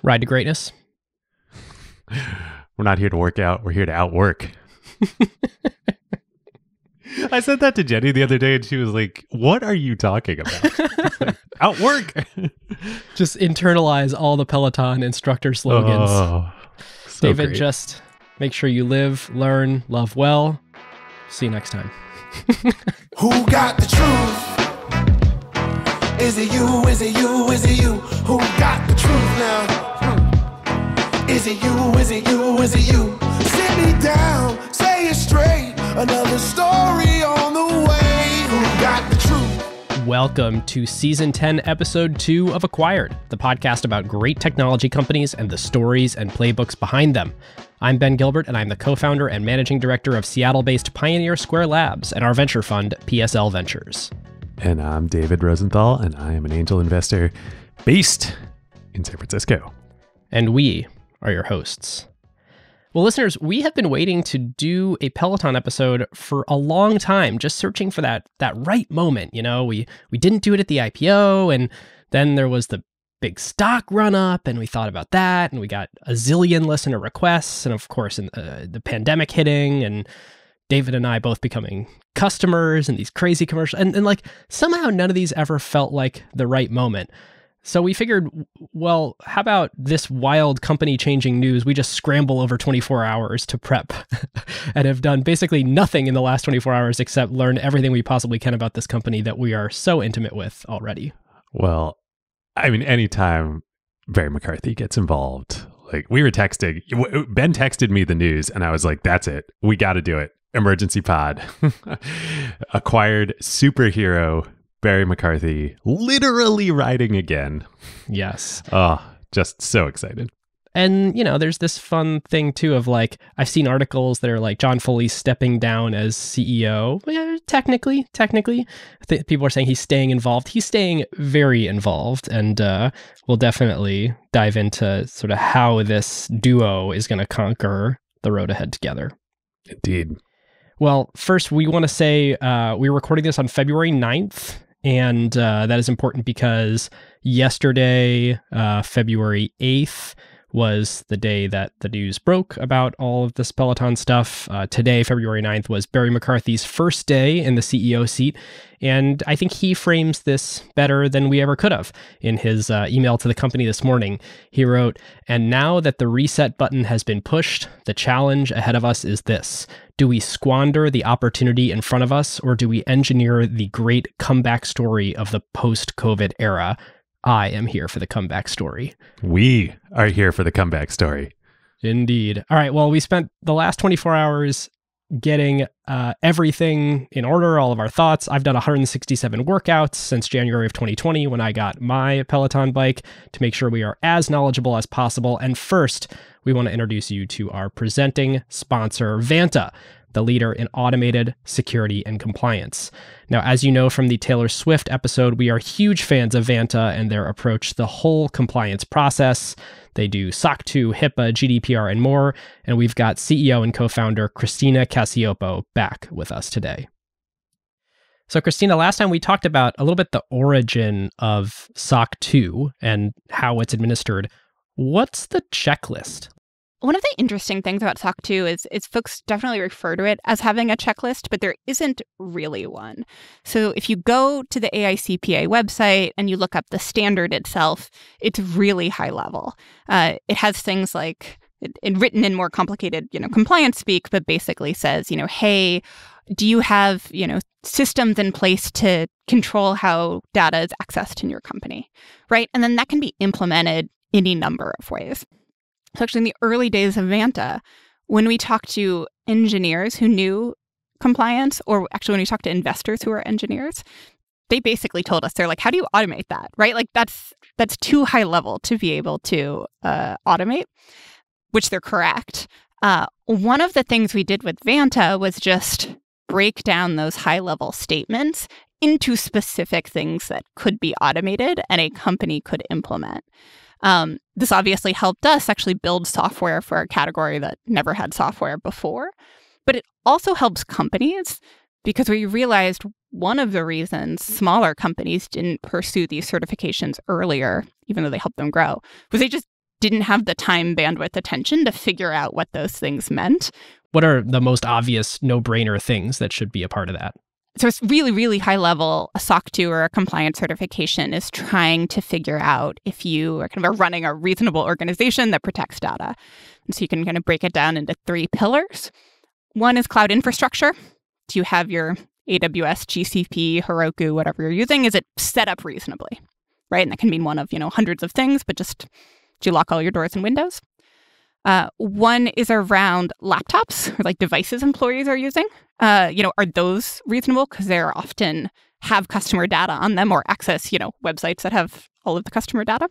Ride to greatness. We're not here to work out. We're here to outwork. I said that to Jenny the other day, and she was like, what are you talking about? Like, outwork. Just internalize all the Peloton instructor slogans. Oh, so David, great. just make sure you live, learn, love well. See you next time. Who got the truth? Is it you? Is it you? Is it you? Who got the truth now? Is it you? Is it you? Is it you? Sit me down, say it straight. Another story on the way. Who got the truth? Welcome to Season 10, Episode 2 of Acquired, the podcast about great technology companies and the stories and playbooks behind them. I'm Ben Gilbert, and I'm the co-founder and managing director of Seattle-based Pioneer Square Labs and our venture fund, PSL Ventures. And I'm David Rosenthal, and I am an angel investor based in San Francisco. And we are your hosts. Well, listeners, we have been waiting to do a Peloton episode for a long time, just searching for that right moment. You know, we didn't do it at the IPO, and then there was the big stock run up, and we thought about that, and we got a zillion listener requests, and of course, the pandemic hitting, and David and I both becoming customers, and these crazy commercials, and like somehow none of these ever felt like the right moment. So we figured, well, how about this wild company-changing news? We just scramble over 24 hours to prep and have done basically nothing in the last 24 hours except learn everything we possibly can about this company that we are so intimate with already. Well, I mean, anytime Barry Mccarthy gets involved, like we were texting, Ben texted me the news and I was like, that's it. We got to do it. Emergency pod. Acquired superhero Barry McCarthy literally riding again. Yes. Oh, just so excited. And, you know, there's this fun thing, too, of like, I've seen articles that are like John Foley stepping down as CEO. Well, technically, people are saying he's staying involved. He's staying very involved. And we'll definitely dive into sort of how this duo is going to conquer the road ahead together. Indeed. Well, first, we want to say we're recording this on February 9th. And that is important because yesterday, February 8th, was the day that the news broke about all of this Peloton stuff. Today, February 9th, was Barry McCarthy's first day in the CEO seat. And I think he frames this better than we ever could have. In his email to the company this morning, he wrote, "And now that the reset button has been pushed, the challenge ahead of us is this. Do we squander the opportunity in front of us, or do we engineer the great comeback story of the post-COVID era? I am here for the comeback story." We are here for the comeback story. Indeed. All right. Well, we spent the last 24 hours getting everything in order, all of our thoughts. I've done 167 workouts since January of 2020 when I got my Peloton bike to make sure we are as knowledgeable as possible. And first, we want to introduce you to our presenting sponsor, Vanta, the leader in automated security and compliance. Now, as you know from the Taylor Swift episode, we are huge fans of Vanta and their approach to the whole compliance process. They do SOC 2, HIPAA, GDPR, and more. And we've got CEO and co-founder Christina Cacioppo back with us today. So, Christina, last time we talked about a little bit the origin of SOC 2 and how it's administered. What's the checklist? One of the interesting things about SOC 2 is folks definitely refer to it as having a checklist, but there isn't really one. So if you go to the AICPA website and you look up the standard itself, it's really high level. It has things like, written in more complicated, compliance speak, but basically says, hey, do you have, systems in place to control how data is accessed in your company, right? And then that can be implemented any number of ways. So actually, in the early days of Vanta, when we talked to engineers who knew compliance, or actually when we talked to investors who are engineers, they basically told us, they're like, how do you automate that, right? Like that's too high level to be able to automate, which they're correct. One of the things we did with Vanta was just break down those high level statements into specific things that could be automated and a company could implement. This obviously helped us actually build software for a category that never had software before, but it also helps companies because we realized one of the reasons smaller companies didn't pursue these certifications earlier, even though they helped them grow, was they just didn't have the time, bandwidth, attention to figure out what those things meant. What are the most obvious no-brainer things that should be a part of that? So it's really, really high level. A SOC 2 or a compliance certification is trying to figure out if you are kind of running a reasonable organization that protects data. And so you can kind of break it down into 3 pillars. One is cloud infrastructure. Do you have your AWS, GCP, Heroku, whatever you're using? Is it set up reasonably? Right? And that can mean one of, hundreds of things, but just do you lock all your doors and windows? One is around laptops or like devices employees are using. Are those reasonable? Because they often have customer data on them or access, websites that have all of the customer data.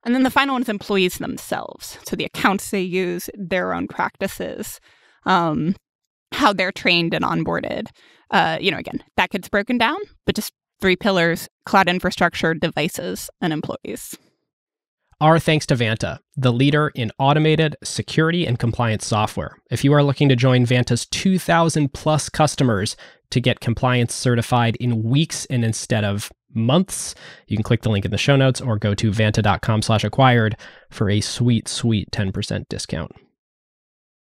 And then the final one is employees themselves. So the accounts they use, their own practices, how they're trained and onboarded. Again, that gets broken down, but just 3 pillars: cloud infrastructure, devices, and employees. Our thanks to Vanta, the leader in automated security and compliance software. If you are looking to join Vanta's 2,000 plus customers to get compliance certified in weeks and instead of months, you can click the link in the show notes or go to vanta.com/acquired for a sweet 10% discount.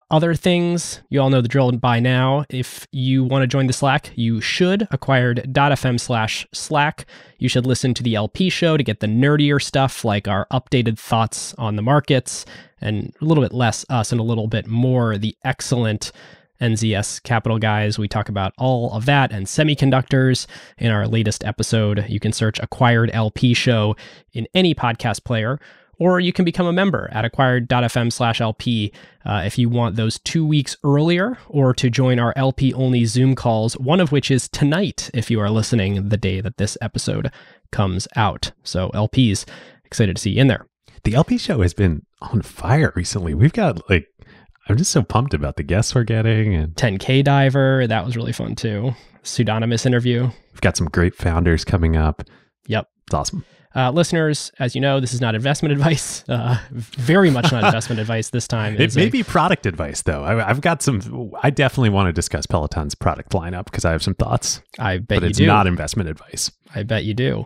Other things, you all know the drill by now. If you want to join the Slack, you should. Acquired.fm/Slack. You should listen to the LP show to get the nerdier stuff like our updated thoughts on the markets and a little bit less us and a little bit more the excellent NZS Capital guys. We talk about all of that and semiconductors in our latest episode. You can search Acquired LP show in any podcast player, or you can become a member at acquired.fm/LP if you want those 2 weeks earlier, or to join our LP-only Zoom calls, one of which is tonight if you are listening the day that this episode comes out. So LPs, excited to see you in there. The LP show has been on fire recently. We've got I'm just so pumped about the guests we're getting. And 10K Diver, that was really fun too. Pseudonymous interview. We've got some great founders coming up. Yep. It's awesome. Listeners, as you know, this is not investment advice. Very much not investment advice this time. It may be product advice, though. I definitely want to discuss Peloton's product lineup because I have some thoughts. I bet you do. But it's not investment advice. I bet you do.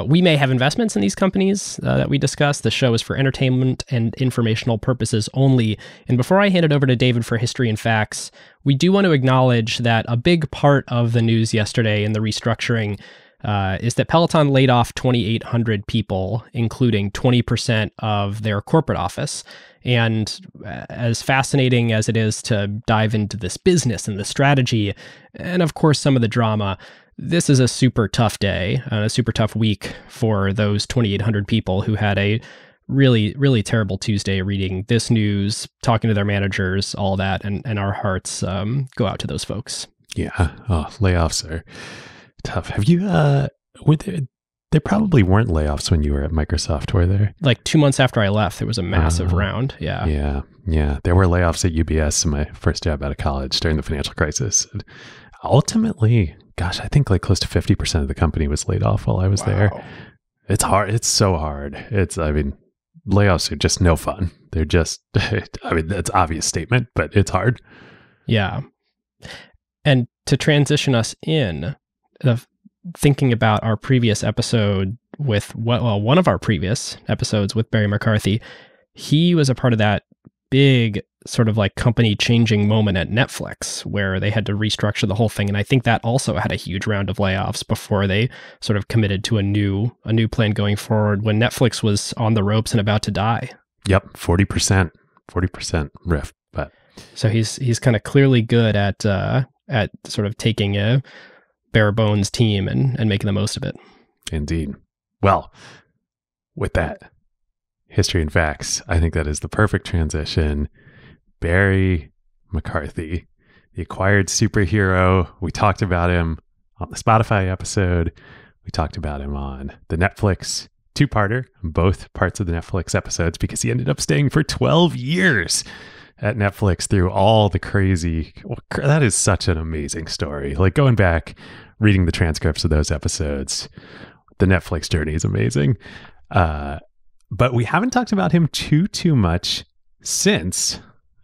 We may have investments in these companies that we discuss. The show is for entertainment and informational purposes only. And before I hand it over to David for history and facts, we do want to acknowledge that a big part of the news yesterday in the restructuring is that Peloton laid off 2,800 people, including 20% of their corporate office. And as fascinating as it is to dive into this business and the strategy, and of course some of the drama, this is a super tough day, a super tough week for those 2,800 people who had a really, really terrible Tuesday reading this news, talking to their managers, all that, and our hearts go out to those folks. Yeah. Oh, layoffs are tough. Have you, there probably weren't layoffs when you were at Microsoft, were there? Like 2 months after I left, there was a massive round. Yeah. Yeah. There were layoffs at UBS in my first job out of college during the financial crisis. And ultimately, gosh, I think close to 50% of the company was laid off while I was there. It's hard. It's so hard. Layoffs are just no fun. They're just, that's an obvious statement, but it's hard. Yeah. And to transition us in, thinking about our previous episode with, one of our previous episodes with Barry McCarthy, he was a part of that big sort of company changing moment at Netflix where they had to restructure the whole thing. And I think that also had a huge round of layoffs before they sort of committed to a new plan going forward when Netflix was on the ropes and about to die. Yep. 40% riff. But so he's kind of clearly good at sort of taking a bare bones team and making the most of it. Indeed. Well, with that, history and facts, I think that is the perfect transition. Barry McCarthy, the acquired superhero. We talked about him on the Spotify episode. We talked about him on the Netflix two-parter, both parts of the Netflix episodes, because he ended up staying for 12 years at Netflix through all the crazy. That is such an amazing story. Going back, reading the transcripts of those episodes, the Netflix journey is amazing. But we haven't talked about him too much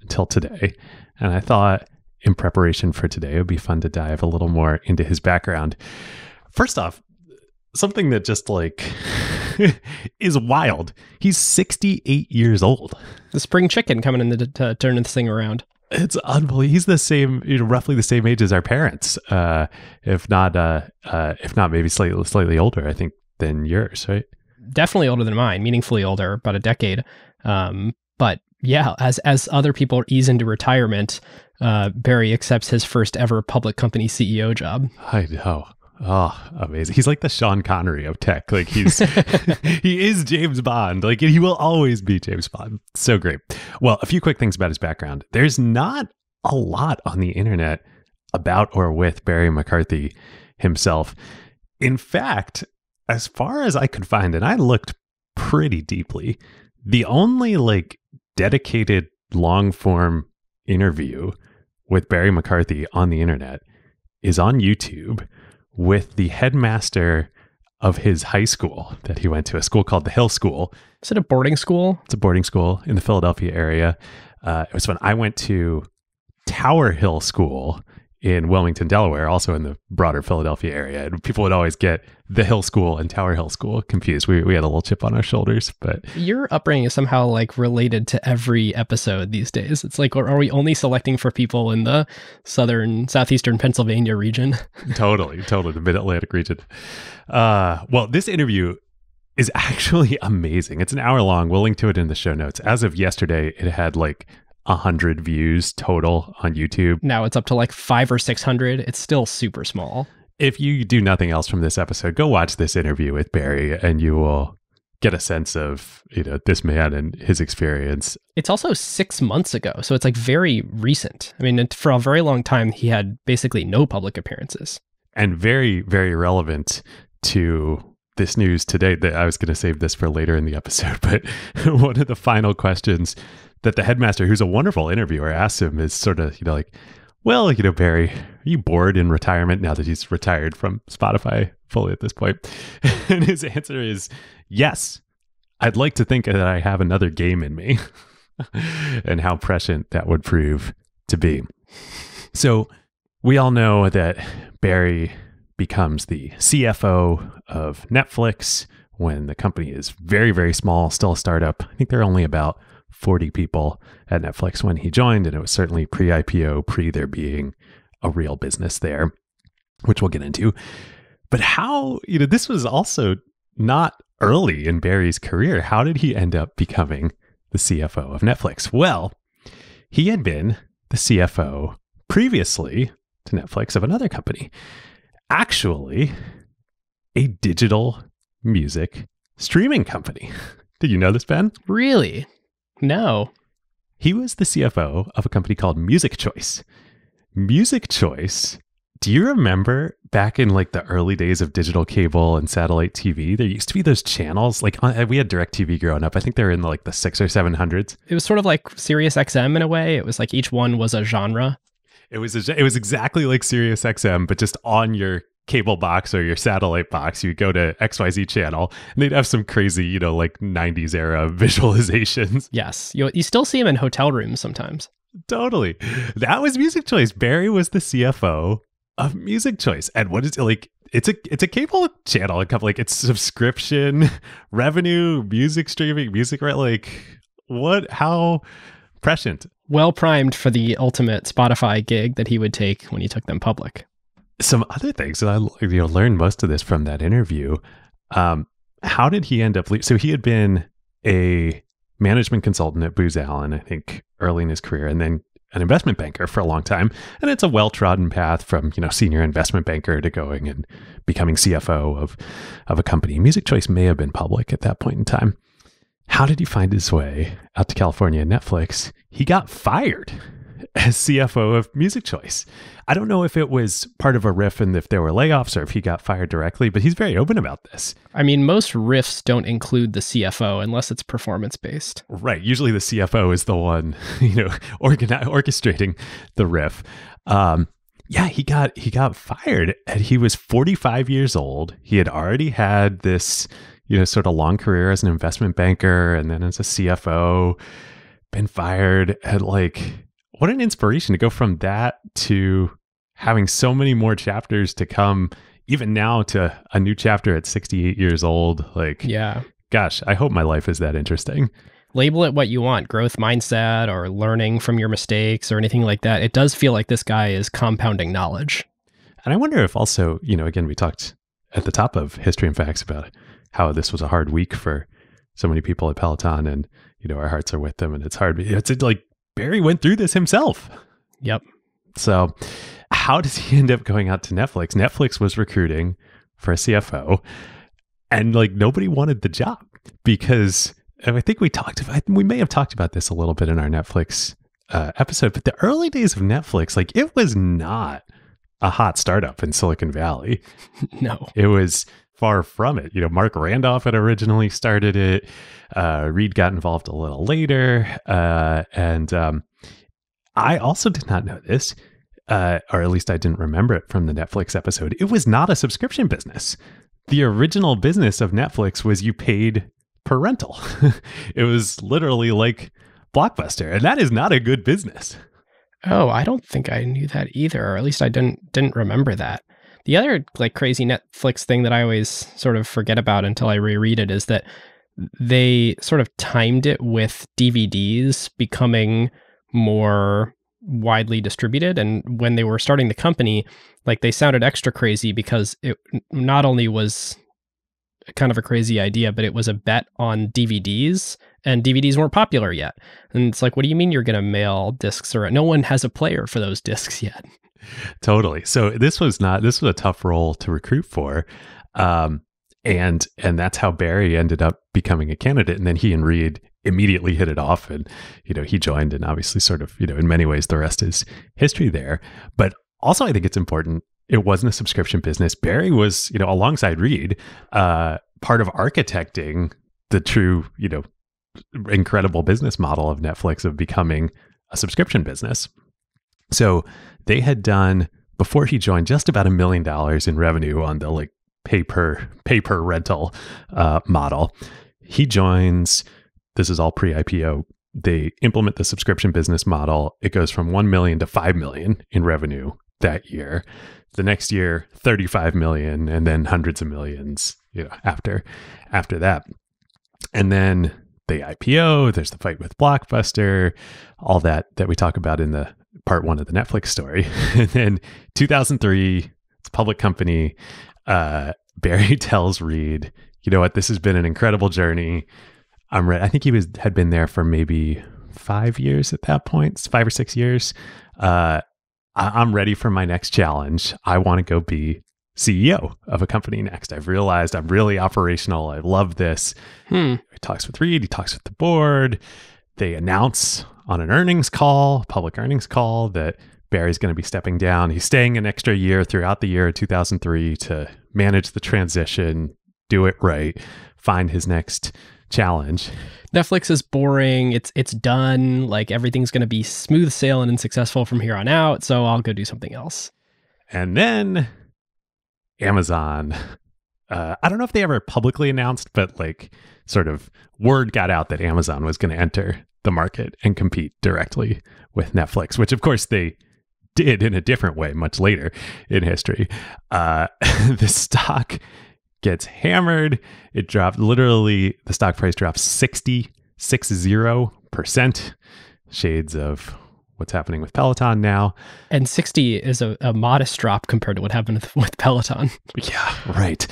until today. And I thought in preparation for today, it would be fun to dive a little more into his background. First off, something that just is wild. He's 68 years old. The spring chicken coming in to turn this thing around. It's unbelievable. He's the same, roughly the same age as our parents, if not maybe slightly older, I think, than yours, right? Definitely older than mine, meaningfully older, about a decade. But yeah, as other people ease into retirement, Barry accepts his first ever public company CEO job. I know. Oh, amazing. He's like the Sean Connery of tech. Like he is James Bond. Like he will always be James Bond. So great. Well, a few quick things about his background. There's not a lot on the internet about or with Barry McCarthy himself. In fact, as far as I could find, and I looked pretty deeply, the only like dedicated long form interview with Barry McCarthy on the internet is on YouTube with the headmaster of his high school that he went to, a school called the Hill School. Is it a boarding school? It's a boarding school in the Philadelphia area. It was fun. I went to Tower Hill School in Wilmington, Delaware, also in the broader Philadelphia area. And people would always get the Hill School and Tower Hill School confused. We had a little chip on our shoulders, but your upbringing is somehow like related to every episode these days. It's like, are we only selecting for people in the southeastern Pennsylvania region? Totally, the Mid-Atlantic region. Well, this interview is actually amazing. It's an hour long. We'll link to it in the show notes. As of yesterday, it had like 100 views total on YouTube. Now it's up to like 500 or 600. It's still super small. If you do nothing else from this episode, go watch this interview with Barry and you will get a sense of, this man and his experience. It's also 6 months ago, so it's like very recent. I mean, for a very long time, he had basically no public appearances. And very, very relevant to this news today. That I was going to save this for later in the episode, but one of the final questions that the headmaster, who's a wonderful interviewer, asks him is sort of, like, well, Barry, are you bored in retirement now that he's retired from Spotify fully at this point? And his answer is, yes, I'd like to think that I have another game in me. And how prescient that would prove to be. So we all know that Barry becomes the CFO of Netflix when the company is very, very small, still a startup. I think there are only about 40 people at Netflix when he joined, and it was certainly pre-IPO, pre there being a real business there, which we'll get into. But how, this was also not early in Barry's career. How did he end up becoming the CFO of Netflix? Well, he had been the CFO previously to Netflix of another company, actually a digital music streaming company. Did you know this, Ben? Really? No. He was the CFO of a company called Music Choice. Music Choice, do you remember back in like the early days of digital cable and satellite TV, there used to be those channels, like we had DirecTV growing up. I think they were in like the 600s or 700s. It was sort of like Sirius XM in a way. It was like each one was a genre. It was exactly like Sirius XM, but just on your cable box or your satellite box, you go to XYZ channel and they'd have some crazy, like 90s era visualizations. Yes. You still see them in hotel rooms sometimes. Totally. That was Music Choice. Barry was the CFO of Music Choice. And what is it like? It's a cable channel. A couple, like it's subscription revenue, music streaming, music, right? Like how prescient. Well primed for the ultimate Spotify gig that he would take when he took them public. Some other things that I learned most of this from that interview. How did he end up? So he had been a management consultant at Booz Allen, I think, early in his career, and then an investment banker for a long time. And it's a well-trodden path from senior investment banker to going and becoming CFO of a company. Music Choice may have been public at that point in time. How did he find his way out to California and Netflix? He got fired as CFO of Music Choice. I don't know if it was part of a riff and if there were layoffs or if he got fired directly, but he's very open about this. I mean, most riffs don't include the CFO unless it's performance-based. Right. Usually the CFO is the one, orchestrating the riff. He got fired and he was 45 years old. He had already had this, sort of long career as an investment banker and then as a CFO, been fired at what an inspiration to go from that to having so many more chapters to come, even now to a new chapter at 68 years old. Like, Yeah. gosh, I hope my life is that interesting. Label it what you want, growth mindset or learning from your mistakes or anything like that. It does feel like this guy is compounding knowledge. And I wonder if also, again, we talked at the top of History and Facts about how this was a hard week for so many people at Peloton, and, our hearts are with them, and it's hard. It's like Barry went through this himself. Yep. So how does he end up going out to Netflix? Netflix was recruiting for a CFO, and like nobody wanted the job because I think we may have talked about this a little bit in our Netflix episode, but the early days of Netflix, like it was not a hot startup in Silicon Valley. No. It was far from it. Mark Randolph had originally started it. Reed got involved a little later. And I also did not know this, or at least I didn't remember it from the Netflix episode. It was not a subscription business. The original business of Netflix was you paid per rental. It was literally like Blockbuster, and that is not a good business. Oh, I don't think I knew that either, or at least I didn't remember that. The other like crazy Netflix thing that I always sort of forget about until I reread it is that they sort of timed it with DVDs becoming more widely distributed. And when they were starting the company, like they sounded extra crazy because it not only was kind of a crazy idea, but it was a bet on DVDs, and DVDs weren't popular yet. And it's like, what do you mean you're going to mail discs? Or no one has a player for those discs yet. Totally. So this was a tough role to recruit for. And that's how Barry ended up becoming a candidate. And then he and Reed immediately hit it off, and, he joined, and obviously sort of, in many ways, the rest is history there. But also I think it's important, it wasn't a subscription business. Barry was, alongside Reed, part of architecting the true, incredible business model of Netflix of becoming a subscription business. So they had done, before he joined, just about $1 million in revenue on the like pay per rental model. He joins, this is all pre-IPO. They implement the subscription business model. It goes from 1 million to 5 million in revenue that year. The next year, 35 million, and then hundreds of millions, after that. And then they IPO, there's the fight with Blockbuster, all that we talk about in the part one of the Netflix story. And then 2003, it's a public company. Barry tells Reed, you know what, this has been an incredible journey. I'm ready. I think he had been there for maybe 5 years at that point, 5 or 6 years. I'm ready for my next challenge. I want to go be CEO of a company next. I've realized I'm really operational. I love this. He talks with Reed. He talks with the board. They announce on an public earnings call, that Barry's going to be stepping down. He's staying an extra year throughout the year of 2003 to manage the transition, do it right, find his next challenge. Netflix is boring. It's done. Like everything's going to be smooth sailing and successful from here on out. So I'll go do something else. And then Amazon, I don't know if they ever publicly announced, but like sort of word got out that Amazon was going to enter the market and compete directly with Netflix, which of course they did in a different way much later in history. The stock gets hammered. It dropped, literally, the stock price drops 60%. Shades of what's happening with Peloton now. And 60 is a modest drop compared to what happened with Peloton. Yeah, right.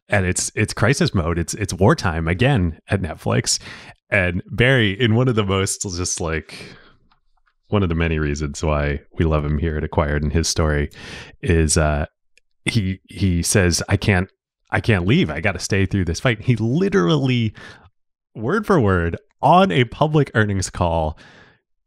And it's crisis mode. It's wartime again at Netflix. And Barry, in one of the most, just like one of the many reasons why we love him here at Acquired in his story, is he says, I can't leave. I got to stay through this fight. He literally, word for word, on a public earnings call,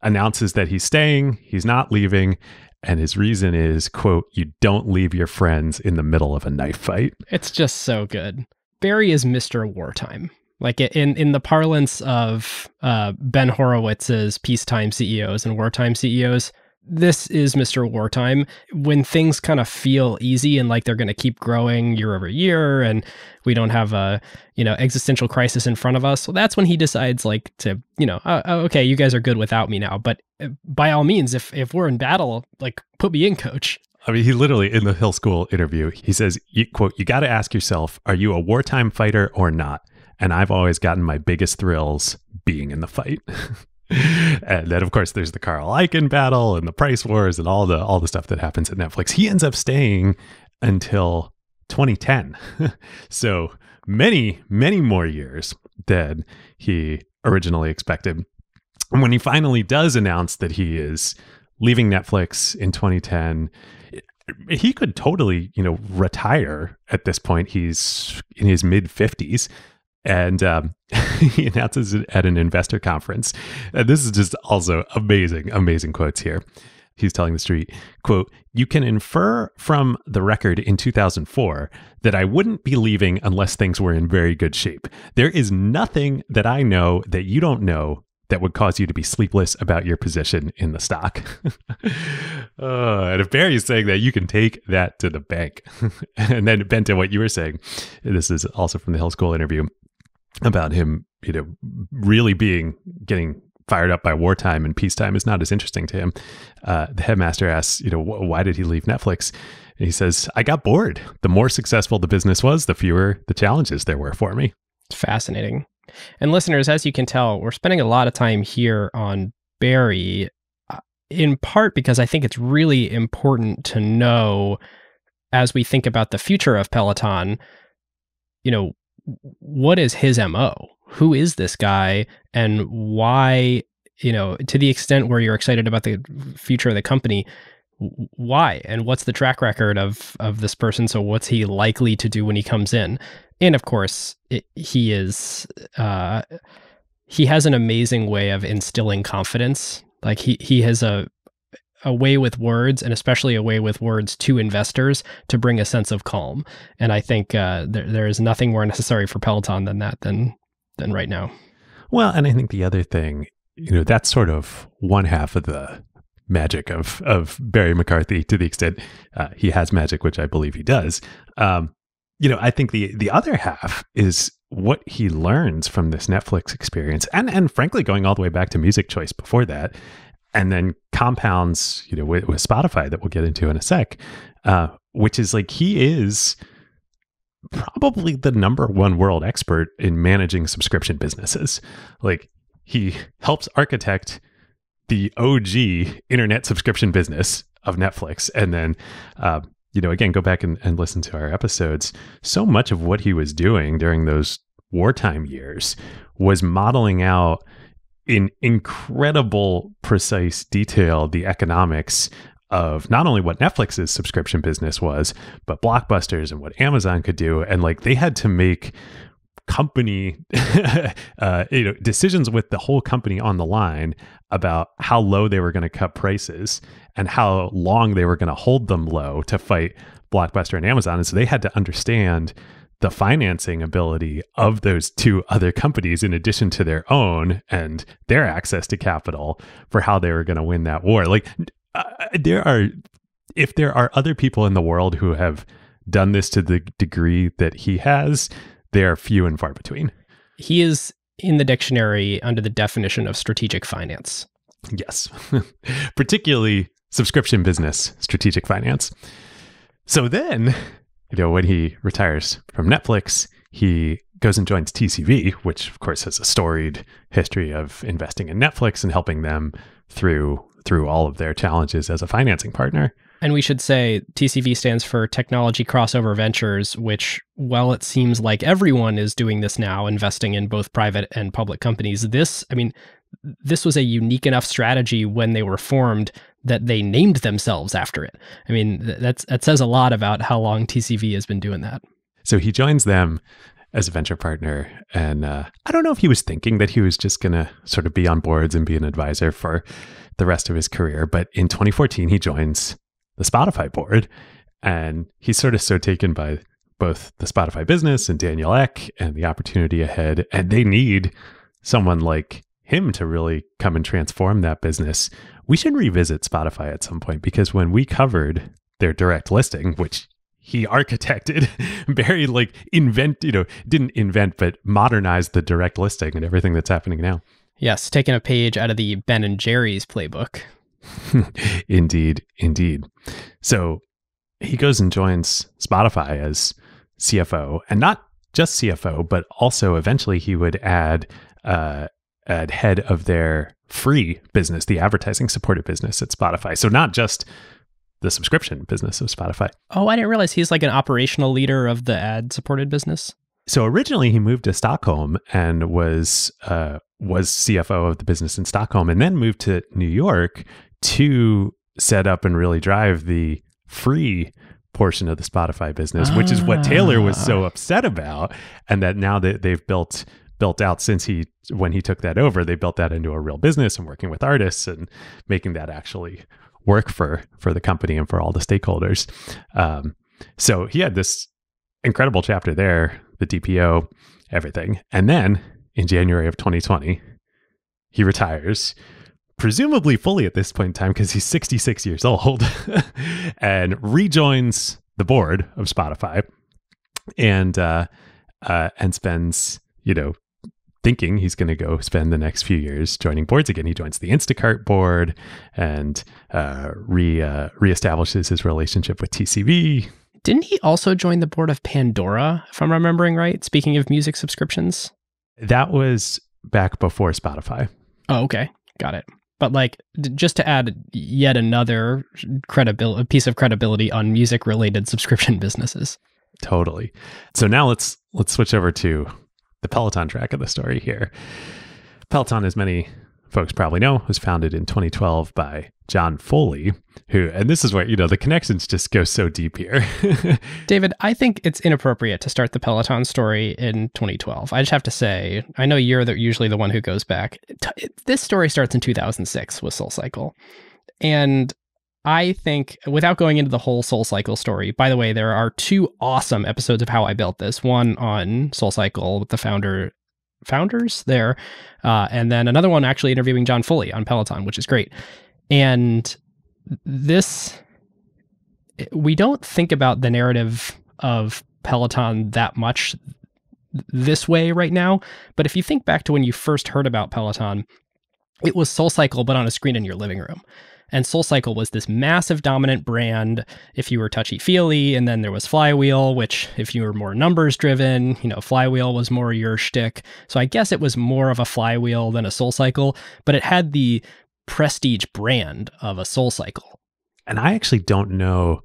announces that he's staying, he's not leaving, and his reason is, quote, "You don't leave your friends in the middle of a knife fight." It's just so good. Barry is Mr. Wartime. Like in the parlance of Ben Horowitz's peacetime CEOs and wartime CEOs, this is Mr. Wartime. When things kind of feel easy and like they're going to keep growing year over year, and we don't have a existential crisis in front of us, so that's when he decides like to okay, you guys are good without me now. But by all means, if we're in battle, like put me in, coach. I mean, he literally, in the Hill School interview, he says, quote, "You got to ask yourself, are you a wartime fighter or not? And I've always gotten my biggest thrills being in the fight." And then, of course, there's the Carl Icahn battle and the price wars and all the stuff that happens at Netflix. He ends up staying until 2010. So many, many more years than he originally expected. And when he finally does announce that he is leaving Netflix in 2010, he could totally, retire at this point. He's in his mid-50s. And he announces it at an investor conference. And this is just also amazing quotes here. He's telling the street, quote, "You can infer from the record in 2004 that I wouldn't be leaving unless things were in very good shape. There is nothing that I know that you don't know that would cause you to be sleepless about your position in the stock." And if Barry's saying that, you can take that to the bank. And then, Bento, what you were saying, this is also from the Hill School interview, about him, really getting fired up by wartime and peacetime is not as interesting to him. The headmaster asks, why did he leave Netflix? And he says, "I got bored. The more successful the business was, the fewer the challenges there were for me." It's fascinating. And listeners, as you can tell, we're spending a lot of time here on Barry, in part because I think it's really important to know, as we think about the future of Peloton, what is his MO? Who is this guy? And why, to the extent where you're excited about the future of the company, why? And what's the track record of this person? So what's he likely to do when he comes in? And of course, he has an amazing way of instilling confidence. Like he has a way with words, and especially a way with words to investors, to bring a sense of calm. And I think there is nothing more necessary for Peloton than that than right now. Well, and I think the other thing, that's sort of one half of the magic of Barry McCarthy, to the extent he has magic, which I believe he does. I think the other half is what he learns from this Netflix experience, and frankly, going all the way back to Music Choice before that, and then compounds, with Spotify that we'll get into in a sec, which is like, he is probably the number one world expert in managing subscription businesses. Like, he helps architect the OG internet subscription business of Netflix. And then, again, go back and listen to our episodes. So much of what he was doing during those wartime years was modeling out in incredible precise detail the economics of not only what Netflix's subscription business was, but Blockbuster's and what Amazon could do. And like, they had to make company decisions with the whole company on the line about how low they were going to cut prices and how long they were going to hold them low to fight Blockbuster and Amazon. And so they had to understand the financing ability of those two other companies, in addition to their own and their access to capital, for how they were going to win that war. Like, if there are other people in the world who have done this to the degree that he has, they are few and far between. He is in the dictionary under the definition of strategic finance. Yes, particularly subscription business strategic finance. So then, when he retires from Netflix, he goes and joins TCV, which of course has a storied history of investing in Netflix and helping them through all of their challenges as a financing partner. And we should say TCV stands for Technology Crossover Ventures, which, while it seems like everyone is doing this now, investing in both private and public companies, this was a unique enough strategy when they were formed that they named themselves after it. I mean, that says a lot about how long TCV has been doing that. So he joins them as a venture partner. And I don't know if he was thinking that he was just going to sort of be on boards and be an advisor for the rest of his career. But in 2014, he joins the Spotify board, and he's sort of so taken by both the Spotify business and Daniel Ek and the opportunity ahead. And they need someone like him to really come and transform that business. We should revisit Spotify at some point, because when we covered their direct listing, which he architected, Barry didn't invent, but modernized the direct listing and everything that's happening now. Yes, taking a page out of the Ben and Jerry's playbook. Indeed. So he goes and joins Spotify as CFO, and not just CFO, but also eventually he would add head of their free business, the advertising supported business at Spotify. So not just the subscription business of Spotify. Oh, I didn't realize he's like an operational leader of the ad supported business. So originally he moved to Stockholm and was CFO of the business in Stockholm, and then moved to New York to set up and really drive the free portion of the Spotify business, which is what Taylor was so upset about. And that now that they've built out when he took that over, they built that into a real business and working with artists and making that actually work for the company and for all the stakeholders. So he had this incredible chapter there, the DPO, everything. And then in January of 2020, he retires, presumably fully at this point in time because he's 66 years old, and rejoins the board of Spotify and spends, thinking he's going to go spend the next few years joining boards again. He joins the Instacart board and reestablishes his relationship with TCV. Didn't he also join the board of Pandora, if I'm remembering right? Speaking of music subscriptions? That was back before Spotify. Oh, okay. Got it. But just to add yet another piece of credibility on music-related subscription businesses. Totally. So now let's switch over to the Peloton track of the story here. Peloton, as many folks probably know, was founded in 2012 by John Foley, and this is where, the connections just go so deep here. David, I think it's inappropriate to start the Peloton story in 2012. I just have to say, I know you're usually the one who goes back. This story starts in 2006 with SoulCycle. And I think, without going into the whole SoulCycle story, by the way, there are 2 awesome episodes of How I Built This. One on SoulCycle with the founders there, and then another one actually interviewing John Foley on Peloton, which is great. And we don't think about the narrative of Peloton that much this way right now. But if you think back to when you first heard about Peloton, it was SoulCycle, but on a screen in your living room. And SoulCycle was this massive dominant brand if you were touchy-feely, and then there was Flywheel, which if you were more numbers-driven, Flywheel was more your shtick. So I guess it was more of a Flywheel than a SoulCycle, but it had the prestige brand of a SoulCycle. And I actually don't know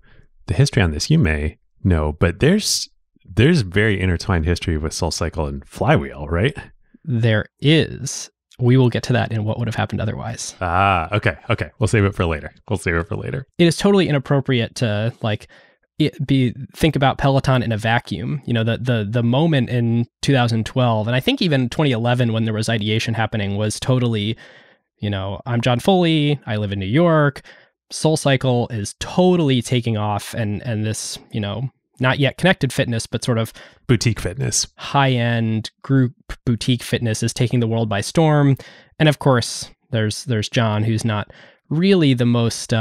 the history on this. You may know, but there's very intertwined history with SoulCycle and Flywheel, right? There is. We will get to that in What Would Have Happened Otherwise. Okay. We'll save it for later. It is totally inappropriate to think about Peloton in a vacuum. The moment in 2012, and I think even 2011 when there was ideation happening, was totally, I'm John Foley, I live in New York, SoulCycle is totally taking off, and this, not yet connected fitness, but sort of boutique fitness, high-end group boutique fitness is taking the world by storm. And of course, there's John, who's not really the most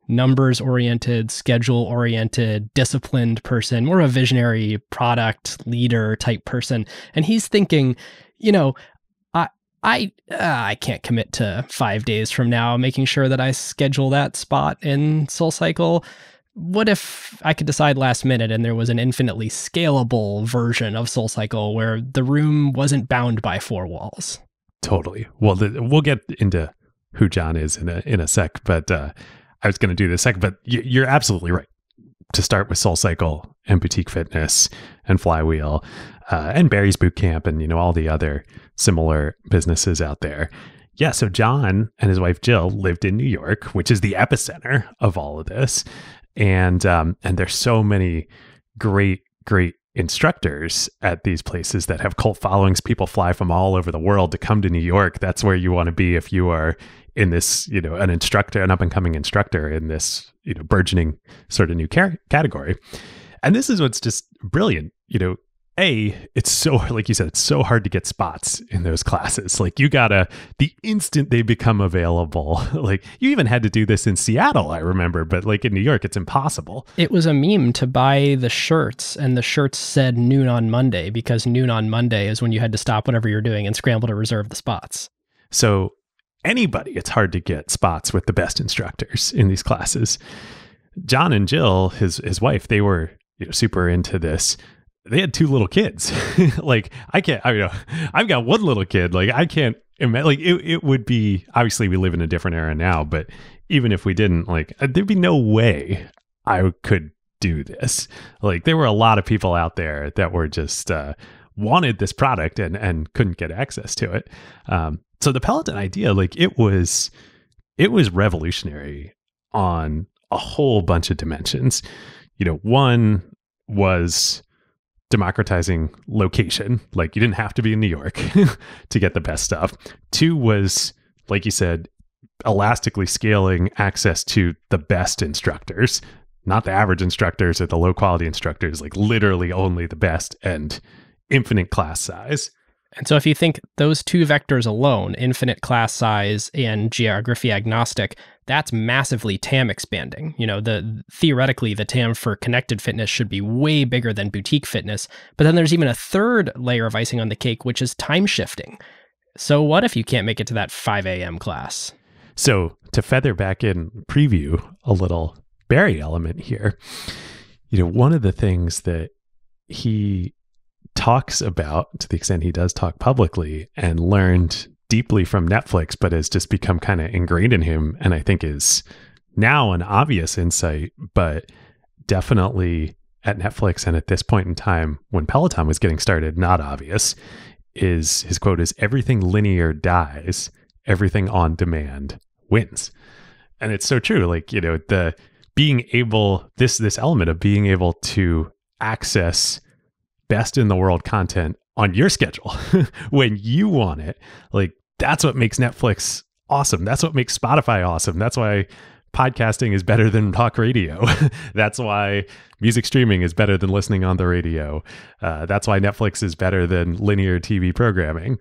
numbers-oriented, schedule-oriented, disciplined person, more of a visionary product leader type person. And he's thinking, I can't commit to 5 days from now making sure that I schedule that spot in SoulCycle. What if I could decide last minute and there was an infinitely scalable version of SoulCycle where the room wasn't bound by 4 walls? Totally. Well, we'll get into who John is in a sec, but I was going to do this second, but you're absolutely right to start with SoulCycle and boutique fitness and Flywheel and Barry's Bootcamp and all the other similar businesses out there. Yeah, so John and his wife Jill lived in New York, which is the epicenter of all of this. And there's so many great instructors at these places that have cult followings. People fly from all over the world to come to New York. That's where you want to be if you are in this, an instructor, an up and coming instructor in this, burgeoning sort of new category. And this is what's just brilliant. It's so, like you said, it's so hard to get spots in those classes. The instant they become available, you even had to do this in Seattle, I remember, but in New York, it's impossible. It was a meme to buy the shirts, and the shirts said noon on Monday, because noon on Monday is when you had to stop whatever you're doing and scramble to reserve the spots. So it's hard to get spots with the best instructors in these classes. John and Jill, his wife, they were super into this. They had 2 little kids. Like I've got 1 little kid. Like I can't imagine, like it would be, obviously we live in a different era now, but even if we didn't, like there'd be no way I could do this. Like there were a lot of people out there that were just wanted this product and couldn't get access to it. So the Peloton idea, like it was revolutionary on a whole bunch of dimensions. One was democratizing location. Like you didn't have to be in New York to get the best stuff. 2 was, like you said, elastically scaling access to the best instructors, not the average instructors or the low quality instructors, like literally only the best, and infinite class size. And so if you think those 2 vectors alone, infinite class size and geography agnostic, that's massively TAM expanding. Theoretically, the TAM for connected fitness should be way bigger than boutique fitness. But then there's even a third layer of icing on the cake, which is time shifting. So what if you can't make it to that 5 a.m. class? So to feather back in preview a little Barry element here, one of the things that he talks about, to the extent he does talk publicly, and learned deeply from Netflix, but has just become kind of ingrained in him, and I think is now an obvious insight, but definitely at Netflix and at this point in time when Peloton was getting started, not obvious, is his quote is, "Everything linear dies, everything on demand wins." And it's so true. Like, the being able, this element of being able to access best in the world content on your schedule when you want it, like that's what makes Netflix awesome. That's what makes Spotify awesome. That's why podcasting is better than talk radio. That's why music streaming is better than listening on the radio. That's why Netflix is better than linear TV programming.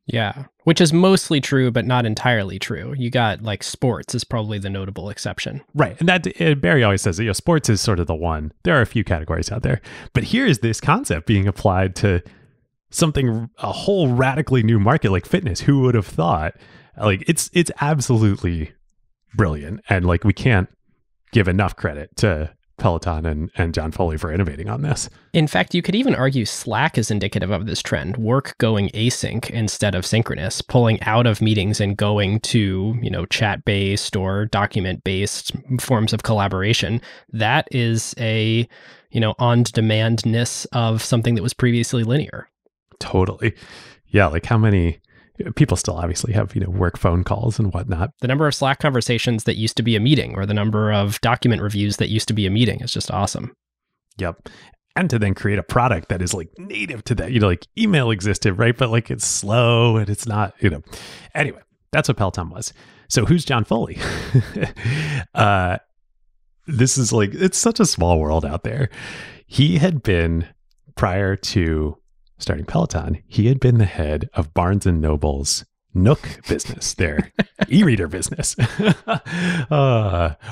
Yeah, which is mostly true, but not entirely true. You got like sports is probably the notable exception. Right. And that Barry always says that, sports is sort of the one. There are a few categories out there, but here is this concept being applied to something, a whole radically new market like fitness. Who would have thought? Like it's absolutely brilliant. And like, we can't give enough credit to Peloton and John Foley for innovating on this. In fact, you could even argue Slack is indicative of this trend, work going async instead of synchronous, pulling out of meetings and going to, chat-based or document-based forms of collaboration. That is a, on-demandness of something that was previously linear. Totally. Yeah, like how many people still obviously have, work phone calls and whatnot. The number of Slack conversations that used to be a meeting or the number of document reviews that used to be a meeting is just awesome. Yep. And to then create a product that is like native to that, like email existed, right? But like it's slow and it's not, Anyway, that's what Peloton was. So who's John Foley? This is like, it's such a small world out there. He had been, prior to starting Peloton, he had been the head of Barnes & Noble's Nook business, their e-reader business,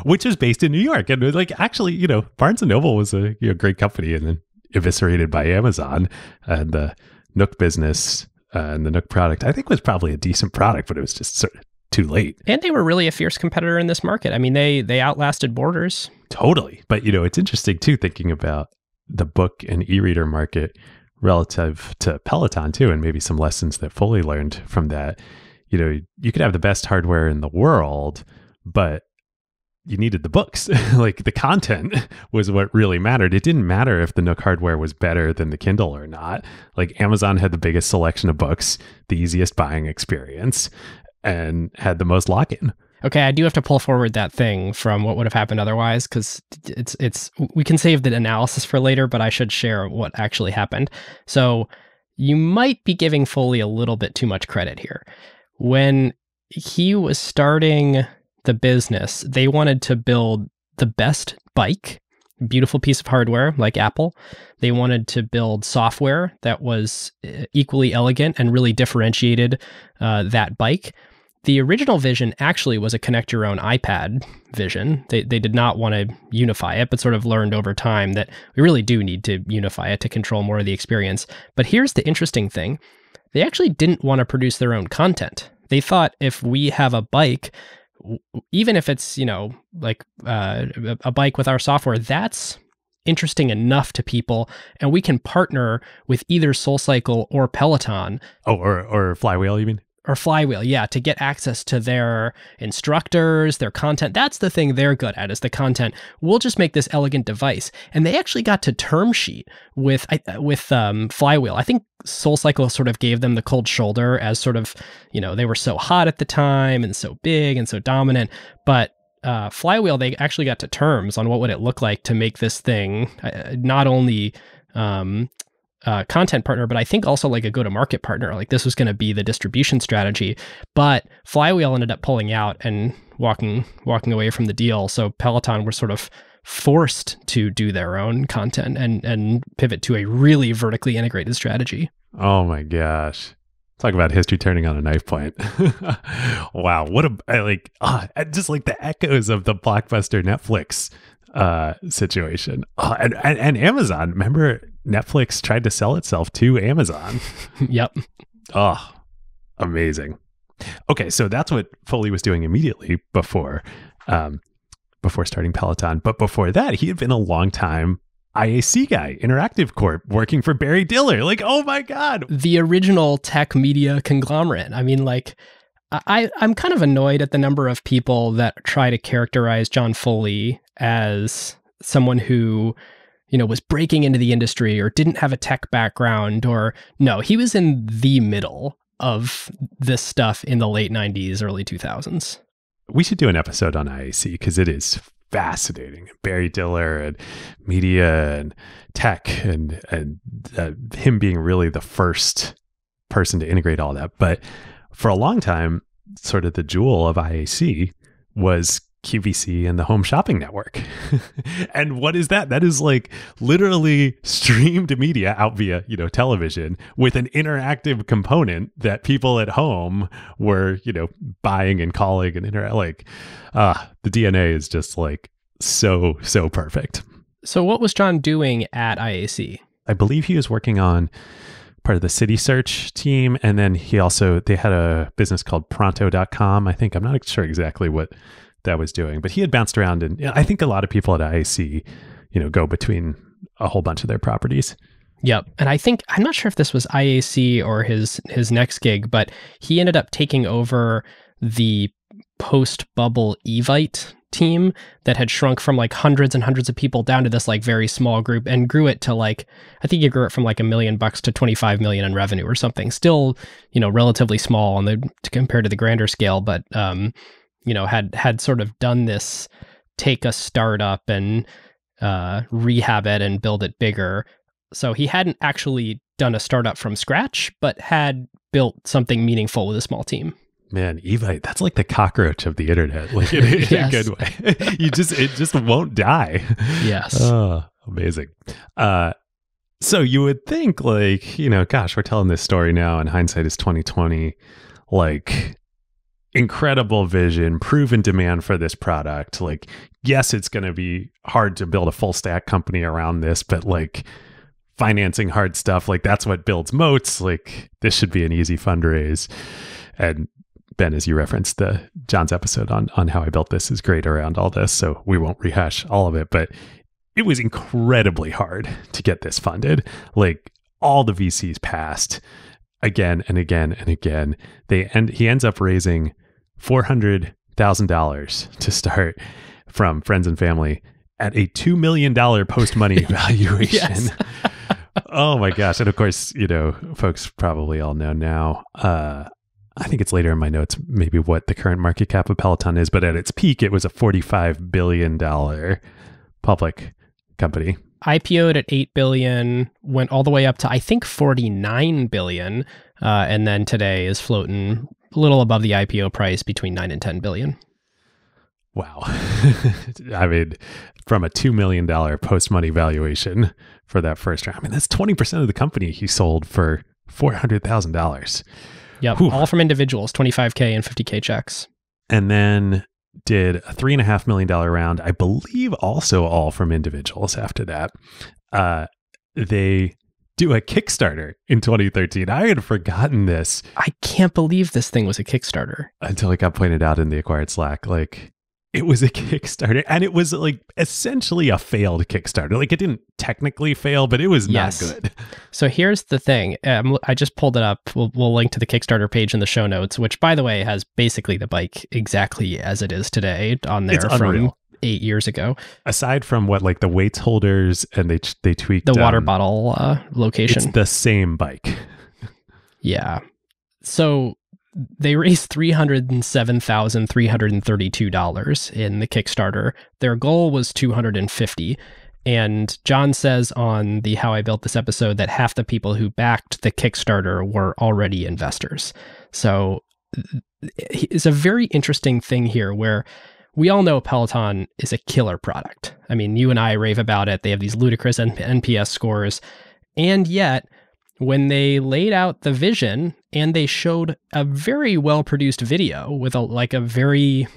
which is based in New York. And like, actually, Barnes & Noble was a great company and then eviscerated by Amazon. And the Nook business and the Nook product, I think, was probably a decent product, but it was just sort of too late. And they were really a fierce competitor in this market. I mean, they outlasted Borders. Totally. But, it's interesting too, thinking about the book and e-reader market relative to Peloton too, and maybe some lessons that Foley learned from that. You could have the best hardware in the world, but you needed the books. Like the content was what really mattered. It didn't matter if the Nook hardware was better than the Kindle or not. Like Amazon had the biggest selection of books, the easiest buying experience, and had the most lock-in. Okay, I do have to pull forward that thing from what would have happened otherwise, because it's we can save the analysis for later, but I should share what actually happened. So you might be giving Foley a little bit too much credit here. When he was starting the business, they wanted to build the best bike, beautiful piece of hardware like Apple. They wanted to build software that was equally elegant and really differentiated that bike. The original vision actually was a connect your own iPad vision. They did not want to unify it, but sort of learned over time that we really do need to unify it to control more of the experience. But here's the interesting thing. They actually didn't want to produce their own content. They thought if we have a bike, even if it's, like a bike with our software, that's interesting enough to people, and we can partner with either SoulCycle or Peloton. Oh, or Flywheel, you mean? Or Flywheel, yeah, to get access to their instructors, their content. That's the thing they're good at, is the content. We'll just make this elegant device. And they actually got to term sheet with Flywheel. I think SoulCycle sort of gave them the cold shoulder as sort of, they were so hot at the time and so big and so dominant. But Flywheel, they actually got to terms on what would it look like to make this thing not only content partner, but I think also like a go-to-market partner. Like this was going to be the distribution strategy, but Flywheel ended up pulling out and walking away from the deal. So Peloton were sort of forced to do their own content and pivot to a really vertically integrated strategy. Oh my gosh. Talk about history turning on a knife point. Wow. What just like the echoes of the Blockbuster Netflix situation. And Amazon. Remember, Netflix tried to sell itself to Amazon. Yep. Oh, amazing. Okay, so that's what Foley was doing immediately before starting Peloton. But before that, he had been a long time IAC guy, Interactive Corp, working for Barry Diller. Like, oh my God. The original tech media conglomerate. I mean, like, I'm kind of annoyed at the number of people that try to characterize John Foley as someone who, was breaking into the industry or didn't have a tech background, or no, he was in the middle of this stuff in the late 90s, early 2000s. We should do an episode on IAC because it is fascinating. Barry Diller and media and tech and him being really the first person to integrate all that. But for a long time, sort of the jewel of IAC was QVC and the Home Shopping Network. And what is that? That is like literally streamed media out via, television with an interactive component that people at home were, buying and calling and the DNA is just like so perfect. So what was John doing at IAC? I believe he was working on part of the City Search team. And then they had a business called Pronto.com. I think, I'm not sure exactly what that was doing, but he had bounced around, and I think a lot of people at IAC, go between a whole bunch of their properties. Yep. And I'm not sure if this was IAC or his next gig, but he ended up taking over the post-bubble Evite team that had shrunk from like hundreds and hundreds of people down to this like very small group, and grew it to like, I think he grew it from like $1 million to 25 million in revenue or something. Still, relatively small compared to the grander scale, but had sort of done this, take a startup and rehab it and build it bigger. So he hadn't actually done a startup from scratch, but had built something meaningful with a small team. Man, Evite, that's like the cockroach of the internet, like in a good way. It just won't die. Yes. Oh, amazing. So you would think like, gosh, we're telling this story now and hindsight is 2020, like incredible vision, proven demand for this product. Like, yes, it's going to be hard to build a full stack company around this, but like financing hard stuff, like that's what builds moats. Like this should be an easy fundraise. And Ben, as you referenced, John's episode on how I built this is great around all this. So we won't rehash all of it, but it was incredibly hard to get this funded. Like all the VCs passed again and again and again. He ends up raising $400,000 to start from friends and family at a $2 million post-money valuation. Oh my gosh. And of course, folks probably all know now, I think it's later in my notes, maybe what the current market cap of Peloton is, but at its peak, it was a $45 billion public company. IPO'd at $8 billion, went all the way up to, I think, $49 billion. And then today is floating a little above the IPO price between $9 and $10 billion. Wow. I mean, from a $2 million post-money valuation for that first round, I mean, that's 20% of the company he sold for $400,000. Yep. Whew. All from individuals, $25K and $50K checks. And then did a $3.5 million round, I believe also all from individuals after that. They do a Kickstarter in 2013. I had forgotten this I can't believe this thing was a Kickstarter. until it got pointed out in the Acquired Slack. Like, it was a Kickstarter, and it was like essentially a failed Kickstarter. Like, it didn't technically fail, but it was not good. So here's the thing. I just pulled it up. We'll link to the Kickstarter page in the show notes, which, by the way, has basically the bike exactly as it is today on there from 8 years ago. Aside from what, like the weights holders, and they tweaked the water bottle location. It's the same bike. Yeah. So they raised $307,332 in the Kickstarter. Their goal was $250,000. And John says on the How I Built This episode that half the people who backed the Kickstarter were already investors. So it's a very interesting thing here where we all know Peloton is a killer product. I mean, you and I rave about it. They have these ludicrous NPS scores. And yet, when they laid out the vision and they showed a very well-produced video with a very,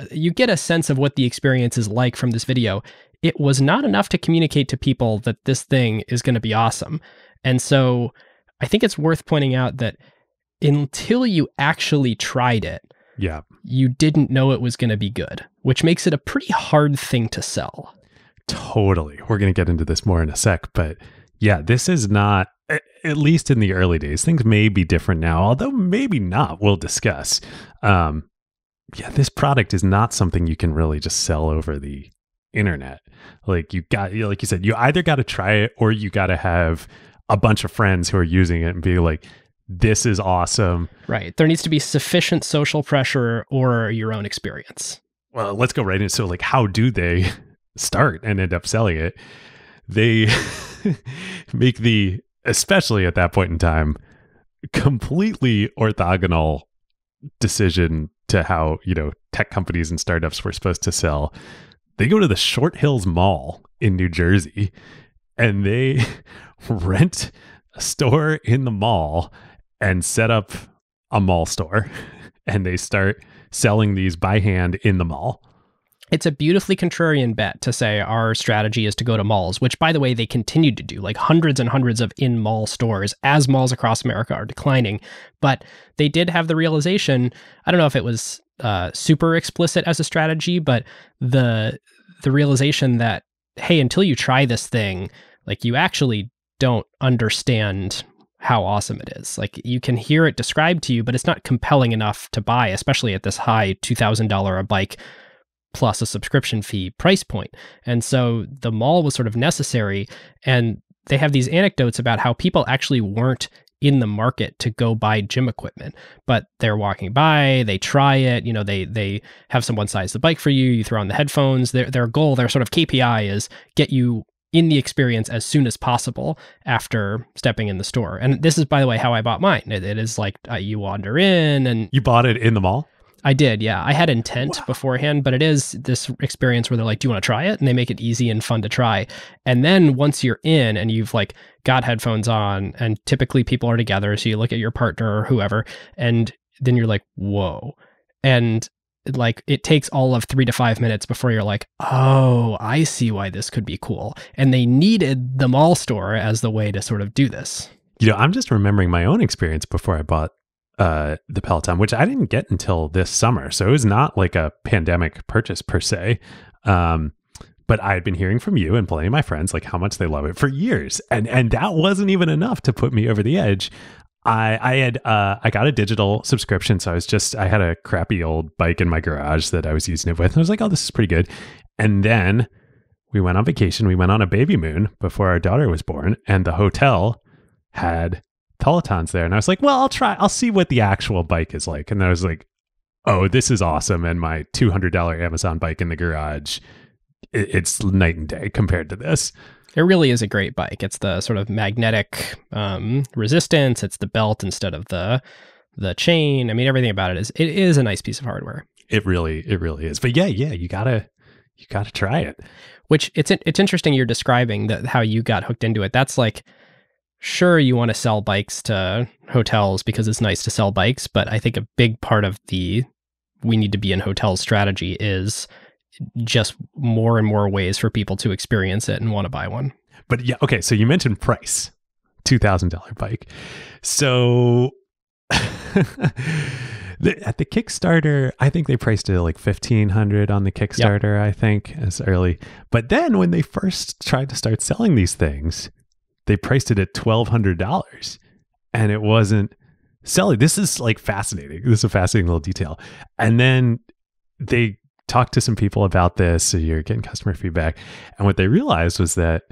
you get a sense of what the experience is like from this video, it was not enough to communicate to people that this thing is going to be awesome. And so I think it's worth pointing out that until you actually tried it, you didn't know it was going to be good, which makes it a pretty hard thing to sell. Totally. We're going to get into this more in a sec, but yeah, this is not, at least in the early days, things may be different now, although maybe not. We'll discuss. This product is not something you can really just sell over the internet. Like you said, you either got to try it or you got to have a bunch of friends who are using it and be like, this is awesome. Right. There needs to be sufficient social pressure or your own experience. Well, let's go right in. So like, how do they start and end up selling it? They make especially at that point in time, completely orthogonal decision to how, tech companies and startups were supposed to sell. They go to the Short Hills Mall in New Jersey and they rent a store in the mall and set up a mall store, and they start selling these by hand in the mall. It's a beautifully contrarian bet to say our strategy is to go to malls, which, by the way, they continued to do, like hundreds and hundreds of in-mall stores as malls across America are declining. But they did have the realization, I don't know if it was super explicit as a strategy, but the realization that, hey, until you try this thing, like you actually don't understand how awesome it is. Like you can hear it described to you, but it's not compelling enough to buy, especially at this high $2,000 a bike plus a subscription fee price point. And so the mall was sort of necessary. And they have these anecdotes about how people actually weren't in the market to go buy gym equipment, but they're walking by, they try it, they have someone size the bike for you, you throw on the headphones. Their goal, their sort of KPI is get you in the experience as soon as possible after stepping in the store. And this is, by the way, how I bought mine. It is like you wander in and... You bought it in the mall? I did, yeah. I had intent beforehand, but it is this experience where they're like, do you want to try it? And they make it easy and fun to try. And then once you're in and you've like got headphones on, and typically people are together, so you look at your partner or whoever, and then you're like, whoa. And like it takes all of 3 to 5 minutes before you're like, oh, I see why this could be cool. And they needed the mall store as the way to sort of do this. I'm just remembering my own experience before I bought the Peloton, which I didn't get until this summer. So it was not like a pandemic purchase per se. But I had been hearing from you and plenty of my friends like how much they love it for years. And that wasn't even enough to put me over the edge. I got a digital subscription. So I had a crappy old bike in my garage that I was using it with. And I was like, oh, this is pretty good. And then we went on vacation. We went on a baby moon before our daughter was born, and the hotel had Pelotons there. And I was like, well, I'll see what the actual bike is like. And I was like, oh, this is awesome. And my $200 Amazon bike in the garage, it's night and day compared to this. It really is a great bike. It's the sort of magnetic resistance. It's the belt instead of the chain. I mean, everything about it is a nice piece of hardware. It really is. But yeah, you gotta try it. Which it's interesting you're describing how you got hooked into it. That's like, sure, you want to sell bikes to hotels because it's nice to sell bikes, but I think a big part of we need to be in hotels strategy is just more and more ways for people to experience it and want to buy one. But yeah, okay. So you mentioned price, $2,000 bike. So at the Kickstarter, I think they priced it like $1,500 on the Kickstarter. Yep. I think as early. But then when they first tried to start selling these things, they priced it at $1,200, and it wasn't selling. This is like fascinating. This is a fascinating little detail. And then they talked to some people about this. So you're getting customer feedback, and what they realized was that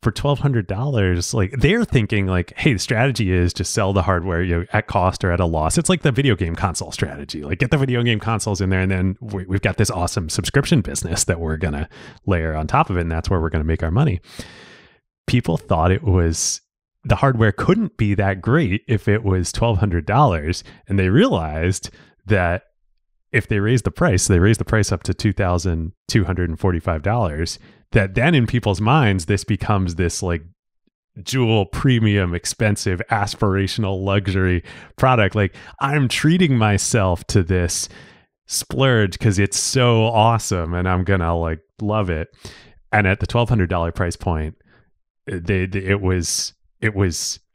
for $1,200, like they're thinking like, hey, the strategy is just sell the hardware, at cost or at a loss. It's like the video game console strategy. Like get the video game consoles in there, and then we've got this awesome subscription business that we're going to layer on top of it, and that's where we're going to make our money. People thought it was, the hardware couldn't be that great if it was $1,200, and they realized that if they raised the price up to $2,245, that then in people's minds, this becomes this like jewel premium, expensive, aspirational luxury product. Like I'm treating myself to this splurge because it's so awesome and I'm gonna like love it. And at the $1,200 price point, it was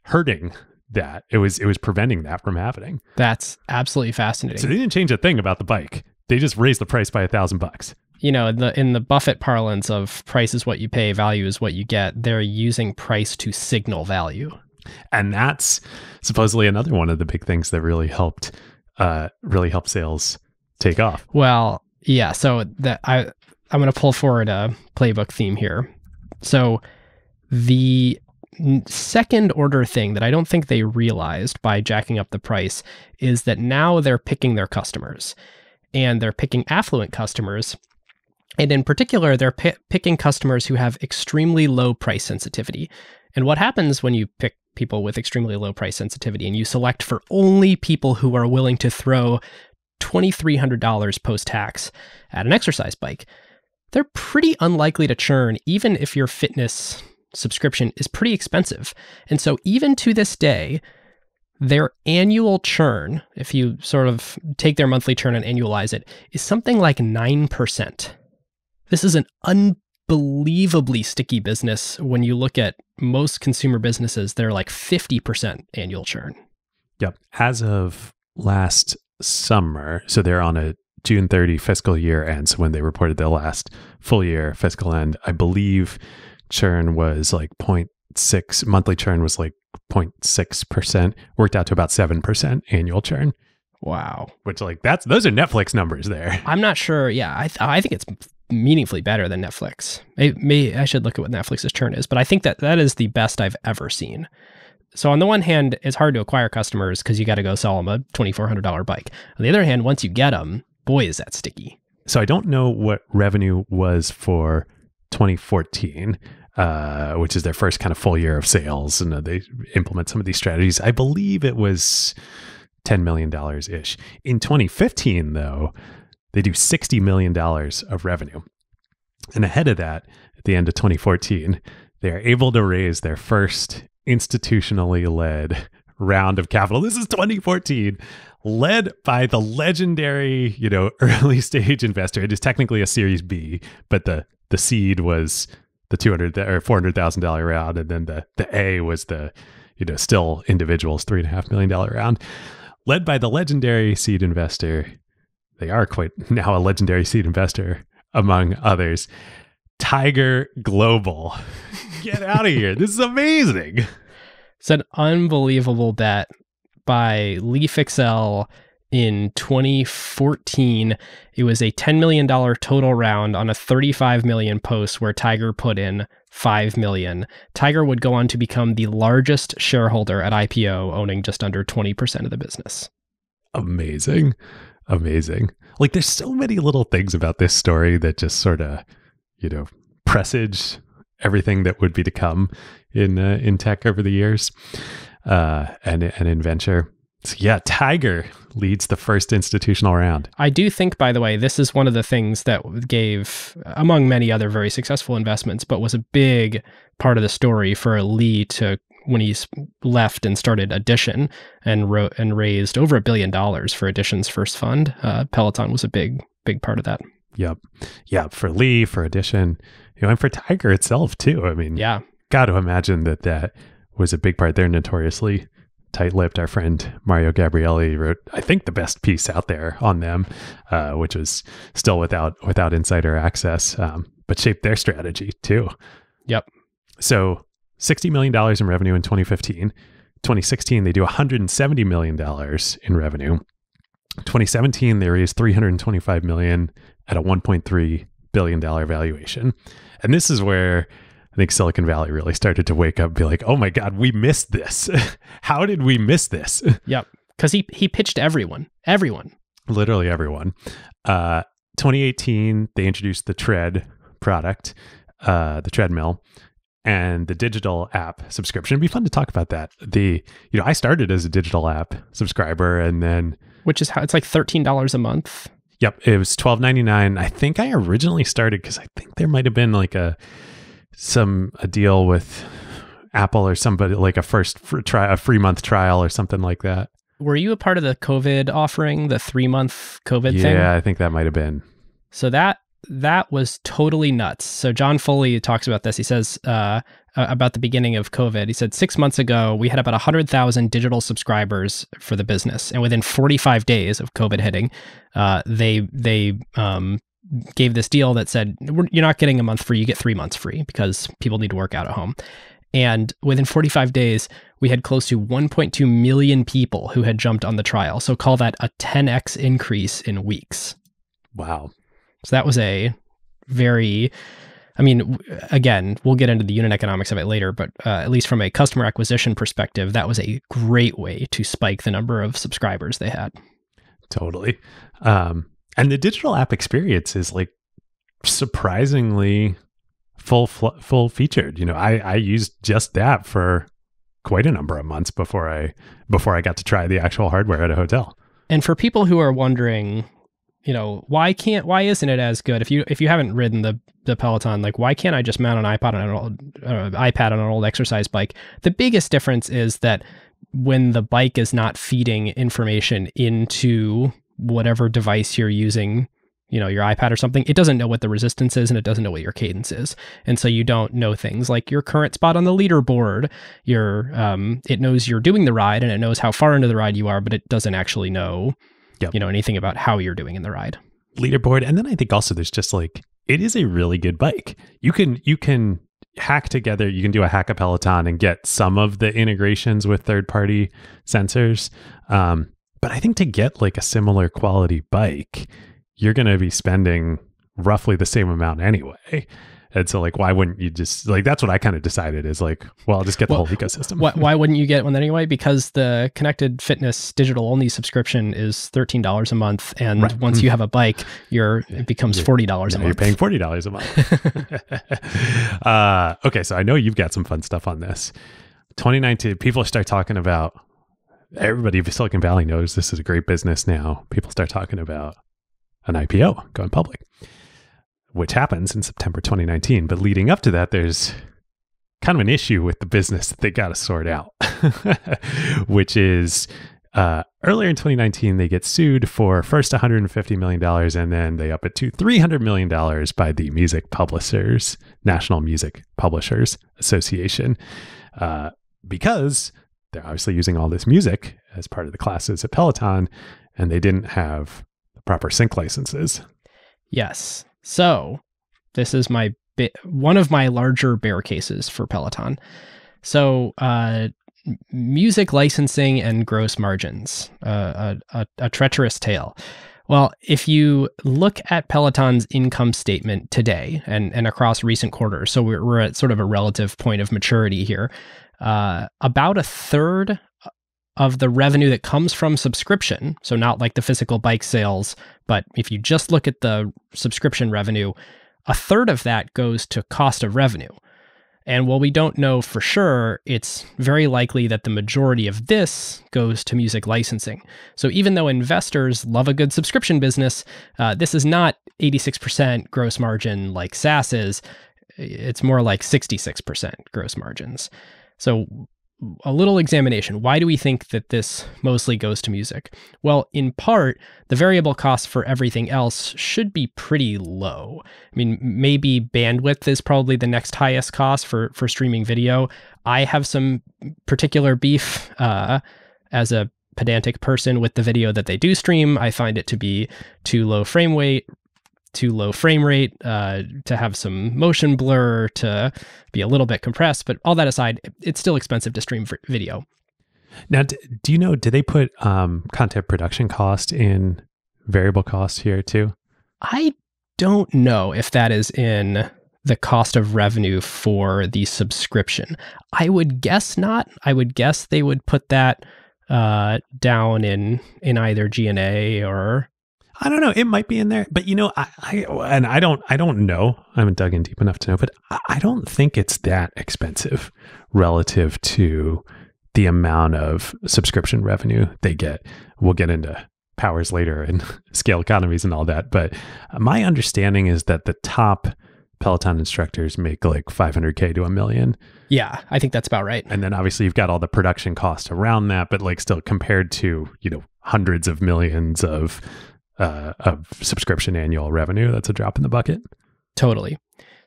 hurting that. It was preventing that from happening. That's absolutely fascinating. So they didn't change a thing about the bike. They just raised the price by $1,000. In the Buffett parlance of price is what you pay, value is what you get, they're using price to signal value. And that's supposedly another one of the big things that really helped sales take off. Well, yeah. So that I'm going to pull forward a playbook theme here. So the second order thing that I don't think they realized by jacking up the price is that now they're picking their customers, and they're picking affluent customers. And in particular, they're picking customers who have extremely low price sensitivity. And what happens when you pick people with extremely low price sensitivity and you select for only people who are willing to throw $2,300 post-tax at an exercise bike, they're pretty unlikely to churn, even if your fitness subscription is pretty expensive. And so even to this day, their annual churn, if you sort of take their monthly churn and annualize it, is something like 9%. This is an unbelievably sticky business. When you look at most consumer businesses, they're like 50% annual churn. Yep. As of last summer, so they're on a June 30 fiscal year end. So when they reported their last full year fiscal end, I believe churn was like 0.6, monthly churn was like 0.6%, worked out to about 7% annual churn. Wow. Which like those are Netflix numbers there. I'm not sure. Yeah, I think it's meaningfully better than Netflix. I should look at what Netflix's churn is, but I think that is the best I've ever seen. So on the one hand, it's hard to acquire customers because you got to go sell them a $2,400 bike. On the other hand, once you get them, boy, is that sticky. So I don't know what revenue was for 2014, which is their first kind of full year of sales, and they implement some of these strategies. I believe it was $10 million-ish. In 2015, though, they do $60 million of revenue. And ahead of that, at the end of 2014, they are able to raise their first institutionally led round of capital. This is 2014, led by the legendary, early stage investor. It is technically a Series B, but the seed was the $400,000 round, and then the A was the still individuals $3.5 million round, led by the legendary seed investor. They are quite now a legendary seed investor, among others, Tiger Global. Get out of here. This is amazing. It's an unbelievable bet by Leaf Excel in 2014. It was a $10 million total round on a $35 million post where Tiger put in $5 million. Tiger would go on to become the largest shareholder at IPO, owning just under 20% of the business. Amazing. Like there's so many little things about this story that just sort of, presage everything that would be to come in tech over the years, and in venture. So yeah, Tiger leads the first institutional round. I do think, by the way, this is one of the things that gave, among many other very successful investments, but was a big part of the story for Lee to, when he left and started Edition and raised over $1 billion for Edition's first fund. Peloton was a big part of that. Yep. Yeah. For Lee, for Edition, and for Tiger itself too. I mean, yeah. got to imagine that was a big part. They're notoriously tight-lipped. Our friend Mario Gabrielli wrote, I think, the best piece out there on them, which was still without insider access, but shaped their strategy too. Yep. So $60 million in revenue in 2015. 2016, they do $170 million in revenue. 2017, they raised $325 million at a $1.3 billion valuation. And this is where I think Silicon Valley really started to wake up and be like, oh my God, we missed this. How did we miss this? Yep. Because he pitched to everyone. Literally everyone. 2018, they introduced the Tread product, the Treadmill, and the digital app subscription. It'd be fun to talk about that. I started as a digital app subscriber, and then which is how it's like $13 a month. Yep, it was $12.99. I think I originally started because I think there might have been like a deal with Apple or somebody, like a free month trial or something like that. Were you a part of the COVID offering, the 3-month COVID thing? Yeah, I think that might have been. So that was totally nuts. So John Foley talks about this. He says about the beginning of COVID, he said 6 months ago, we had about 100,000 digital subscribers for the business. And within 45 days of COVID hitting, they gave this deal that said, you're not getting a month free, you get 3 months free because people need to work out at home. And within 45 days, we had close to 1.2 million people who had jumped on the trial. So call that a 10x increase in weeks. Wow. So that was a very, again, we'll get into the unit economics of it later, but at least from a customer acquisition perspective, that was a great way to spike the number of subscribers they had. Totally. And the digital app experience is like surprisingly full featured. I used just that for quite a number of months before I got to try the actual hardware at a hotel. And for people who are wondering, why isn't it as good? If you haven't ridden the Peloton, like, why can't I just mount an iPad on an old exercise bike? The biggest difference is that when the bike is not feeding information into whatever device you're using, your iPad or something, it doesn't know what the resistance is and it doesn't know what your cadence is. And so you don't know things like your current spot on the leaderboard. It knows you're doing the ride and it knows how far into the ride you are, but it doesn't actually know anything about how you're doing in the ride. Leaderboard. And then I think also there's just like, it is a really good bike. You can hack together, you can do a hack of Peloton and get some of the integrations with third-party sensors. But I think to get like a similar quality bike, you're going to be spending roughly the same amount anyway. And so like, why wouldn't you just like, that's what I kind of decided is like, well, I'll just get the whole ecosystem. Why wouldn't you get one anyway? Because the Connected Fitness digital only subscription is $13 a month. And right. Once you have a bike, it becomes $40 a month. You're paying $40 a month. Okay. So I know you've got some fun stuff on this. 2019, people start talking about, everybody in Silicon Valley knows this is a great business now. People start talking about an IPO going public, which happens in September 2019. But leading up to that, there's kind of an issue with the business that they got to sort out, which is earlier in 2019, they get sued for first $150 million, and then they up it to $300 million by the National Music Publishers Association, because they're obviously using all this music as part of the classes at Peloton, and they didn't have the proper sync licenses. Yes. So this is one of my larger bear cases for Peloton. So music licensing and gross margins, a treacherous tale. Well, if you look at Peloton's income statement today and across recent quarters, so we're at sort of a relative point of maturity here, about a third of the revenue that comes from subscription, so not like the physical bike sales, but if you just look at the subscription revenue, a third of that goes to cost of revenue. And while we don't know for sure, it's very likely that the majority of this goes to music licensing. So even though investors love a good subscription business, this is not 86% gross margin like SaaS is. It's more like 66% gross margins. So a little examination. Why do we think that this mostly goes to music? Well, in part, the variable cost for everything else should be pretty low. I mean, maybe bandwidth is probably the next highest cost for streaming video. I have some particular beef as a pedantic person with the video that they do stream. I find it to be too low frame rate, to have some motion blur, to be a little bit compressed. But all that aside, it's still expensive to stream video. Now, do you know, do they put content production cost in variable cost here too? I don't know if that is in the cost of revenue for the subscription. I would guess not. I would guess they would put that down in either G&A or... I don't know. It might be in there, but I don't know. I haven't dug in deep enough to know, but I don't think it's that expensive relative to the amount of subscription revenue they get. We'll get into powers later and scale economies and all that. But my understanding is that the top Peloton instructors make like $500K to $1 million. Yeah, I think that's about right. And then obviously you've got all the production costs around that, but like still compared to, hundreds of millions of subscription annual revenue, that's a drop in the bucket. Totally.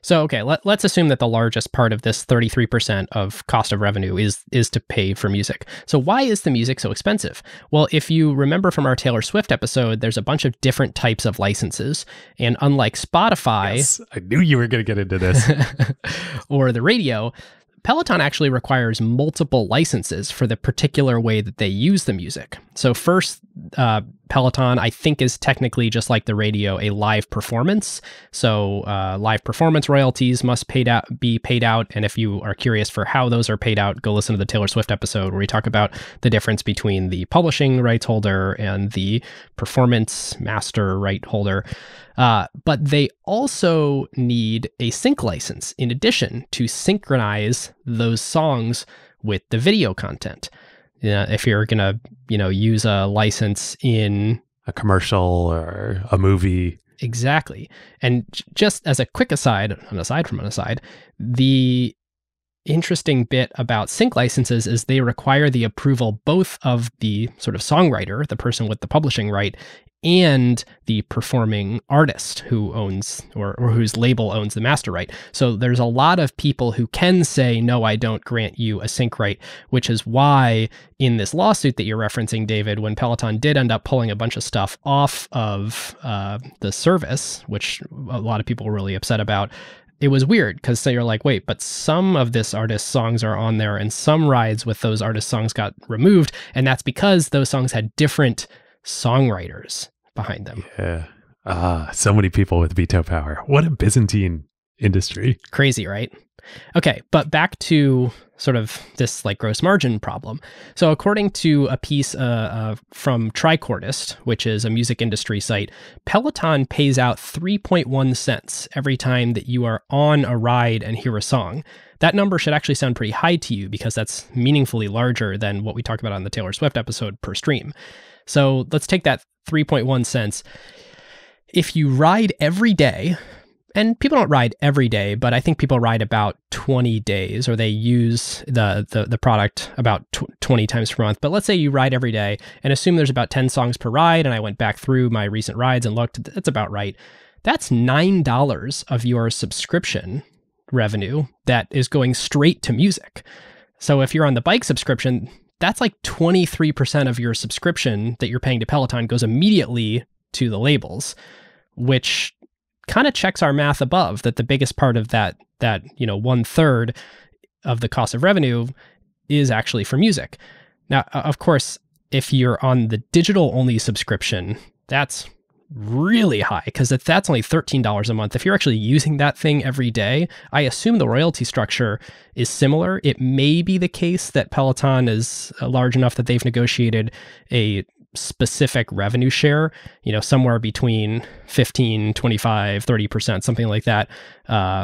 So, okay, let's assume that the largest part of this 33% of cost of revenue is to pay for music. So why is the music so expensive? Well, if you remember from our Taylor Swift episode, there's a bunch of different types of licenses. And unlike Spotify... Yes, I knew you were going to get into this. or the radio, Peloton actually requires multiple licenses for the particular way that they use the music. So first, Peloton, I think, is technically just like the radio, a live performance. So live performance royalties must be paid out. And if you are curious for how those are paid out, go listen to the Taylor Swift episode where we talk about the difference between the publishing rights holder and the performance master right holder. But they also need a sync license in addition to synchronize those songs with the video content. If you're going to, use a license in a commercial or a movie. Exactly. And just as a quick aside, the interesting bit about sync licenses is they require the approval both of the sort of songwriter, the person with the publishing right, and the performing artist who owns or whose label owns the master right. So there's a lot of people who can say, no, I don't grant you a sync right, which is why in this lawsuit that you're referencing, David, when Peloton did end up pulling a bunch of stuff off of the service, which a lot of people were really upset about, it was weird because you're like, wait, but some of this artist's songs are on there and some rides with those artist songs got removed. And that's because those songs had different songwriters behind them. Yeah. So many people with veto power. What a Byzantine industry. Crazy, right? Okay, but back to sort of this like gross margin problem. So according to a piece from Tricordist, which is a music industry site, Peloton pays out 3.1 cents every time that you are on a ride and hear a song. That number should actually sound pretty high to you because that's meaningfully larger than what we talked about on the Taylor Swift episode per stream. So let's take that 3.1 cents. If you ride every day, and people don't ride every day, but I think people ride about 20 days, or they use the product about 20 times per month. But let's say you ride every day and assume there's about 10 songs per ride. And I went back through my recent rides and looked, that's about right. That's $9 of your subscription revenue that is going straight to music. So if you're on the bike subscription, that's like 23% of your subscription that you're paying to Peloton goes immediately to the labels, which kind of checks our math above that the biggest part of that 1/3 of the cost of revenue is actually for music. Now, of course, if you're on the digital only subscription, that's really high because that's only $13 a month. If you're actually using that thing every day, I assume the royalty structure is similar. It may be the case that Peloton is large enough that they've negotiated a specific revenue share, somewhere between 15, 25, 30%, something like that,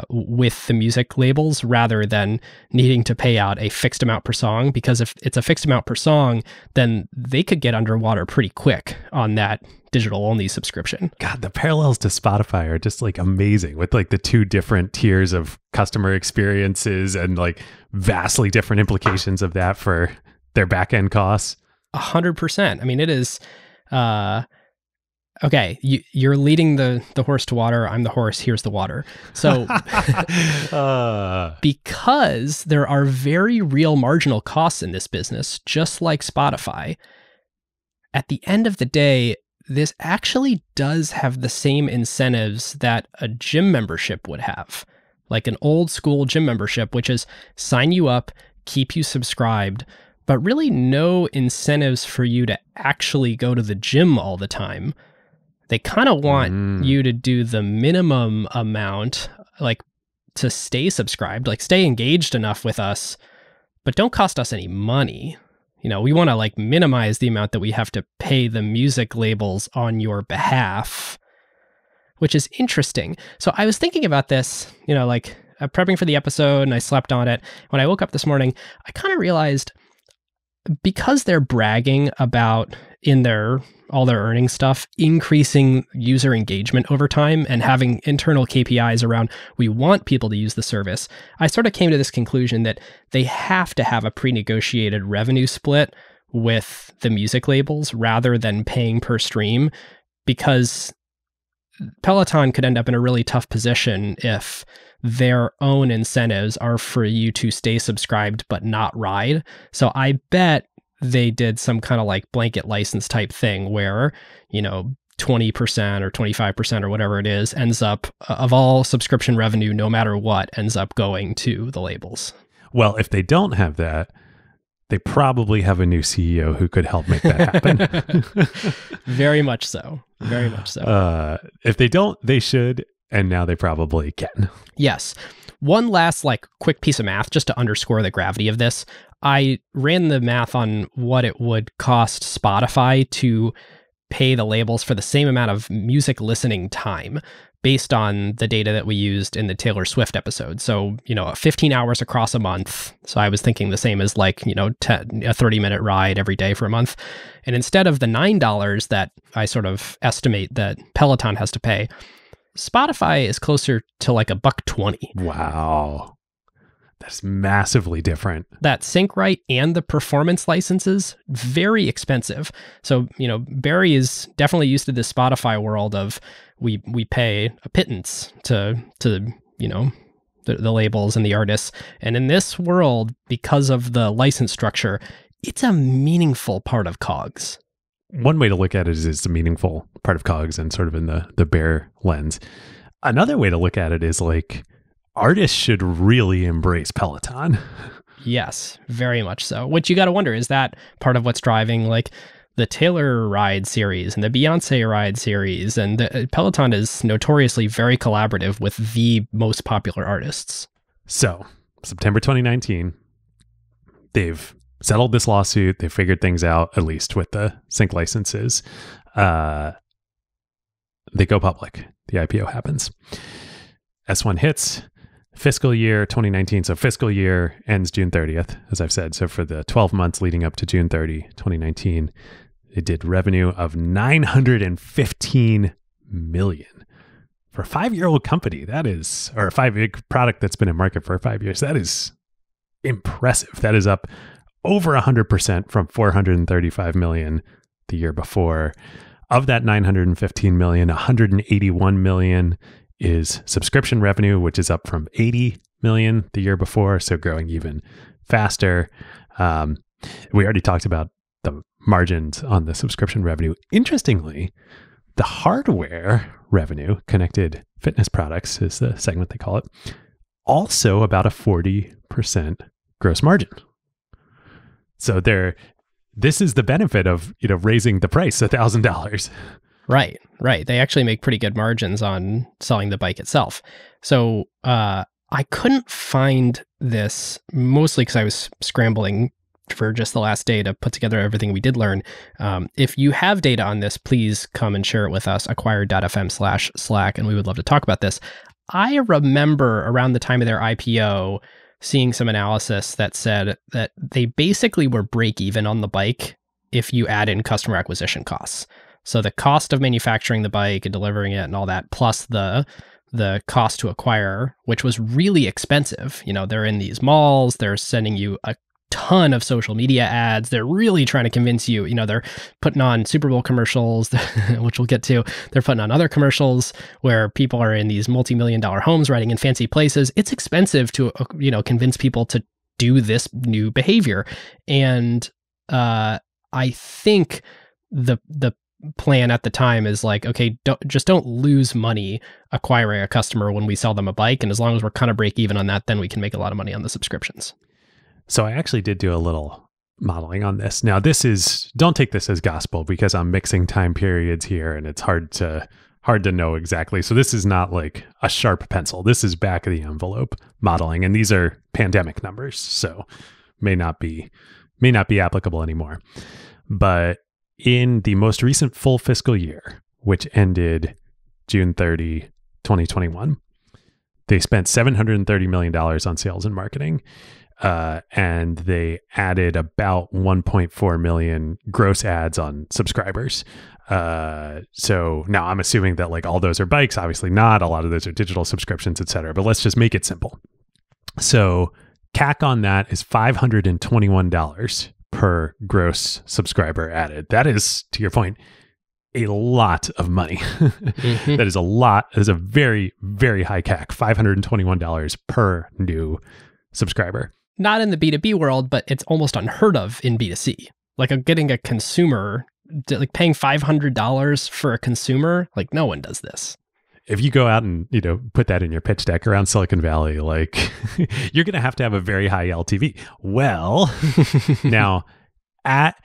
with the music labels, rather than needing to pay out a fixed amount per song. Because if it's a fixed amount per song, then they could get underwater pretty quick on that digital only subscription. God, the parallels to Spotify are just like amazing, with like the two different tiers of customer experiences and like vastly different implications of that for their back end costs. 100%. I mean, it is, okay, you're leading the horse to water. I'm the horse. Here's the water. So because there are very real marginal costs in this business, just like Spotify, at the end of the day, this actually does have the same incentives that a gym membership would have, like an old school gym membership, which is sign you up, keep you subscribed, but really no incentives for you to actually go to the gym all the time. They kind of want you to do the minimum amount, like to stay subscribed, like stay engaged enough with us, but don't cost us any money. We want to like minimize the amount that we have to pay the music labels on your behalf, which is interesting. So I was thinking about this, like prepping for the episode, and I slept on it. When I woke up this morning, I kind of realized, because they're bragging about in all their earnings stuff, increasing user engagement over time and having internal KPIs around, we want people to use the service, I sort of came to this conclusion that they have to have a pre-negotiated revenue split with the music labels rather than paying per stream, because Peloton could end up in a really tough position if their own incentives are for you to stay subscribed but not ride. So I bet they did some kind of like blanket license type thing where, 20% or 25% or whatever it is ends up, of all subscription revenue, no matter what, ends up going to the labels. Well, if they don't have that, they probably have a new CEO who could help make that happen. Very much so. Very much so. If they don't, they should. And now they probably can. Yes. One last quick piece of math just to underscore the gravity of this. I ran the math on what it would cost Spotify to pay the labels for the same amount of music listening time based on the data that we used in the Taylor Swift episode. So, 15 hours across a month. So I was thinking the same as a 30-minute ride every day for a month. And instead of the $9 that I sort of estimate that Peloton has to pay, Spotify is closer to like $1.20. Wow. That's massively different. That sync right and the performance licenses, very expensive. So, Barry is definitely used to this Spotify world of we pay a pittance to the labels and the artists. And in this world, because of the license structure, it's a meaningful part of COGS. One way to look at it is it's a meaningful part of COGS and sort of in the bear lens. Another way to look at it is like, artists should really embrace Peloton. Yes, very much so. Which you got to wonder, is that part of what's driving like the Taylor Ride series and the Beyonce Ride series? And the Peloton is notoriously very collaborative with the most popular artists. So, September 2019, they've settled this lawsuit. They figured things out, at least with the sync licenses. They go public. The IPO happens. S1 hits. Fiscal year 2019. So fiscal year ends June 30th, as I've said. So for the 12 months leading up to June 30, 2019, they did revenue of $915 million. For a 5-year-old company, that is, or a 5-year product that's been in market for 5 years, that is impressive. That is up over 100% from $435 million the year before. Of that $915 million, $181 million is subscription revenue, which is up from $80 million the year before, so growing even faster. We already talked about the margins on the subscription revenue. Interestingly, the hardware revenue, connected fitness products is the segment they call it, also about a 40% gross margin. So this is the benefit of raising the price $1,000. Right. They actually make pretty good margins on selling the bike itself. So I couldn't find this, mostly because I was scrambling for just the last day to put together everything we did learn. If you have data on this, please come and share it with us, acquired.fm/Slack, and we would love to talk about this. I remember around the time of their IPO seeing some analysis that said that they basically were break even on the bike if you add in customer acquisition costs. So the cost of manufacturing the bike and delivering it and all that, plus the cost to acquire, which was really expensive. You know, they're in these malls, they're sending you a ton of social media ads. They're really trying to convince you, you know, they're putting on Super Bowl commercials, which we'll get to. They're putting on other commercials where people are in these multi-million-dollar homes riding in fancy places. It's expensive to, you know, convince people to do this new behavior. And I think the plan at the time is like, okay, don't lose money acquiring a customer when we sell them a bike. And as long as we're kind of break even on that, then we can make a lot of money on the subscriptions. So I actually did do a little modeling on this. Now, don't take this as gospel because I'm mixing time periods here and it's hard to know exactly. So this is not like a sharp pencil. This is back of the envelope modeling. And these are pandemic numbers. So may not be applicable anymore. But in the most recent full fiscal year, which ended June 30, 2021, they spent $730 million on sales and marketing. And they added about 1.4 million gross ads on subscribers. So now I'm assuming that like all those are bikes, obviously not. A lot of those are digital subscriptions, et cetera. But let's just make it simple. So CAC on that is $521 per gross subscriber added. That is, to your point, a lot of money. Mm-hmm. That is a lot. That is a very, very high CAC, $521 per new subscriber. Not in the B2B world, but it's almost unheard of in B2C. Like getting a consumer, like paying $500 for a consumer, like no one does this. If you go out and, you know, put that in your pitch deck around Silicon Valley, like you're going to have a very high LTV. Well, now at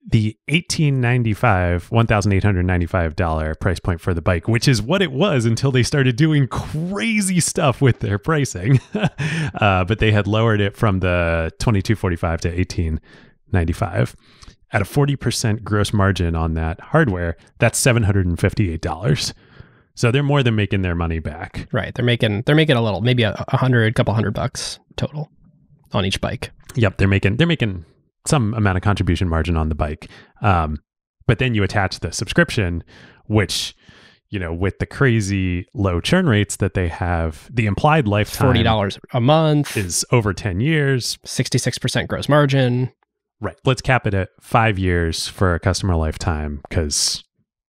the $1,895 price point for the bike, which is what it was until they started doing crazy stuff with their pricing. But they had lowered it from the $2,245 to $1,895. At a 40% gross margin on that hardware, that's $758. So they're more than making their money back. Right. They're making a little, maybe a couple $100 total on each bike. Yep. They're making some amount of contribution margin on the bike. But then you attach the subscription, which, you know, with the crazy low churn rates that they have, the implied lifetime $40 a month is over 10 years, 66% gross margin. Right. Let's cap it at 5 years for a customer lifetime because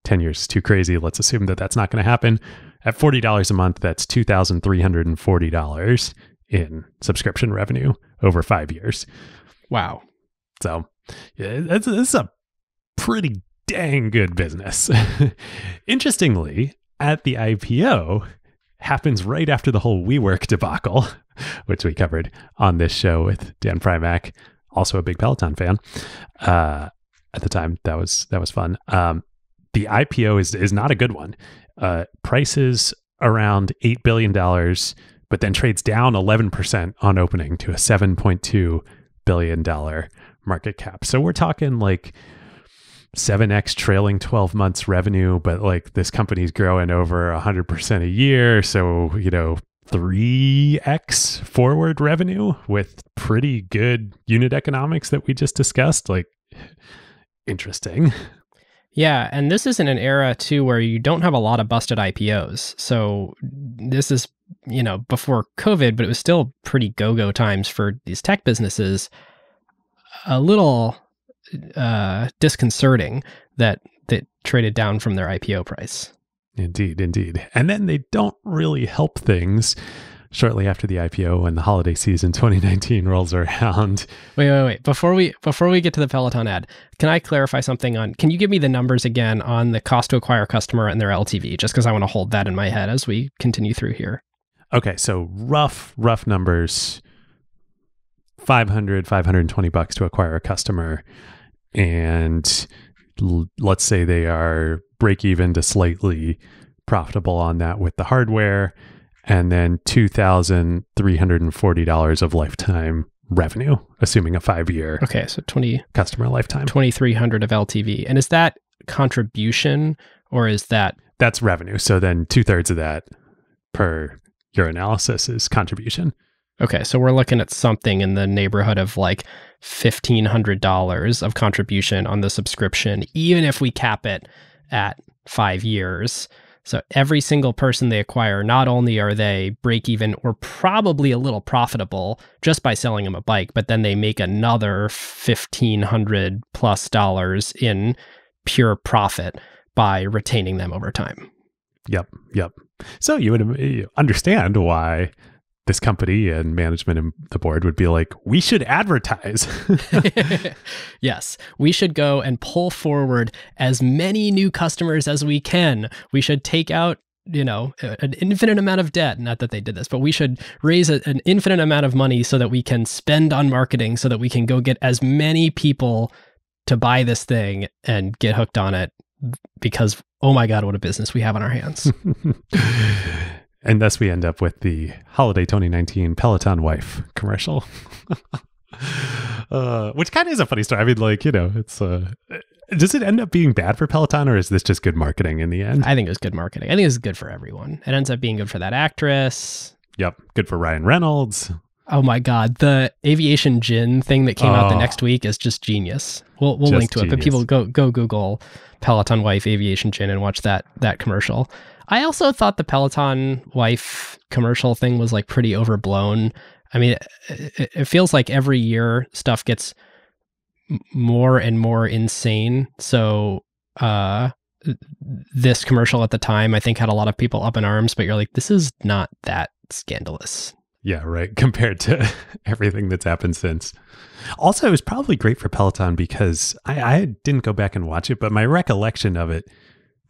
10 years is too crazy. Let's assume that that's not going to happen. At $40 a month, that's $2,340 in subscription revenue over 5 years. Wow. So yeah, it's a pretty dang good business. Interestingly, at the IPO, happens right after the whole WeWork debacle, which we covered on this show with Dan Primack, also a big Peloton fan. At the time, that was fun. The IPO is not a good one. Prices around $8 billion, but then trades down 11% on opening to a $7.2 billion market cap. So we're talking like 7x trailing 12 months revenue, but like this company's growing over 100% a year. So, you know, 3x forward revenue with pretty good unit economics that we just discussed. Like, interesting. Yeah, and this is in an era too where you don't have a lot of busted IPOs. So this is, you know, before COVID, but it was still pretty go-go times for these tech businesses. A little disconcerting that traded down from their IPO price. Indeed. And then they don't really help things shortly after the IPO when the holiday season 2019 rolls around. Wait. Before we get to the Peloton ad, can I clarify something can you give me the numbers again on the cost to acquire a customer and their LTV, just because I want to hold that in my head as we continue through here. Okay, so rough numbers, $520 to acquire a customer. And let's say they are break even to slightly profitable on that with the hardware. And then $2,340 of lifetime revenue, assuming a 5-year Okay, so customer lifetime. 2,300 of LTV. And is that contribution or is that? That's revenue. So then 2/3 of that per your analysis is contribution. Okay, so we're looking at something in the neighborhood of like $1,500 of contribution on the subscription, even if we cap it at 5 years. So every single person they acquire, not only are they break even or probably a little profitable just by selling them a bike, but then they make another $1,500 plus in pure profit by retaining them over time. Yep. So you would understand why this company and management and the board would be like, we should advertise. Yes, we should go and pull forward as many new customers as we can. We should take out, an infinite amount of debt. Not that they did this, but we should raise an infinite amount of money so that we can spend on marketing so that we can go get as many people to buy this thing and get hooked on it because, oh my God, what a business we have on our hands. And thus we end up with the holiday 2019 Peloton wife commercial, which kind of is a funny story. I mean, it's does it end up being bad for Peloton or is this just good marketing in the end? I think it was good marketing. I think it's good for everyone. It ends up being good for that actress. Yep. Good for Ryan Reynolds. Oh my God. The aviation gin thing that came out the next week is just genius. We'll link to it, but people go Google Peloton wife aviation gin and watch that commercial. I also thought the Peloton wife commercial thing was like pretty overblown. I mean, it feels like every year stuff gets more and more insane. So this commercial at the time, I think, had a lot of people up in arms, but you're like, this is not that scandalous. Yeah, right. Compared to everything that's happened since. Also, it was probably great for Peloton because I didn't go back and watch it, but my recollection of it,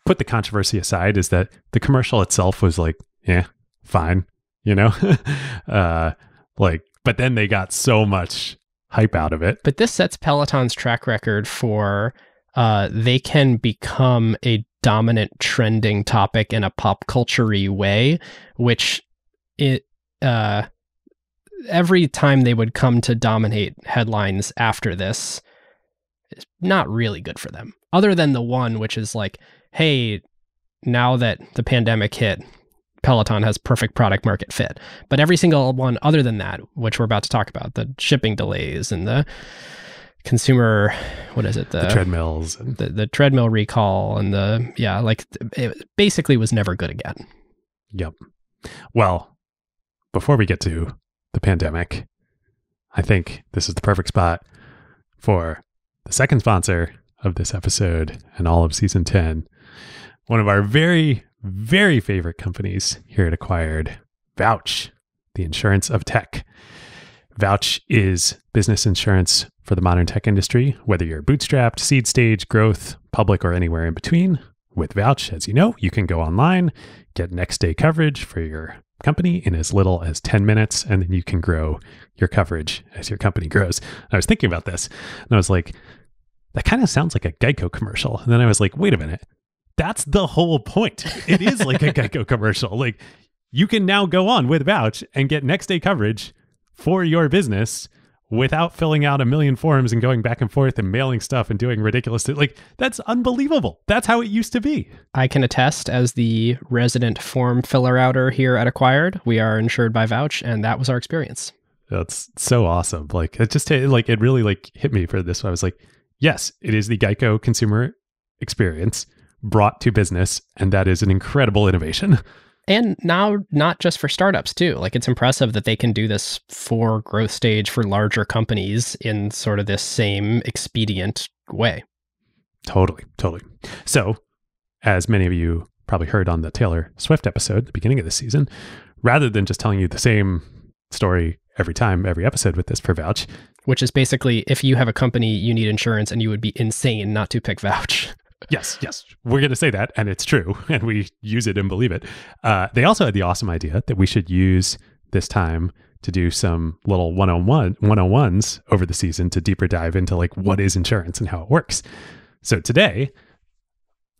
put the controversy aside, is that the commercial itself was like, yeah, fine, but then they got so much hype out of it. But this sets Peloton's track record for they can become a dominant trending topic in a pop culture-y way, which every time they would come to dominate headlines after this is not really good for them. Other than the one, which is like, hey, now that the pandemic hit, Peloton has perfect product market fit. But every single one other than that, which we're about to talk about, the shipping delays and the consumer, the treadmills, and the treadmill recall and it basically was never good again. Yep. Well, before we get to the pandemic, I think this is the perfect spot for the second sponsor of this episode and all of season 10. One of our very, very favorite companies here at Acquired, Vouch, the insurance of tech. Vouch is business insurance for the modern tech industry, whether you're bootstrapped, seed stage, growth, public, or anywhere in between. With Vouch, as you know, you can go online, get next day coverage for your company in as little as 10 minutes, and then you can grow your coverage as your company grows. And I was thinking about this, and I was like, that kind of sounds like a Geico commercial. And then I was like, wait a minute. That's the whole point. It is like a Geico commercial. Like, you can now go on with Vouch and get next day coverage for your business without filling out a million forms and going back and forth and mailing stuff and doing ridiculous like, that's unbelievable. That's how it used to be. I can attest as the resident form filler outer here at Acquired. We are insured by Vouch, and that was our experience. That's so awesome. Like, it just it really hit me for this. I was like, yes, it is the Geico consumer experience brought to business, and that is an incredible innovation. And now, not just for startups too. Like, it's impressive that they can do this for growth stage for larger companies in sort of this same expedient way. Totally. So, as many of you probably heard on the Taylor Swift episode at the beginning of the season, rather than just telling you the same story every episode with this for Vouch, which is basically, if you have a company, you need insurance, and you would be insane not to pick Vouch. Yes. We're going to say that, and it's true, and we use it and believe it. They also had the awesome idea that we should use this time to do some little 101s over the season to deeper dive into like what is insurance and how it works. So today,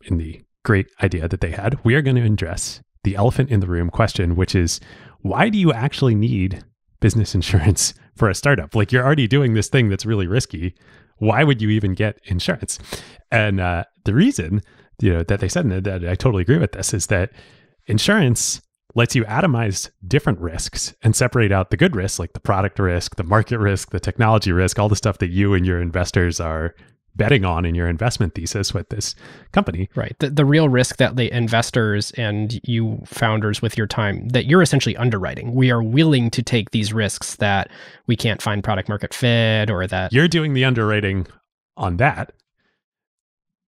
in the great idea that they had, we are going to address the elephant in the room question, which is, why do you actually need business insurance for a startup? Like, you're already doing this thing that's really risky. Why would you even get insurance? And the reason, that they said, and that I totally agree with this, is that insurance lets you atomize different risks and separate out the good risks, like the product risk, the market risk, the technology risk, all the stuff that you and your investors are betting on in your investment thesis with this company. Right. The real risk that the investors and you founders with your time, that you're essentially underwriting. We are willing to take these risks that we can't find product market fit, or that you're doing the underwriting on that.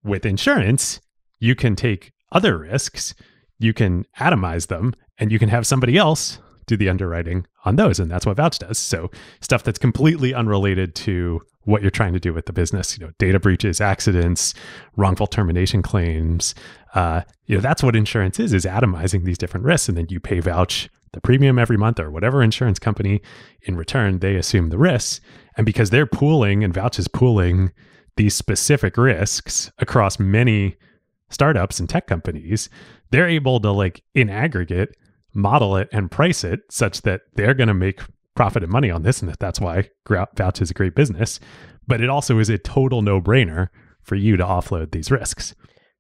With insurance, you can take other risks, you can atomize them, and you can have somebody else do the underwriting on those. And that's what Vouch does. So stuff that's completely unrelated to what you're trying to do with the business, data breaches, accidents, wrongful termination claims. That's what insurance is atomizing these different risks. And then you pay Vouch the premium every month, or whatever insurance company. In return, they assume the risks. And because they're pooling, and Vouch is pooling these specific risks across many startups and tech companies, they're able to, like, in aggregate, model it and price it such that they're going to make profit and money on this, and that's why Vouch is a great business. But it also is a total no-brainer for you to offload these risks.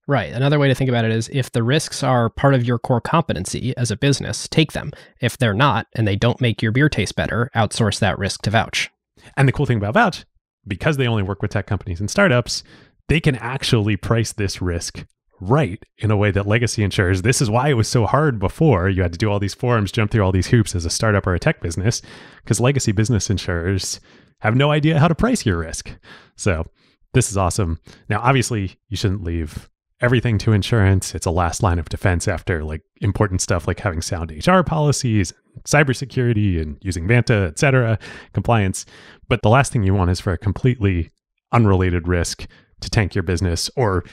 Right. Another way to think about it is, if the risks are part of your core competency as a business, take them. If they're not, and they don't make your beer taste better, outsource that risk to Vouch. And the cool thing about Vouch, because they only work with tech companies and startups, they can actually price this risk right in a way that legacy insurers, this is why it was so hard before. You had to do all these forms, jump through all these hoops as a startup or a tech business, because legacy business insurers have no idea how to price your risk. So this is awesome. Now, obviously, you shouldn't leave everything to insurance. It's a last line of defense after, like, important stuff like having sound HR policies, cybersecurity, and using Vanta, et cetera, compliance. But the last thing you want is for a completely unrelated risk to tank your business, or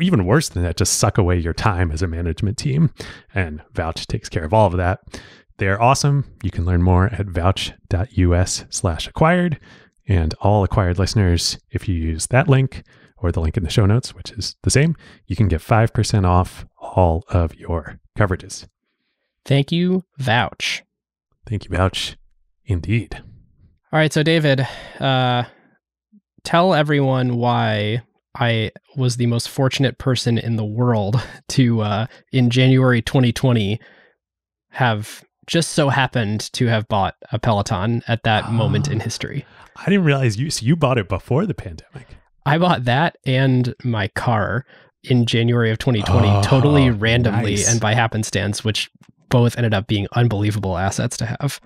even worse than that, just suck away your time as a management team. And Vouch takes care of all of that. They're awesome. You can learn more at vouch.us/acquired. And all acquired listeners, if you use that link or the link in the show notes, which is the same, you can get 5% off all of your coverages. Thank you, Vouch. Thank you, Vouch. Indeed. All right. So, David, tell everyone why I was the most fortunate person in the world to, in January 2020, have just so happened to have bought a Peloton at that moment in history. I didn't realize you bought it before the pandemic. I bought that and my car in January of 2020, totally randomly and by happenstance, which both ended up being unbelievable assets to have.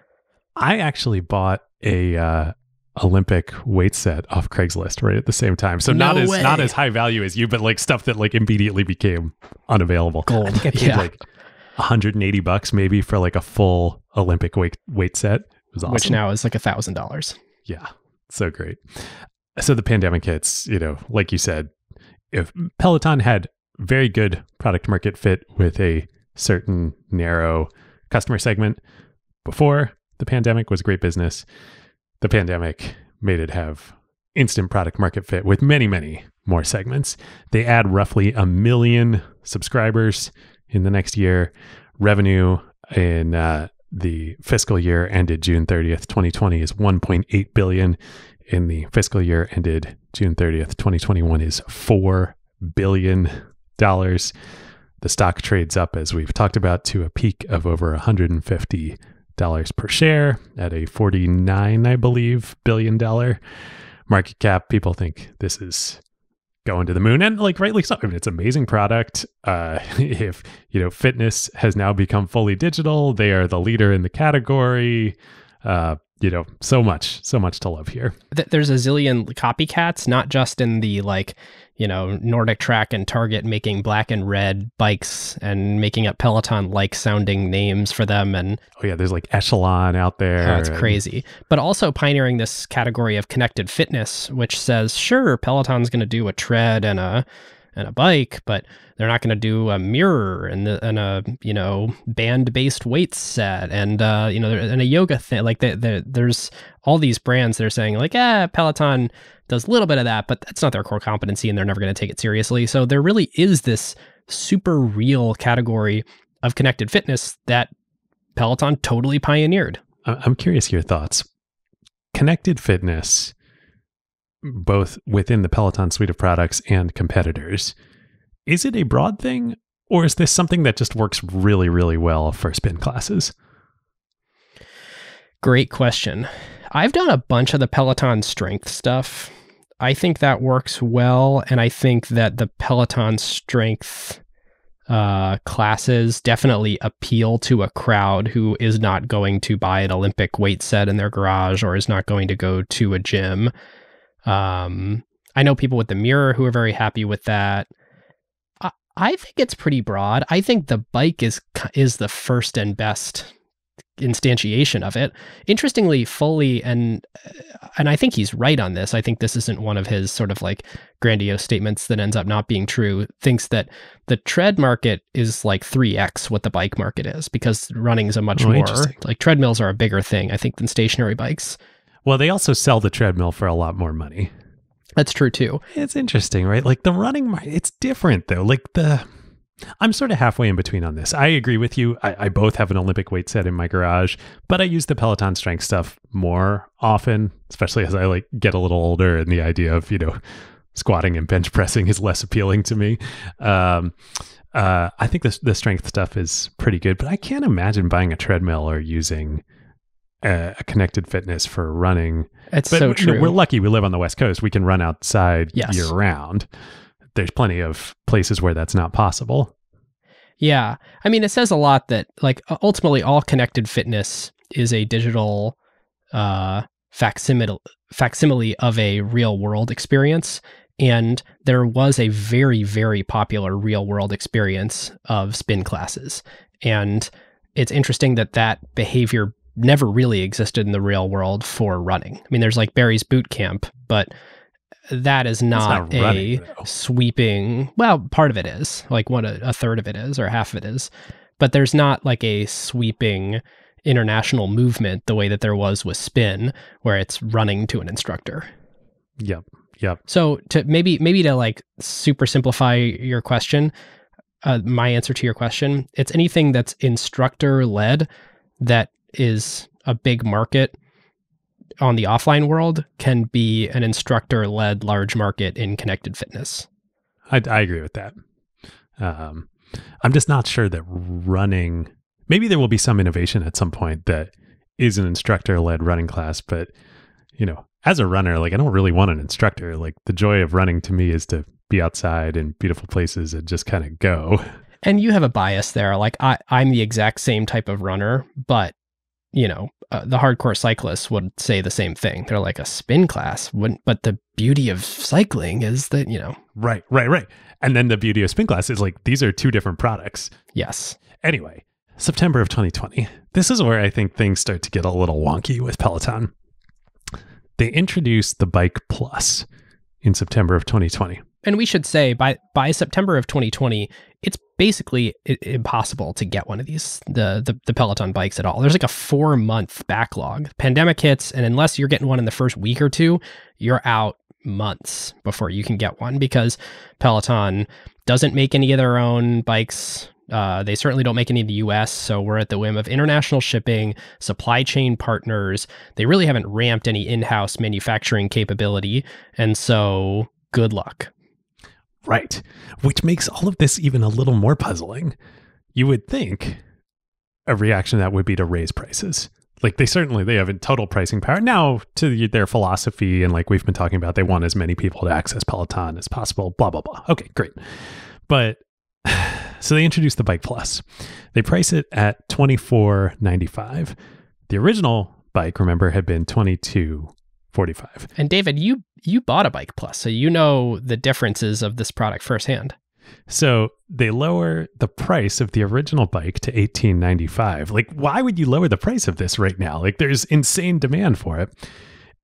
I actually bought a Olympic weight set off Craigslist right at the same time. So not as high value as you, but like stuff that like immediately became unavailable. Gold. I think I paid like $180 maybe for like a full Olympic weight set. It was awesome. Which now is like $1,000. Yeah. So great. So the pandemic hits, like you said, if Peloton had very good product market fit with a certain narrow customer segment before the pandemic, was a great business. The pandemic made it have instant product market fit with many, many more segments. They add roughly 1 million subscribers in the next year. Revenue in the fiscal year ended June 30th, 2020 is $1.8 billion. In the fiscal year ended June 30th, 2021 is $4 billion. The stock trades up, as we've talked about, to a peak of over $150 per share at a $49, I believe, billion market cap. People think this is going to the moon, and like rightly so. I mean, it's an amazing product. If fitness has now become fully digital, they are the leader in the category. So much to love here. There's a zillion copycats, not just in the Nordic Track and Target making black and red bikes and making up Peloton-like sounding names for them. And there's like Echelon out there. Oh, it's crazy. But also pioneering this category of connected fitness, which says, sure, Peloton's going to do a tread and a bike, but they're not going to do a mirror and a band-based weights set and and a yoga thing. Like there's all these brands that are saying like, Peloton does a little bit of that, but that's not their core competency, and they're never going to take it seriously. So there really is this super real category of connected fitness that Peloton totally pioneered. I'm curious your thoughts. Connected fitness, both within the Peloton suite of products and competitors, is it a broad thing, or is this something that just works really, really well for spin classes? Great question. I've done a bunch of the Peloton strength stuff. I think that works well, and I think that the Peloton strength classes definitely appeal to a crowd who is not going to buy an Olympic weight set in their garage or is not going to go to a gym. I know people with the mirror who are very happy with that. I think it's pretty broad. I think the bike is the first and best instantiation of it. Interestingly, Foley, and I think he's right on this, I think this isn't one of his sort of like grandiose statements that ends up not being true, thinks that the tread market is like 3x what the bike market is, because running is a much more, like treadmills are a bigger thing, I think, than stationary bikes. Well, they also sell the treadmill for a lot more money. That's true too. It's interesting, right? Like the running market, it's different though. Like I'm sort of halfway in between on this. I agree with you. I both have an Olympic weight set in my garage, but I use the Peloton strength stuff more often, especially as I like get a little older and the idea of, squatting and bench pressing is less appealing to me. I think the strength stuff is pretty good, but I can't imagine buying a treadmill or using a connected fitness for running. It's so true. We're lucky we live on the West Coast. We can run outside year round. There's plenty of places where that's not possible. Yeah. I mean, it says a lot that like ultimately all connected fitness is a digital facsimile of a real world experience. And there was a very, very popular real world experience of spin classes. And it's interesting that behavior never really existed in the real world for running. I mean, there's like Barry's boot camp, but that is not a sweeping, well, part of it is, like a third of it is, or half of it is, but there's not like a sweeping international movement the way that there was with spin, where it's running to an instructor. Yep. So to maybe to like super simplify your question, my answer to your question, it's anything that's instructor led that is a big market on the offline world can be an instructor-led large market in connected fitness. I agree with that. I'm just not sure that running, maybe there will be some innovation at some point that is an instructor-led running class, but as a runner, like I don't really want an instructor. Like the joy of running to me is to be outside in beautiful places and just kind of go. And you have a bias there. Like I'm the exact same type of runner, but the hardcore cyclists would say the same thing. They're like, a spin class wouldn't, but the beauty of cycling is that, Right. And then the beauty of spin class is like, these are two different products. Yes. Anyway, September of 2020. This is where I think things start to get a little wonky with Peloton. They introduced the Bike Plus in September of 2020. And we should say by September of 2020, it's basically impossible to get one of these, the Peloton bikes at all. There's like a 4-month backlog. Pandemic hits, and unless you're getting one in the first week or two, you're out months before you can get one, because Peloton doesn't make any of their own bikes. They certainly don't make any in the US, so we're at the whim of international shipping, supply chain partners. They really haven't ramped any in-house manufacturing capability, and so good luck. Right. Which makes all of this even a little more puzzling. You would think a reaction to that would be to raise prices. Like they have total pricing power. Now, to their philosophy, and like we've been talking about, they want as many people to access Peloton as possible, blah, blah, blah. Okay, great. But so they introduced the Bike Plus. They price it at $24.95. The original bike, remember, had been $22.45. And David, you bought a Bike Plus, so you know the differences of this product firsthand. So they lower the price of the original bike to $18.95. Like, why would you lower the price of this right now? Like, there's insane demand for it.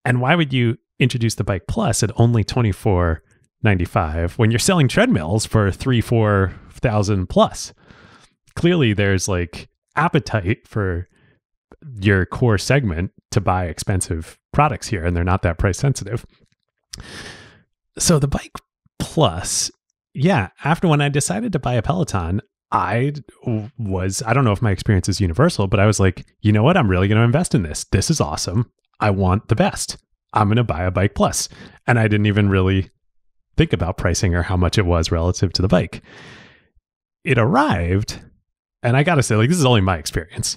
And why would you introduce the Bike Plus at only $24.95 when you're selling treadmills for $3,000-$4,000 plus? Clearly, there's like appetite for your core segment to buy expensive products here, and they're not that price sensitive. So the Bike Plus, after when I decided to buy a Peloton, I don't know if my experience is universal, but I was like, you know what? I'm really going to invest in this. This is awesome. I want the best. I'm going to buy a Bike Plus. And I didn't even really think about pricing or how much it was relative to the bike. It arrived, and I got to say, like, this is only my experience.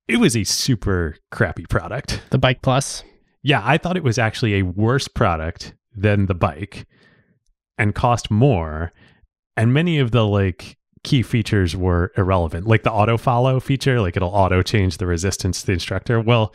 It was a super crappy product. The Bike Plus? Yeah, I thought it was actually a worse product than the bike and cost more. And many of the like key features were irrelevant, like the auto follow feature, like it'll auto change the resistance to the instructor. Well,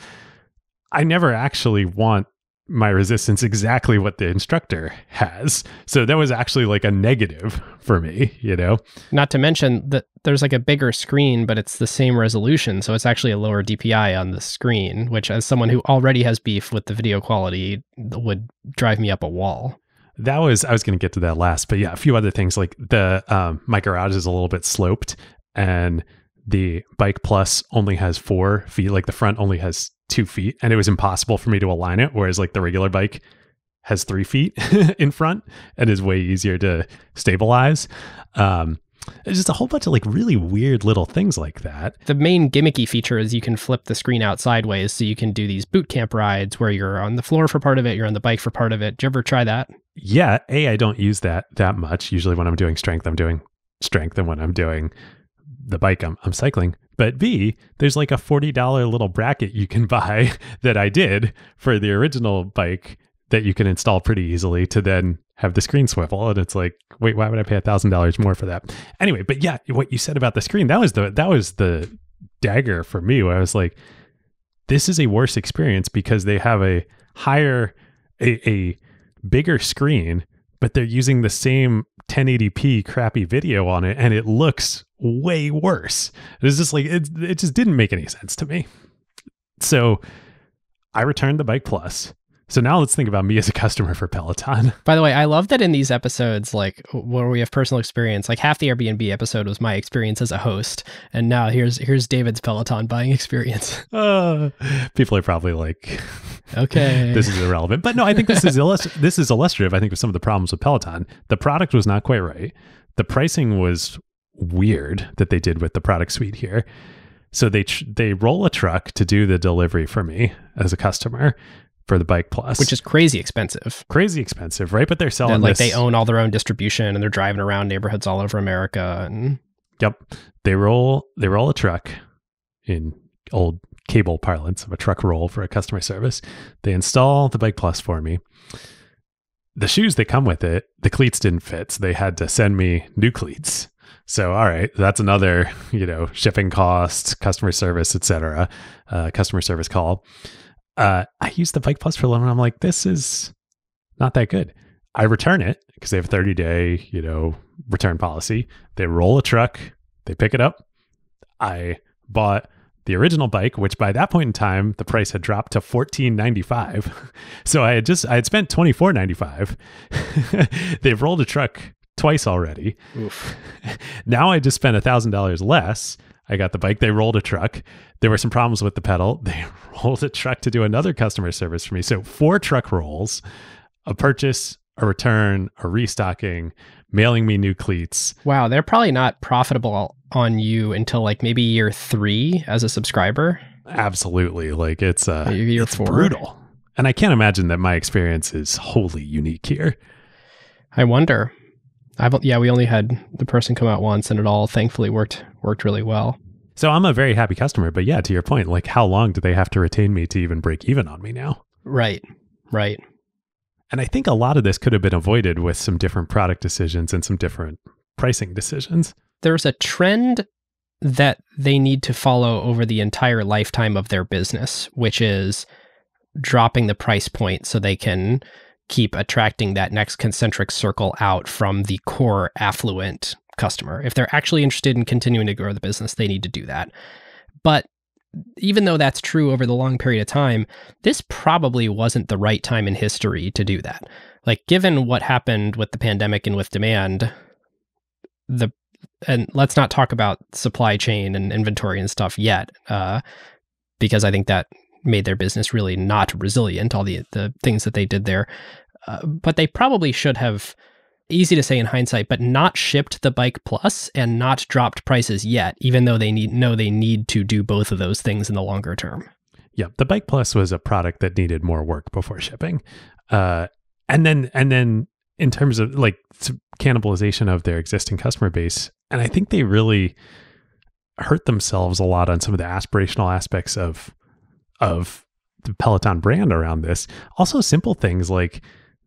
I never actually want my resistance exactly what the instructor has. So that was actually like a negative for me, you know? Not to mention that there's like a bigger screen, but it's the same resolution. So it's actually a lower DPI on the screen, which as someone who already has beef with the video quality would drive me up a wall. I was going to get to that last, but yeah, a few other things like my garage is a little bit sloped and the Bike Plus only has 4 feet. Like the front only has 2 feet and it was impossible for me to align it. Whereas like the regular bike has 3 feet in front and is way easier to stabilize. There's just a whole bunch of like really weird little things like that. The main gimmicky feature is you can flip the screen out sideways. So you can do these boot camp rides where you're on the floor for part of it. You're on the bike for part of it. Did you ever try that? Yeah. I don't use that much. Usually when I'm doing strength, I'm doing strength. And when I'm doing the bike, I'm cycling. But B, there's like a $40 little bracket you can buy that I did for the original bike that you can install pretty easily to then have the screen swivel. And it's like, wait, why would I pay $1,000 more for that? Anyway, but yeah, what you said about the screen, that was the dagger for me where I was like, this is a worse experience because they have a bigger screen, but they're using the same 1080p crappy video on it and it looks way worse. It's just like, it just didn't make any sense to me. So I returned the Bike Plus. So now let's think about me as a customer for Peloton. By the way, I love that in these episodes, like where we have personal experience, like half the Airbnb episode was my experience as a host. And now here's David's Peloton buying experience. People are probably like, okay, this is irrelevant. But no, I think this is illustrative, I think, of some of the problems with Peloton. The product was not quite right. The pricing was weird that they did with the product suite here. So they roll a truck to do the delivery for me as a customer for the Bike Plus, which is crazy expensive, right? But they're selling like they own all their own distribution and they're driving around neighborhoods all over America. And yep, they roll a truck in old cable parlance of a truck roll for a customer service. They install the Bike Plus for me. The shoes that come with it, the cleats didn't fit, so they had to send me new cleats. So, all right, that's another, shipping costs, customer service, etc. Customer service call. I used the Bike Plus for a little and I'm like, this is not that good. I return it because they have a 30-day, return policy. They roll a truck, they pick it up. I bought the original bike, which by that point in time, the price had dropped to $14.95. So I had spent $24.95. They've rolled a truck twice already. Oof. Now I just spent $1,000 less. I got the bike. They rolled a truck. There were some problems with the pedal. They rolled a truck to do another customer service for me. So 4 truck rolls, a purchase, a return, a restocking, mailing me new cleats. Wow. They're probably not profitable on you until like maybe year 3 as a subscriber. Absolutely. Like it's year 4. Brutal. And I can't imagine that my experience is wholly unique here. I wonder. We only had the person come out once and it all thankfully worked really well. So I'm a very happy customer, but yeah, to your point, like how long do they have to retain me to even break even on me now? Right. And I think a lot of this could have been avoided with some different product decisions and some different pricing decisions. There's a trend that they need to follow over the entire lifetime of their business, which is dropping the price point so they can keep attracting that next concentric circle out from the core affluent customer. If they're actually interested in continuing to grow the business, they need to do that. But even though that's true over the long period of time, this probably wasn't the right time in history to do that. Like, given what happened with the pandemic and with demand, and let's not talk about supply chain and inventory and stuff yet, because I think that made their business really not resilient, all the things that they did there. But they probably should have easy to say in hindsight, but not shipped the Bike Plus and not dropped prices yet, even though they need to do both of those things in the longer term. Yeah, the Bike Plus was a product that needed more work before shipping. And then in terms of like cannibalization of their existing customer base, and I think they really hurt themselves a lot on some of the aspirational aspects of the Peloton brand around this. Also simple things like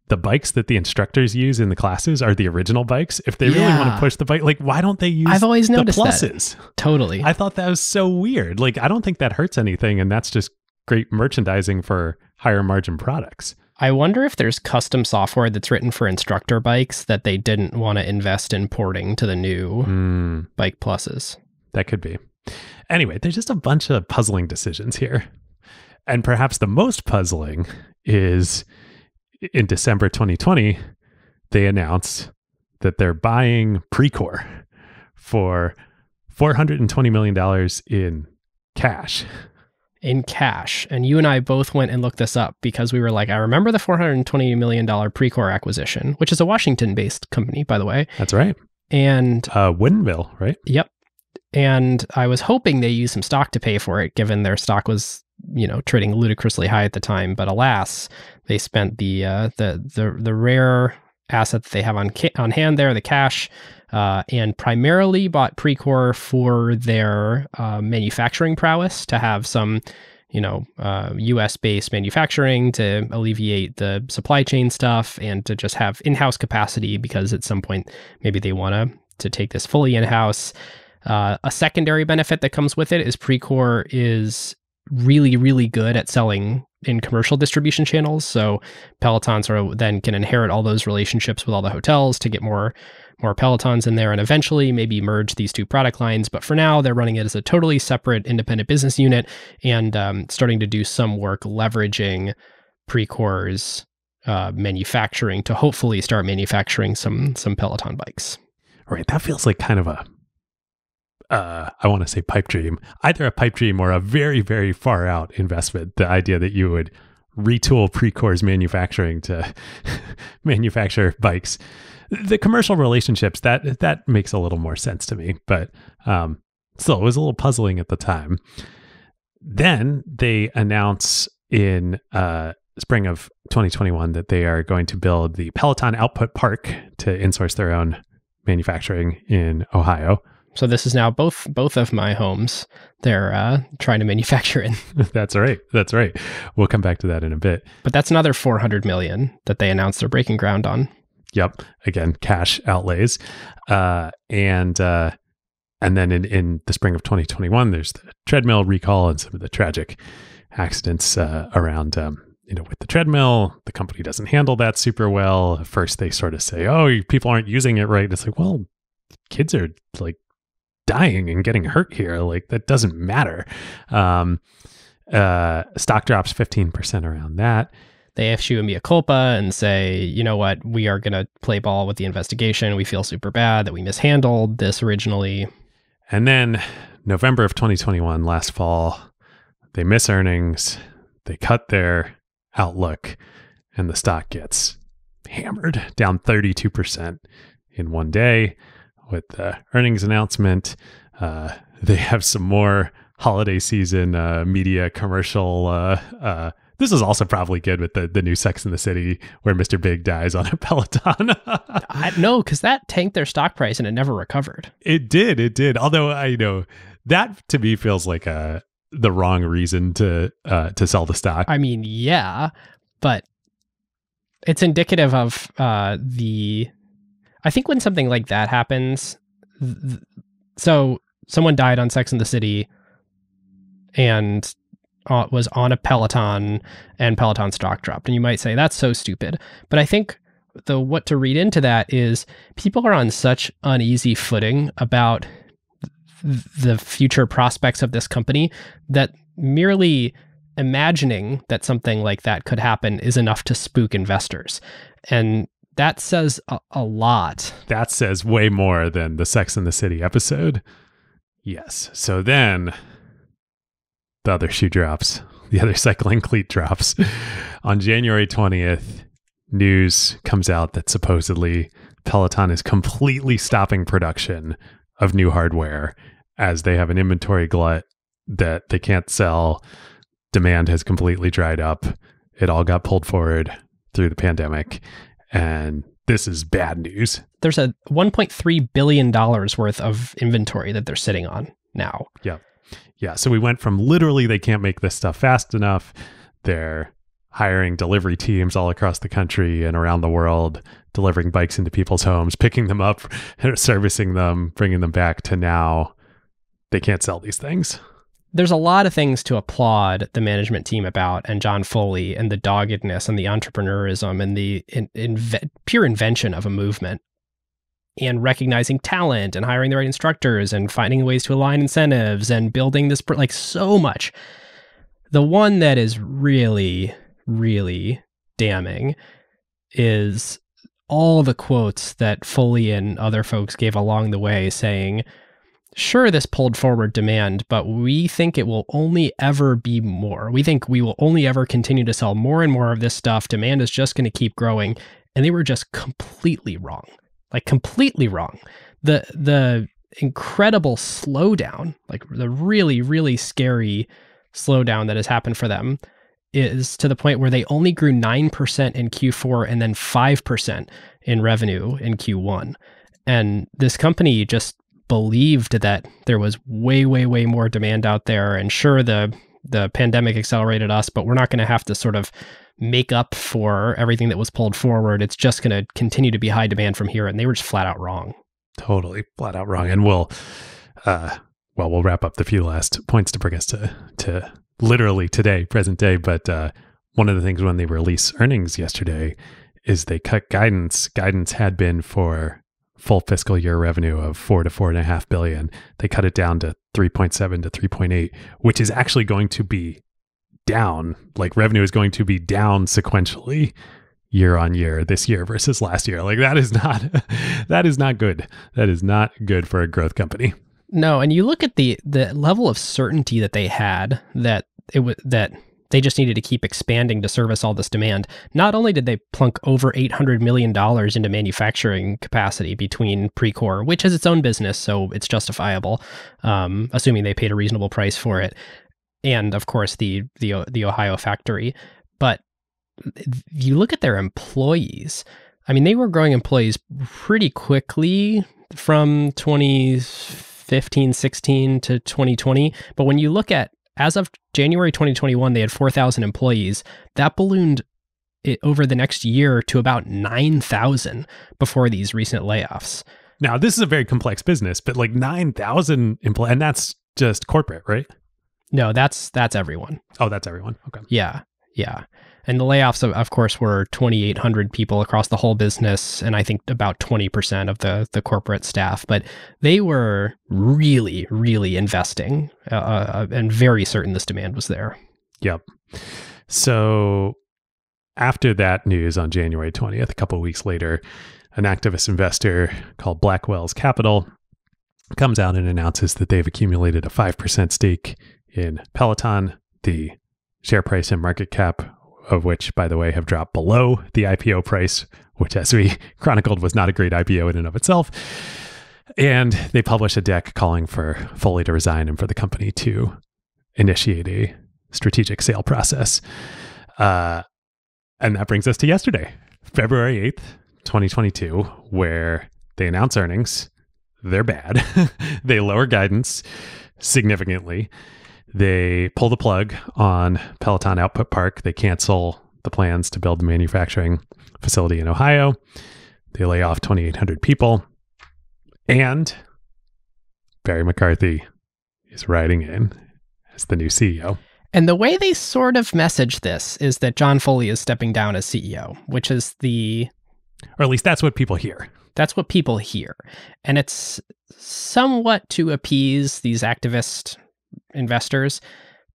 the bikes that the instructors use in the classes are the original bikes. If they really want to push the bike, like why don't they use I've always noticed the pluses? That. Totally. I thought that was so weird. Like, I don't think that hurts anything. And that's just great merchandising for higher margin products. I wonder if there's custom software that's written for instructor bikes that they didn't want to invest in porting to the new Bike Pluses. That could be. Anyway, there's just a bunch of puzzling decisions here. And perhaps the most puzzling is in December 2020, they announced that they're buying Precor for $420 million in cash. In cash. And you and I both went and looked this up because we were like, I remember the $420 million Precor acquisition, which is a Washington-based company, by the way. That's right. And Woodinville, right? Yep. And I was hoping they used some stock to pay for it, given their stock was, trading ludicrously high at the time. But alas, they spent the rare asset that they have on hand there, the cash, and primarily bought Precor for their manufacturing prowess, to have some, US-based manufacturing to alleviate the supply chain stuff and to just have in-house capacity, because at some point maybe they want to take this fully in-house. A secondary benefit that comes with it is Precor is really, really good at selling in commercial distribution channels. So Peloton sort of then can inherit all those relationships with all the hotels to get more Pelotons in there, and eventually maybe merge these two product lines. But for now, they're running it as a totally separate independent business unit and starting to do some work leveraging Precor's manufacturing to hopefully start manufacturing some Peloton bikes. Right. That feels like kind of a I want to say pipe dream, either a pipe dream or a very, very far out investment. The idea that you would retool Precor's manufacturing to manufacture bikes. The commercial relationships, that makes a little more sense to me, but still, it was a little puzzling at the time. Then they announce in spring of 2021 that they are going to build the Peloton Output Park to insource their own manufacturing in Ohio. So this is now both of my homes they're trying to manufacture in. That's right. We'll come back to that in a bit. But that's another $400 million that they announced they're breaking ground on. Yep. Again, cash outlays. And then in the spring of 2021, there's the Treadmill Recall and some of the tragic accidents around, with the treadmill. The company doesn't handle that super well. At first, they sort of say, oh, people aren't using it right. It's like, well, kids are like dying and getting hurt here. Like, that doesn't matter. Stock drops 15% around that. They issue a mea culpa and say, you know what, we are going to play ball with the investigation. We feel super bad that we mishandled this originally. And then November of 2021, last fall, they miss earnings. They cut their outlook and the stock gets hammered, down 32% in one day. With the earnings announcement, they have some more holiday season media commercial. This is also probably good with the new Sex and the City where Mr. Big dies on a Peloton. No, because that tanked their stock price and it never recovered. It did. Although I know that to me feels like the wrong reason to sell the stock. I mean, yeah, but it's indicative of I think when something like that happens, so someone died on Sex and the City and was on a Peloton and Peloton stock dropped. And you might say, that's so stupid. But I think what to read into that is people are on such uneasy footing about the future prospects of this company that merely imagining that something like that could happen is enough to spook investors. And that says a lot. That says way more than the Sex and the City episode. Yes. So then the other shoe drops. The other cycling cleat drops. On January 20th, news comes out that supposedly Peloton is completely stopping production of new hardware as they have an inventory glut that they can't sell. Demand has completely dried up. It all got pulled forward through the pandemic. And this is bad news. There's a $1.3 billion worth of inventory that they're sitting on now. Yeah. Yeah. So we went from literally they can't make this stuff fast enough. They're hiring delivery teams all across the country and around the world, delivering bikes into people's homes, picking them up, servicing them, bringing them back, to now they can't sell these things. There's a lot of things to applaud the management team about, and John Foley, and the doggedness and the entrepreneurism and the pure invention of a movement, and recognizing talent and hiring the right instructors and finding ways to align incentives and building this, like, so much. The one that is really, really damning is all the quotes that Foley and other folks gave along the way saying, sure, this pulled forward demand, but we think it will only ever be more. We think we will only ever continue to sell more and more of this stuff. Demand is just going to keep growing. And they were just completely wrong. Like, completely wrong. The incredible slowdown, like the really, really scary slowdown that has happened for them, is to the point where they only grew 9% in Q4 and then 5% in revenue in Q1. And this company just believed that there was way, way, way more demand out there. And sure, the pandemic accelerated us, but we're not going to have to sort of make up for everything that was pulled forward. It's just going to continue to be high demand from here. And they were just flat out wrong. Totally flat out wrong. And we'll wrap up the few last points to bring us to literally today, present day. But one of the things when they released earnings yesterday is they cut guidance. Guidance had been for full fiscal year revenue of $4 to $4.5 billion. They cut it down to 3.7 to 3.8, which is actually going to be down. Like, revenue is going to be down sequentially year on year this year versus last year. Like, that is not good. That is not good for a growth company. No, and you look at the level of certainty that they had that they just needed to keep expanding to service all this demand. Not only did they plunk over $800 million into manufacturing capacity between Precor, which is its own business, so it's justifiable, assuming they paid a reasonable price for it, and of course the Ohio factory. But you look at their employees. I mean, they were growing employees pretty quickly from 2015, 16 to 2020. But when you look at, as of January 2021, they had 4,000 employees. That ballooned over the next year to about 9,000 before these recent layoffs. Now, this is a very complex business, but like 9,000 employees, and that's just corporate, right? No, that's everyone. Oh, that's everyone. Okay. Yeah. And the layoffs, of course, were 2,800 people across the whole business, and I think about 20% of the corporate staff. But they were really, really investing and very certain this demand was there. Yep. So after that news on January 20th, a couple of weeks later, an activist investor called Blackwell's Capital comes out and announces that they've accumulated a 5% stake in Peloton. The share price and market cap of which, by the way, have dropped below the IPO price, which, as we chronicled, was not a great IPO in and of itself. And they publish a deck calling for Foley to resign and for the company to initiate a strategic sale process. And that brings us to yesterday, February 8th, 2022, where they announce earnings. They're bad. They lower guidance significantly. They pull the plug on Peloton Output Park. They cancel the plans to build the manufacturing facility in Ohio. They lay off 2,800 people. And Barry Mccarthy is riding in as the new CEO. And the way they sort of message this is that John Foley is stepping down as CEO, which is or at least that's what people hear. That's what people hear. And it's somewhat to appease these activist investors.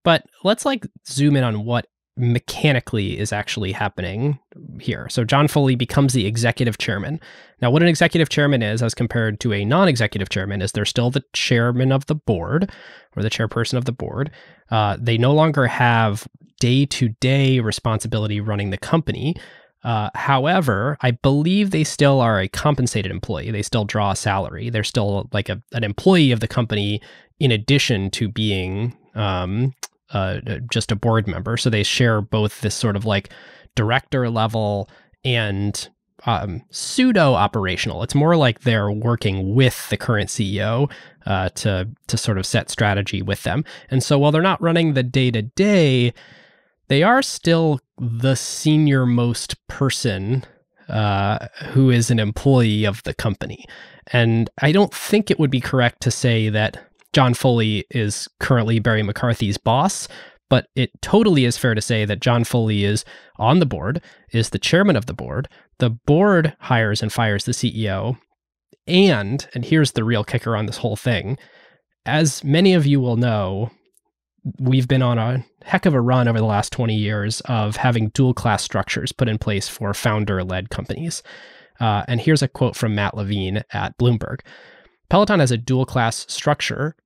But let's zoom in on what mechanically is actually happening here. So John Foley becomes the executive chairman. Now, what an executive chairman is, as compared to a non-executive chairman, is they're still the chairman of the board or the chairperson of the board. They no longer have day-to-day responsibility running the company. However, I believe they still are a compensated employee. They still draw a salary. They're still like an employee of the company in addition to being just a board member. So they share both this sort of like director level and pseudo operational. It's more like they're working with the current CEO to sort of set strategy with them. And so while they're not running the day-to-day, they are still the senior most person who is an employee of the company. And I don't think it would be correct to say that John Foley is currently Barry McCarthy's boss, but it totally is fair to say that John Foley is on the board, is the chairman of the board. The board hires and fires the CEO. And here's the real kicker on this whole thing, as many of you will know, we've been on a heck of a run over the last 20 years of having dual class structures put in place for founder-led companies. And here's a quote from Matt Levine at Bloomberg. Peloton has a dual class structure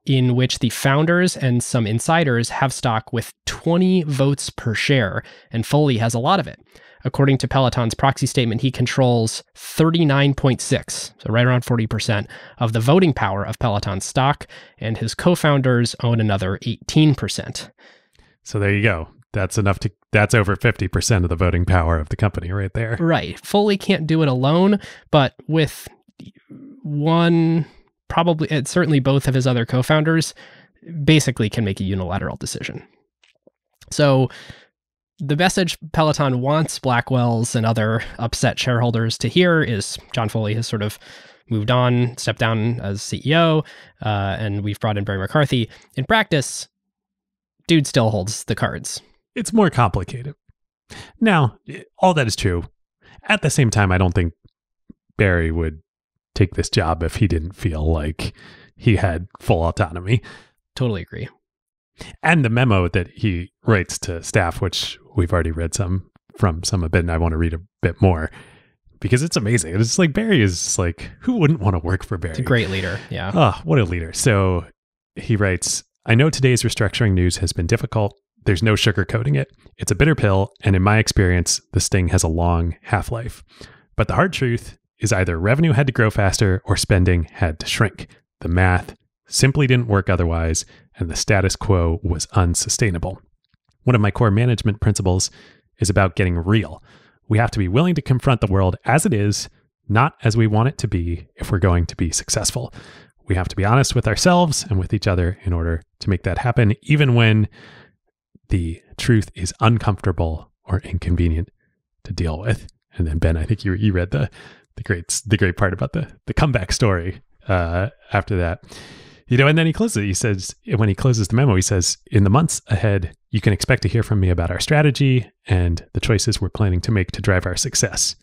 in which the founders and some insiders have stock with 20 votes per share, and Foley has a lot of it. According to Peloton's proxy statement, he controls 39.6, so right around 40% of the voting power of Peloton's stock, and his co-founders own another 18%. So there you go. That's that's over 50% of the voting power of the company right there. Right. Foley can't do it alone, but with one, probably, certainly both of his other co-founders, basically can make a unilateral decision. So the message Peloton wants Blackwell's and other upset shareholders to hear is John Foley has sort of moved on, stepped down as CEO, and we've brought in Barry McCarthy. In practice, dude still holds the cards. It's more complicated. Now, all that is true. At the same time, I don't think Barry would take this job if he didn't feel like he had full autonomy. Totally agree. And the memo that he writes to staff, which we've already read some a bit, and I want to read a bit more because it's amazing. It's like Barry is like, who wouldn't want to work for Barry? He's a great leader. Yeah. Oh, what a leader. So he writes, I know today's restructuring news has been difficult. There's no sugarcoating it. It's a bitter pill. And in my experience, the sting has a long half-life. But the hard truth is either revenue had to grow faster or spending had to shrink. The math simply didn't work otherwise, and the status quo was unsustainable. One of my core management principles is about getting real. We have to be willing to confront the world as it is, not as we want it to be if we're going to be successful. We have to be honest with ourselves and with each other in order to make that happen, even when the truth is uncomfortable or inconvenient to deal with. And then Ben, I think you read the great part about the comeback story after that. You know, and then he closes it. He says, when he closes the memo, he says, in the months ahead, you can expect to hear from me about our strategy and the choices we're planning to make to drive our success.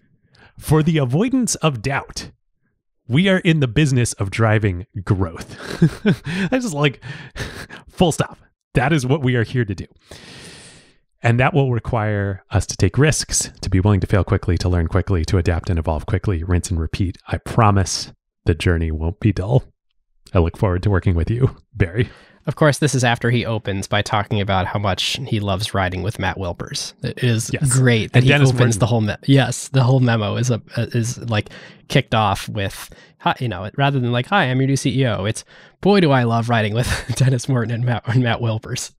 For the avoidance of doubt, we are in the business of driving growth. I just like, full stop. That is what we are here to do. And that will require us to take risks, to be willing to fail quickly, to learn quickly, to adapt and evolve quickly, rinse and repeat. I promise the journey won't be dull. I look forward to working with you, Barry. Of course, this is after he opens by talking about how much he loves riding with Matt Wilpers. It is great that he Dennis opens Morton. The whole the whole memo is like kicked off with, rather than like, hi, I'm your new CEO. It's, boy, do I love riding with Dennis Morton and Matt Wilpers.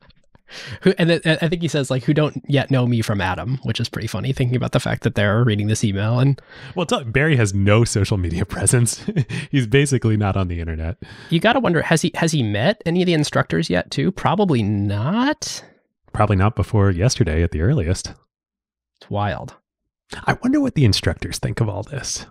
I think he says, like, who don't yet know me from Adam, which is pretty funny, thinking about the fact that they're reading this email. And well, Barry has no social media presence. He's basically not on the internet. You got to wonder, has he met any of the instructors yet too? Probably not. Probably not before yesterday at the earliest. It's wild. I wonder what the instructors think of all this.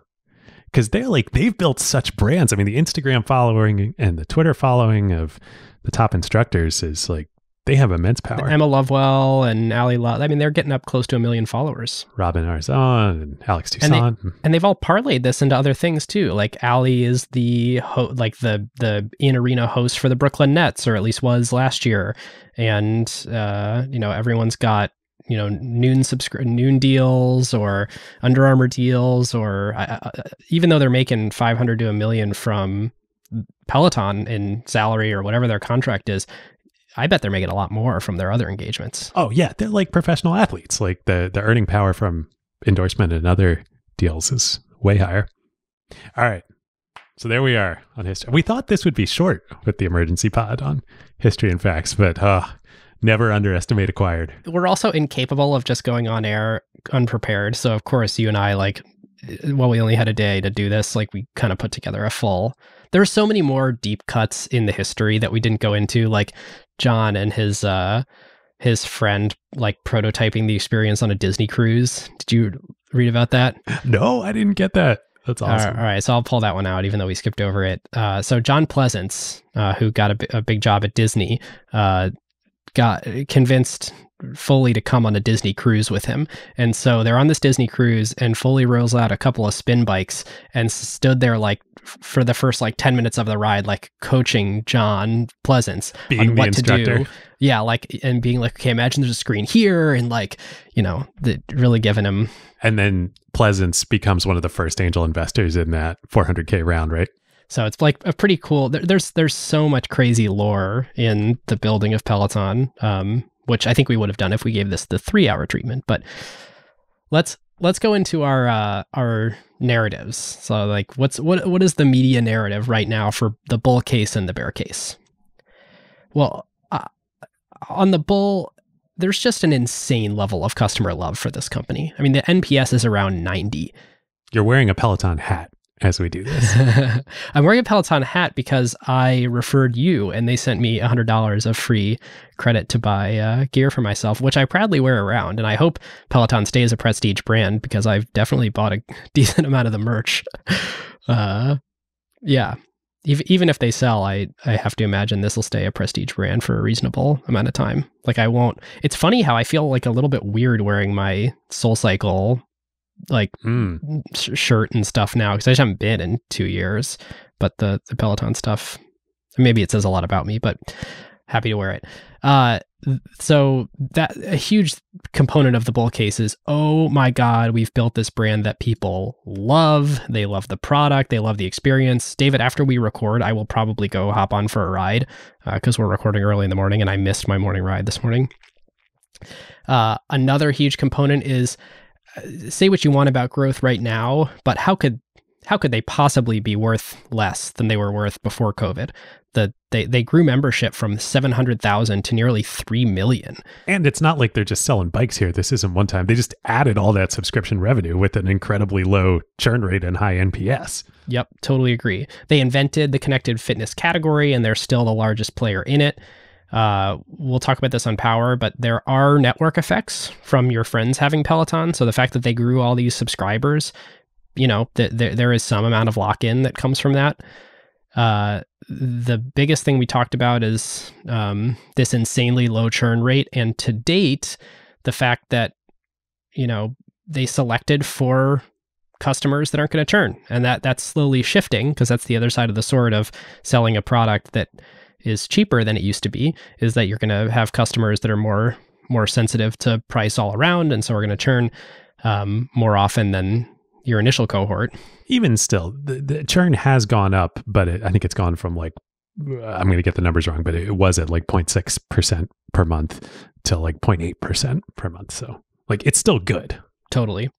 Because they've built such brands. I mean, the Instagram following and the Twitter following of the top instructors is like, they have immense power. Emma Lovewell and Ali Love. I mean, they're getting up close to 1 million followers. Robin Arzon and Alex Toussaint. And they've all parlayed this into other things too. Like Ali is the in-arena host for the Brooklyn Nets, or at least was last year. And, everyone's got, noon deals or Under Armour deals, or even though they're making 500 to $1 million from Peloton in salary or whatever their contract is, I bet they're making a lot more from their other engagements. Oh yeah, they're like professional athletes. Like the earning power from endorsement and other deals is way higher. All right. So there we are on history. We thought this would be short with the emergency pod on history and facts, but never underestimate acquired. We're also incapable of just going on air unprepared. So of course you and I, like, well, we only had a day to do this. Like, we kind of put together a full. There are so many more deep cuts in the history that we didn't go into, like John and his friend like prototyping the experience on a Disney cruise. Did you read about that? No, I didn't get that. That's awesome. All right, so I'll pull that one out, even though we skipped over it. So John Pleasance, who got a big job at Disney, got convinced Foley to come on a Disney cruise with him. And so they're on this Disney cruise, and Foley rolls out a couple of spin bikes and stood there like for the first like 10 minutes of the ride, like coaching John Pleasance being on what to instructor. do. Yeah, like, and being like, okay, imagine there's a screen here, and like, you know, really giving him. And then Pleasance becomes one of the first angel investors in that 400K round, right? So it's like a pretty cool. There's so much crazy lore in the building of Peloton, which I think we would have done if we gave this the 3-hour treatment. But let's go into our narratives. So like, what is the media narrative right now for the bull case and the bear case? Well, on the bull, there's just an insane level of customer love for this company. I mean, the NPS is around 90. You're wearing a Peloton hat as we do this. I'm wearing a Peloton hat because I referred you, and they sent me $100 of free credit to buy gear for myself, which I proudly wear around. And I hope Peloton stays a prestige brand because I've definitely bought a decent amount of the merch. Yeah. Even if they sell, I have to imagine this will stay a prestige brand for a reasonable amount of time. Like, I won't. It's funny how I feel like a little bit weird wearing my SoulCycle like shirt and stuff now, because I just haven't been in 2 years. But the Peloton stuff, maybe it says a lot about me, but happy to wear it. So that a huge component of the bull case is, oh my God, we've built this brand that people love. They love the product. They love the experience. David, after we record, I will probably go hop on for a ride because we're recording early in the morning and I missed my morning ride this morning. Another huge component is, say what you want about growth right now, but how could they possibly be worth less than they were worth before COVID? They grew membership from 700,000 to nearly 3 million. And it's not like they're just selling bikes here. This isn't one time. They just added all that subscription revenue with an incredibly low churn rate and high NPS. Yep, totally agree. They invented the connected fitness category, and they're still the largest player in it. We'll talk about this on Power, but there are network effects from your friends having Peloton. So the fact that they grew all these subscribers, you know, there is some amount of lock-in that comes from that. The biggest thing we talked about is this insanely low churn rate. And to date, the fact that, you know, they selected for customers that aren't going to churn. And that's slowly shifting, because that's the other side of the sword of selling a product that is cheaper than it used to be, is that you're going to have customers that are more sensitive to price all around. And so we're going to churn more often than your initial cohort. Even still, the churn has gone up, but I think it's gone from like, I'm going to get the numbers wrong, but it was at like 0.6% per month to like 0.8% per month. So like, it's still good. Totally.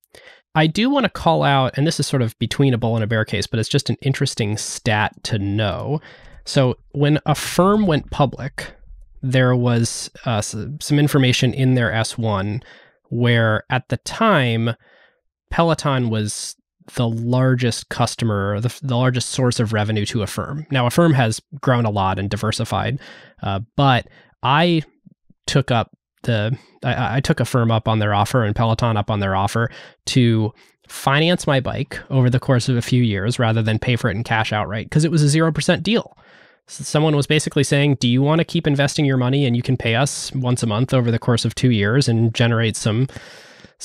I do want to call out, and this is sort of between a bull and a bear case, but it's just an interesting stat to know. So when a firm went public, there was some information in their S1 where at the time, Peloton was the largest customer, the largest source of revenue to a firm. Now, a firm has grown a lot and diversified, but I took up I took a firm up on their offer and Peloton up on their offer to finance my bike over the course of a few years rather than pay for it in cash outright, because it was a 0% deal. So someone was basically saying, do you want to keep investing your money and you can pay us once a month over the course of 2 years and generate some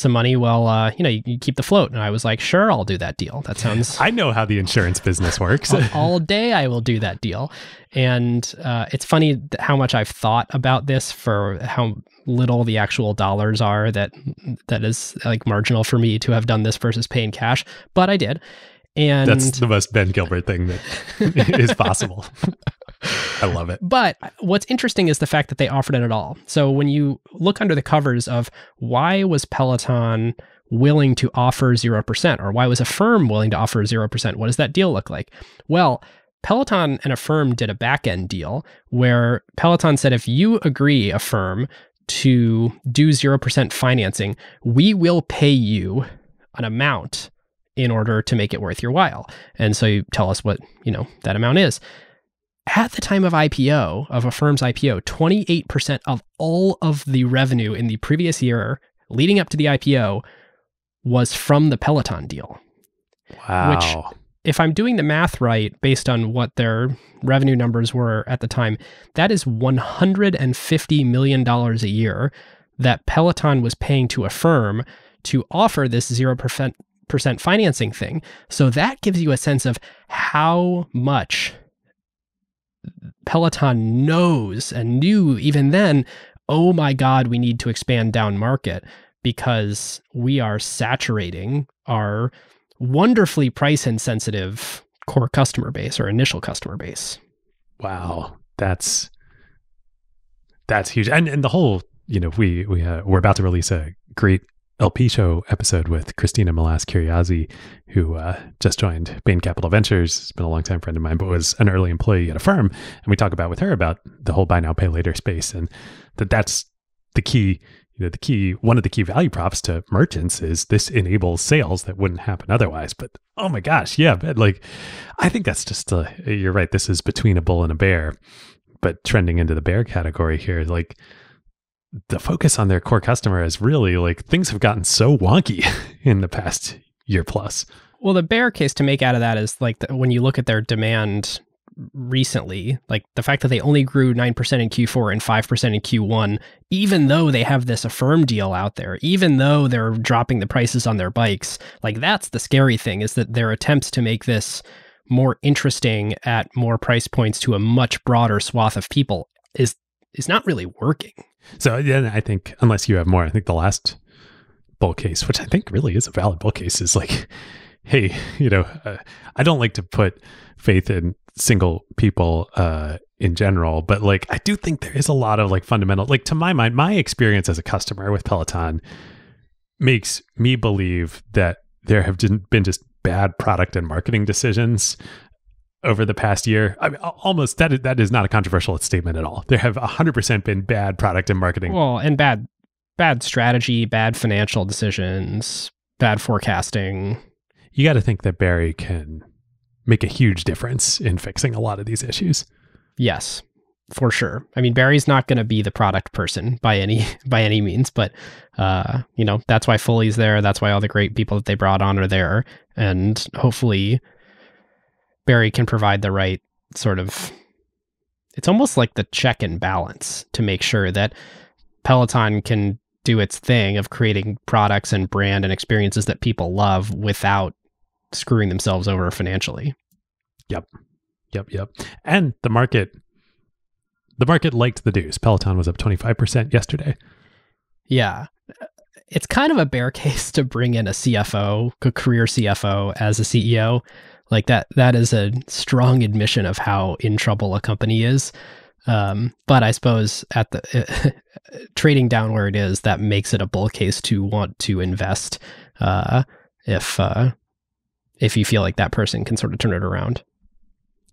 money while, you keep the float. And I was like, sure, I'll do that deal. That sounds... I know how the insurance business works. all day I will do that deal. And it's funny how much I've thought about this for how little the actual dollars are that is like marginal for me to have done this versus paying cash. But I did. And that's the most Ben Gilbert thing that is possible. I love it. But what's interesting is the fact that they offered it at all. So when you look under the covers of why was Peloton willing to offer 0%, or why was Affirm willing to offer 0%, what does that deal look like? Well, Peloton and Affirm did a back-end deal where Peloton said, if you agree, Affirm, to do 0% financing, we will pay you an amount in order to make it worth your while. And so you tell us what, that amount is. At the time of IPO, of Affirm's IPO, 28% of all of the revenue in the previous year leading up to the IPO was from the Peloton deal. Wow. Which, if I'm doing the math right, based on what their revenue numbers were at the time, that is $150 million a year that Peloton was paying to Affirm to offer this 0% financing thing. So that gives you a sense of how much Peloton knows and knew even then, oh my God, we need to expand down market because we are saturating our wonderfully price insensitive core customer base or initial customer base. Wow. That's huge. And the whole, we're about to release a great LP show episode with Christina Malas-Curiazzi, who just joined Bain Capital Ventures. She's been a longtime friend of mine, but was an early employee at Affirm. And we talk with her about the whole buy now, pay later space. And that's the key, one of the key value props to merchants is this enables sales that wouldn't happen otherwise. But oh my gosh, yeah. But I think that's just, you're right. This is between a bull and a bear, but trending into the bear category here, the focus on their core customer is really things have gotten so wonky in the past year plus. Well, the bear case to make out of that is when you look at their demand recently, the fact that they only grew 9% in Q4 and 5% in Q1, even though they have this Affirm deal out there, even though they're dropping the prices on their bikes, that's the scary thing, is that their attempts to make this more interesting at more price points to a much broader swath of people is not really working. So yeah, I think unless you have more, I think the last bull case, which I think really is a valid bull case, is hey, I don't like to put faith in single people in general, but I do think there is a lot of fundamental, to my mind, my experience as a customer with Peloton makes me believe that there have been just bad product and marketing decisions over the past year. I mean, almost that is not a controversial statement at all. There have 100% been bad product and marketing. Well, and bad strategy, bad financial decisions, bad forecasting. You got to think that Barry can make a huge difference in fixing a lot of these issues. Yes, for sure. I mean, Barry's not going to be the product person by any means, but that's why Foley's there. That's why all the great people that they brought on are there, and hopefully Barry can provide the right sort of, it's almost like the check and balance to make sure that Peloton can do its thing of creating products and brand and experiences that people love without screwing themselves over financially. Yep. And the market liked the news. Peloton was up 25% yesterday. Yeah. It's kind of a bear case to bring in a CFO, a career CFO as a CEO. That is a strong admission of how in trouble a company is. But I suppose at the trading down where it is, that makes it a bull case to want to invest if you feel like that person can sort of turn it around.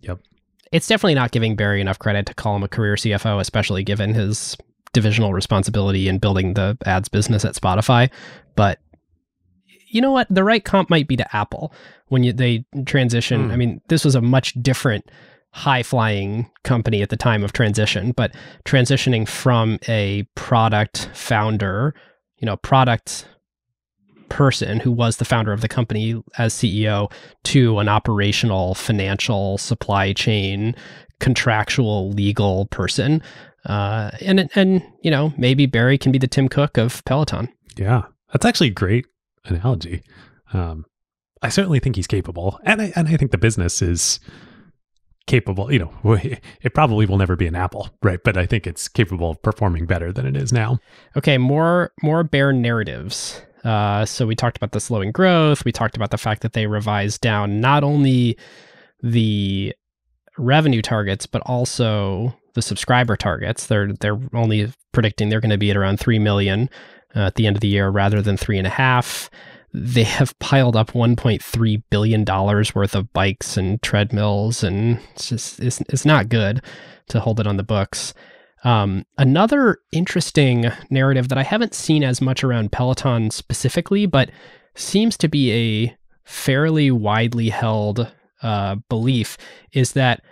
Yep. It's definitely not giving Barry enough credit to call him a career CFO, especially given his divisional responsibility in building the ads business at Spotify. But you know what? The right comp might be to Apple when they transition. I mean, this was a much different high-flying company at the time of transition, but transitioning from a product founder, product person who was the founder of the company as CEO to an operational, financial, supply chain, contractual, legal person. And maybe Barry can be the Tim Cook of Peloton. Yeah, that's actually a great analogy. I certainly think he's capable, and I think the business is capable. It probably will never be an Apple, right? But I think it's capable of performing better than it is now. Okay, more bear narratives. So we talked about the slowing growth. We talked about the fact that they revised down not only the revenue targets, but also the subscriber targets. They're only predicting they're going to be at around 3 million at the end of the year rather than 3.5. They have piled up $1.3 billion worth of bikes and treadmills, and it's not good to hold it on the books. Another interesting narrative that I haven't seen as much around Peloton specifically, but seems to be a fairly widely held belief, is that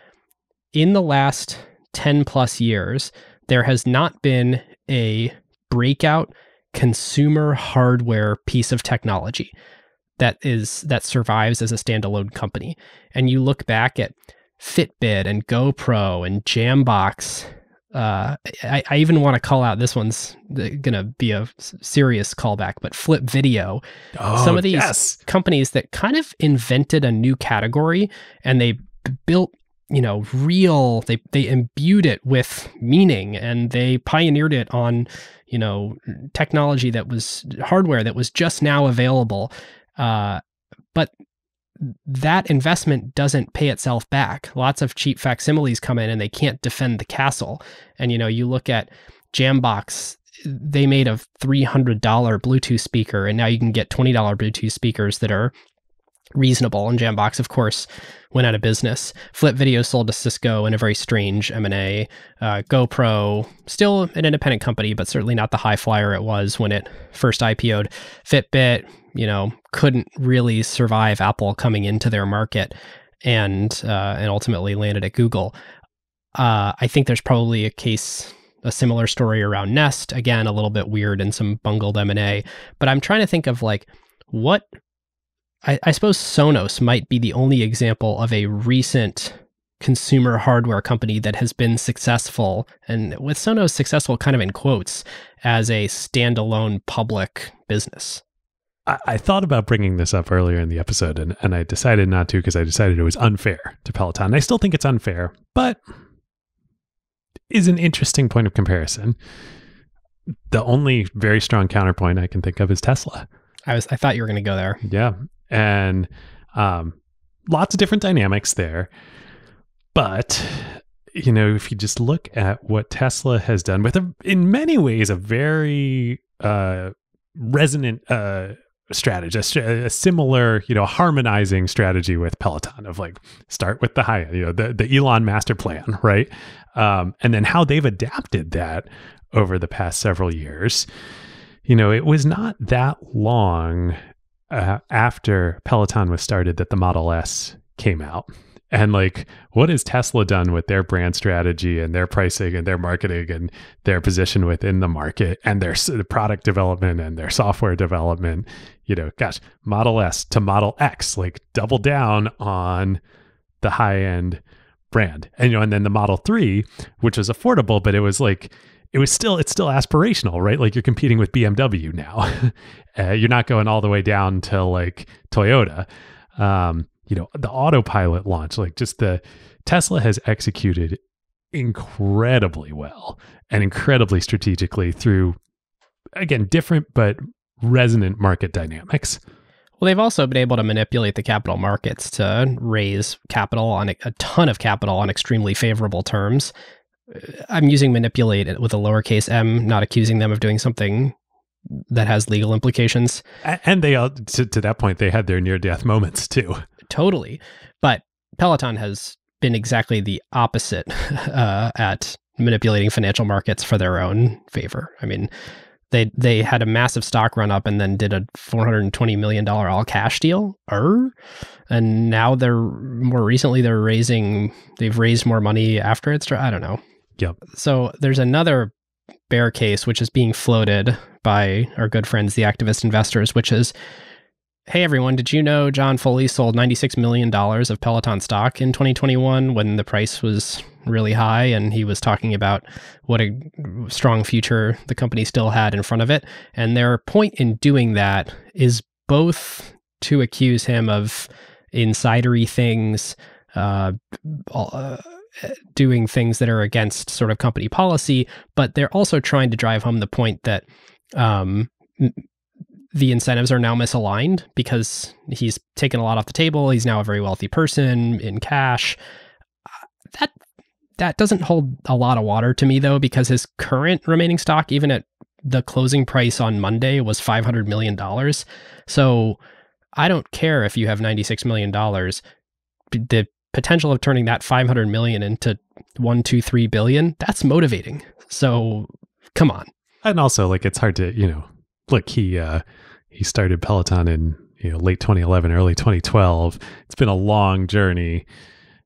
in the last 10 plus years, there has not been a breakout consumer hardware piece of technology that survives as a standalone company. And you look back at Fitbit and GoPro and Jambox. I even want to call out, this one's going to be a serious callback, but Flip Video. Some of these companies that kind of invented a new category, and they built, they imbued it with meaning, and they pioneered it on, technology that was hardware that was just now available. But that investment doesn't pay itself back. Lots of cheap facsimiles come in and they can't defend the castle. And, you look at Jambox, they made a $300 Bluetooth speaker, and now you can get $20 Bluetooth speakers that are reasonable. And Jambox, of course, went out of business. Flip Video sold to Cisco in a very strange M&A. GoPro, still an independent company, but certainly not the high flyer it was when it first IPO'd. Fitbit, couldn't really survive Apple coming into their market, and ultimately landed at Google. I think there's probably a similar story around Nest. Again, a little bit weird and some bungled M&A. But I'm trying to think of what. I suppose Sonos might be the only example of a recent consumer hardware company that has been successful, and with Sonos successful kind of in quotes, as a standalone public business. I thought about bringing this up earlier in the episode, and I decided not to, because I decided it was unfair to Peloton. And I still think it's unfair, but is an interesting point of comparison. The only very strong counterpoint I can think of is Tesla. I thought you were going to go there. Yeah. And lots of different dynamics there. But, if you just look at what Tesla has done with, in many ways, a very resonant strategy, a similar, harmonizing strategy with Peloton of start with the high end, the Elon master plan, right? And then how they've adapted that over the past several years. It was not that long after Peloton was started that the Model S came out. And what has Tesla done with their brand strategy and their pricing and their marketing and their position within the market and their product development and their software development? Model S to Model X, double down on the high end brand. And, and then the Model 3, which was affordable, but it was it's still aspirational, right? You're competing with BMW now. You're not going all the way down to Toyota. The autopilot launch, Tesla has executed incredibly well and incredibly strategically through, again, different but resonant market dynamics. Well, they've also been able to manipulate the capital markets to raise capital on a ton of capital on extremely favorable terms. I'm using manipulate with a lowercase m, not accusing them of doing something that has legal implications. And they, to that point, they had their near-death moments too. Totally. But Peloton has been exactly the opposite at manipulating financial markets for their own favor. I mean, they had a massive stock run up and then did a $420 million all cash deal. And now they've raised more money after it's, I don't know. Yep. So there's another bear case, which is being floated by our good friends, the activist investors, which is, hey, everyone, did you know John Foley sold $96 million of Peloton stock in 2021 when the price was really high? And he was talking about what a strong future the company still had in front of it. And their point in doing that is both to accuse him of insidery things, doing things that are against sort of company policy, but they're also trying to drive home the point that the incentives are now misaligned because he's taken a lot off the table. He's now a very wealthy person in cash. that doesn't hold a lot of water to me, though, because his current remaining stock, even at the closing price on Monday, was $500 million. So I don't care if you have $96 million. The potential of turning that 500 million into 1, 2, 3 billion, that's motivating. So come on. And also, like, it's hard to, look, he started Peloton in late 2011, early 2012. It's been a long journey,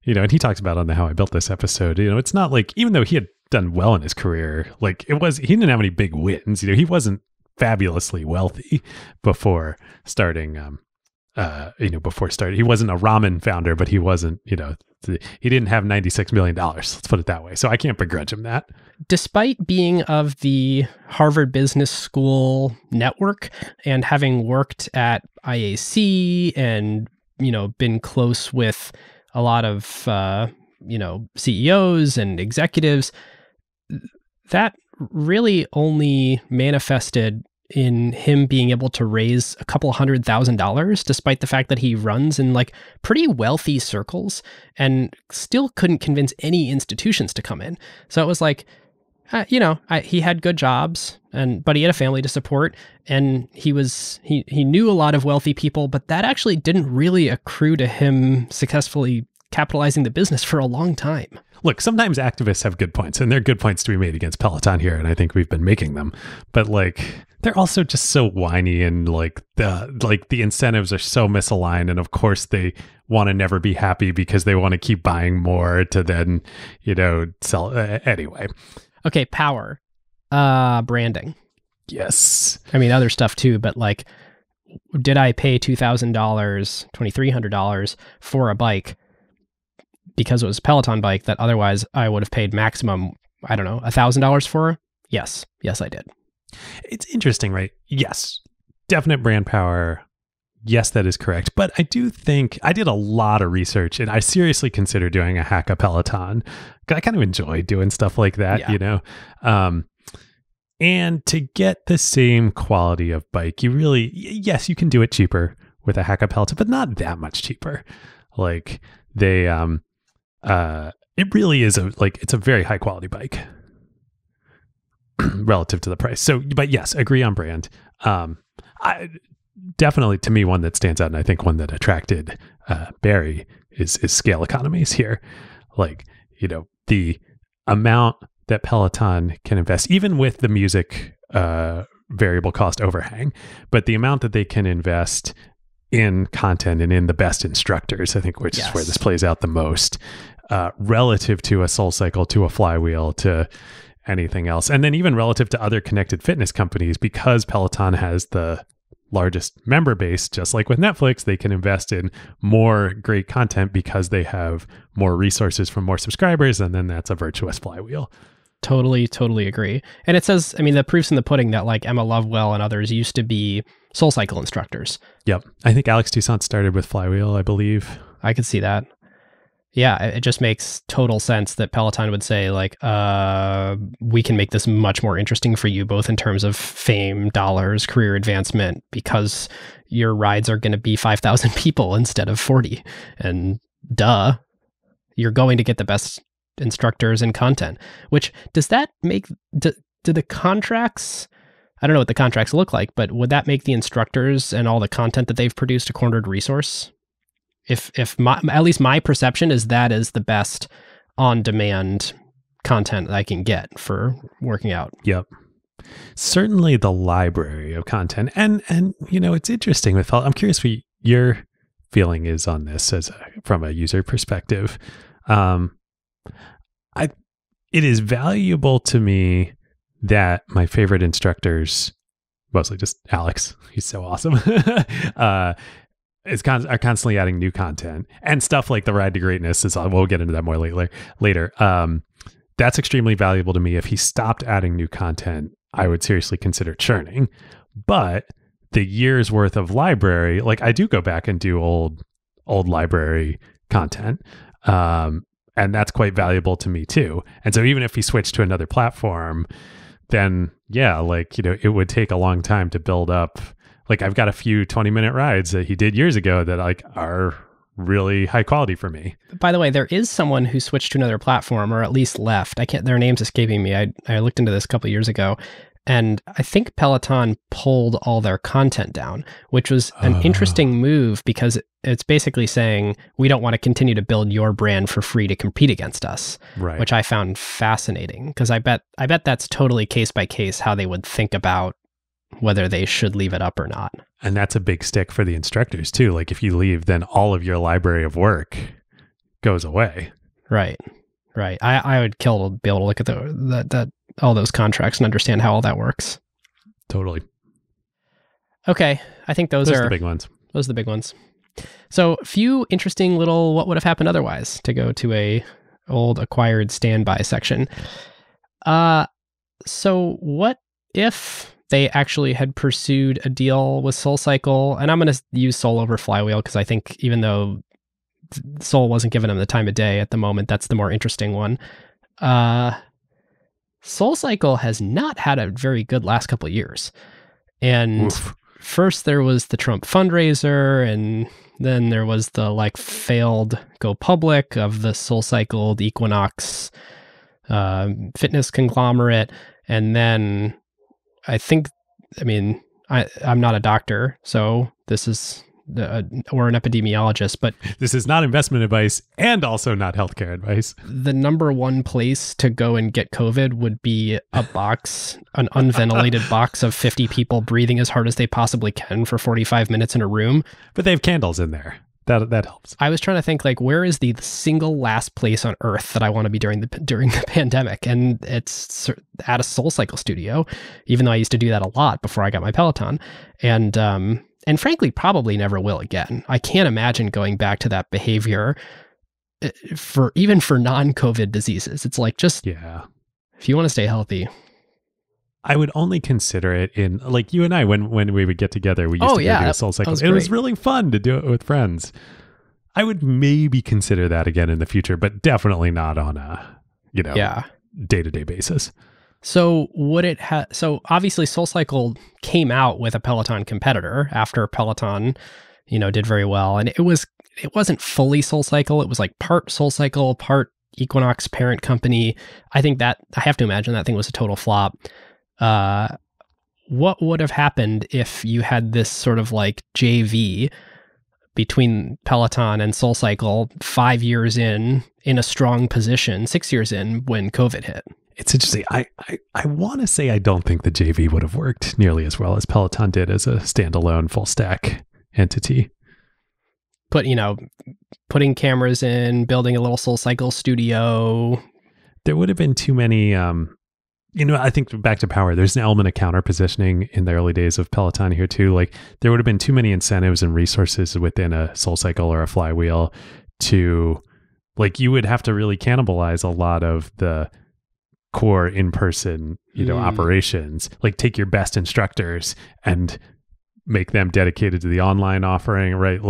and he talks about on the How I Built This episode, it's not like, even though he had done well in his career, like he didn't have any big wins. He wasn't fabulously wealthy before starting, he wasn't a ramen founder, but he wasn't, he didn't have $96 million. Let's put it that way. So I can't begrudge him that. Despite being of the Harvard Business School network and having worked at IAC and, been close with a lot of, CEOs and executives, that really only manifested in him being able to raise a couple $100,000, despite the fact that he runs in like pretty wealthy circles and still couldn't convince any institutions to come in. So it was like, he had good jobs, but he had a family to support, and he knew a lot of wealthy people, but that actually didn't really accrue to him successfully capitalizing the business for a long time. Look, sometimes activists have good points, and there are good points to be made against Peloton here, and I think we've been making them. But like, they're also just so whiny, and like the incentives are so misaligned, and of course they want to never be happy because they want to keep buying more to then, sell anyway. Okay, power, branding. Yes. I mean, other stuff too, but like, did I pay $2,000, $2,300 for a bike because it was a Peloton bike that otherwise I would have paid maximum, I don't know, $1,000 for? Yes, I did. It's interesting, right? Yes, definite brand power. Yes, that is correct. But I do think I did a lot of research, and I seriously consider doing a hack a Peloton. I kind of enjoy doing stuff like that, and to get the same quality of bike, yes, you can do it cheaper with a hack a Peloton, but not that much cheaper. Like they, it really is it's a very high quality bike relative to the price. So, but yes, agree on brand. Definitely, to me, one that stands out, and I think one that attracted Barry is scale economies here. Like, the amount that Peloton can invest, even with the music variable cost overhang, but the amount that they can invest in content and in the best instructors, I think, which is where this plays out the most, relative to a SoulCycle, to a Flywheel, to anything else. And then even relative to other connected fitness companies, because Peloton has the largest member base, just like with Netflix, they can invest in more great content because they have more resources from more subscribers, and then that's a virtuous flywheel. Totally agree. And it says, I mean, the proof's in the pudding that like Emma Lovewell and others used to be SoulCycle instructors. Yep. I think Alex Toussaint started with Flywheel, I believe. I could see that. Yeah, it just makes total sense that Peloton would say, like, we can make this much more interesting for you, both in terms of fame, dollars, career advancement, because your rides are going to be 5,000 people instead of 40. And duh, you're going to get the best instructors and content. Which, does that make, do the contracts, I don't know what the contracts look like, but would that make the instructors and all the content that they've produced a cornered resource? If at least my perception is that is the best on-demand content that I can get for working out. Yep. Certainly the library of content. And it's interesting with, I'm curious what your feeling is on this from a user perspective. It is valuable to me that my favorite instructors, mostly just Alex, he's so awesome, are constantly adding new content, and stuff like the Ride to Greatness is, we'll get into that more later. That's extremely valuable to me. If he stopped adding new content, I would seriously consider churning. But the year's worth of library, like I do go back and do old library content. And that's quite valuable to me too. And so even if he switched to another platform, then it would take a long time to build up. Like I've got a few 20-minute rides that he did years ago that are really high quality for me. By the way, there is someone who switched to another platform, or at least left. Their name's escaping me. I looked into this a couple of years ago, and I think Peloton pulled all their content down, which was an interesting move because it's basically saying we don't want to continue to build your brand for free to compete against us, right? Which I found fascinating because I bet that's totally case by case how they would think about whether they should leave it up or not. And that's a big stick for the instructors too. Like if you leave, then all of your library of work goes away. Right. I would kill to be able to look at that all those contracts and understand how all that works. Totally. Okay. I think those are the big ones. Those are the big ones. So a few interesting little what would have happened otherwise to go to a old acquired standby section. So what if they actually had pursued a deal with SoulCycle? And I'm going to use Soul over Flywheel because I think even though Soul wasn't giving them the time of day at the moment, that's the more interesting one. SoulCycle has not had a very good last couple of years. And first there was the Trump fundraiser, and then there was the failed go public of the SoulCycle Equinox fitness conglomerate. And then I'm not a doctor, so this is or an epidemiologist, but this is not investment advice and also not healthcare advice. The number one place to go and get COVID would be a box, an unventilated box of 50 people breathing as hard as they possibly can for 45 minutes in a room. But they have candles in there. That helps. I was trying to think where is the single last place on earth that I want to be during the pandemic? And it's at a SoulCycle studio, even though I used to do that a lot before I got my Peloton. And frankly, probably never will again. I can't imagine going back to that behavior for non-COVID diseases. It's if you want to stay healthy. I would only consider it in you and I when we would get together. We used to go do a SoulCycle. It was really fun to do it with friends. I would maybe consider that again in the future, but definitely not on a day-to-day basis. So so obviously SoulCycle came out with a Peloton competitor after Peloton, did very well, and it wasn't fully SoulCycle. It was part SoulCycle, part Equinox parent company. I have to imagine that thing was a total flop. What would have happened if you had this sort of JV between Peloton and SoulCycle 5 years in a strong position, 6 years in when COVID hit? It's interesting. I want to say I don't think the JV would have worked nearly as well as Peloton did as a standalone full stack entity. But, putting cameras in, building a little SoulCycle studio. There would have been too many, I think back to power, there's an element of counter positioning in the early days of Peloton here too. There would have been too many incentives and resources within a SoulCycle or a Flywheel to, you would have to really cannibalize a lot of the core in-person, operations, take your best instructors and make them dedicated to the online offering, right?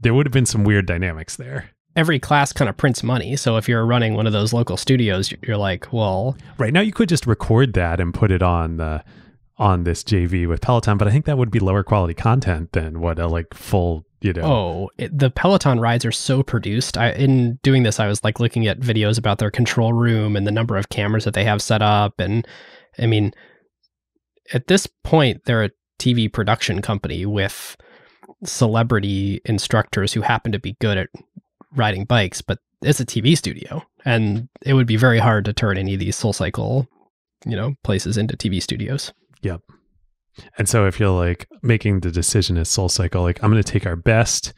There would have been some weird dynamics there. Every class kind of prints money. So if you're running one of those local studios, you're well, right now you could just record that and put it on this JV with Peloton, but I think that would be lower quality content than what a full, the Peloton rides are so produced. In doing this, I was looking at videos about their control room and the number of cameras that they have set up. And at this point, they're a TV production company with celebrity instructors who happen to be good at riding bikes, but it's a TV studio, and it would be very hard to turn any of these SoulCycle, places into TV studios. Yep. And so if you're making the decision as SoulCycle, I'm going to take our best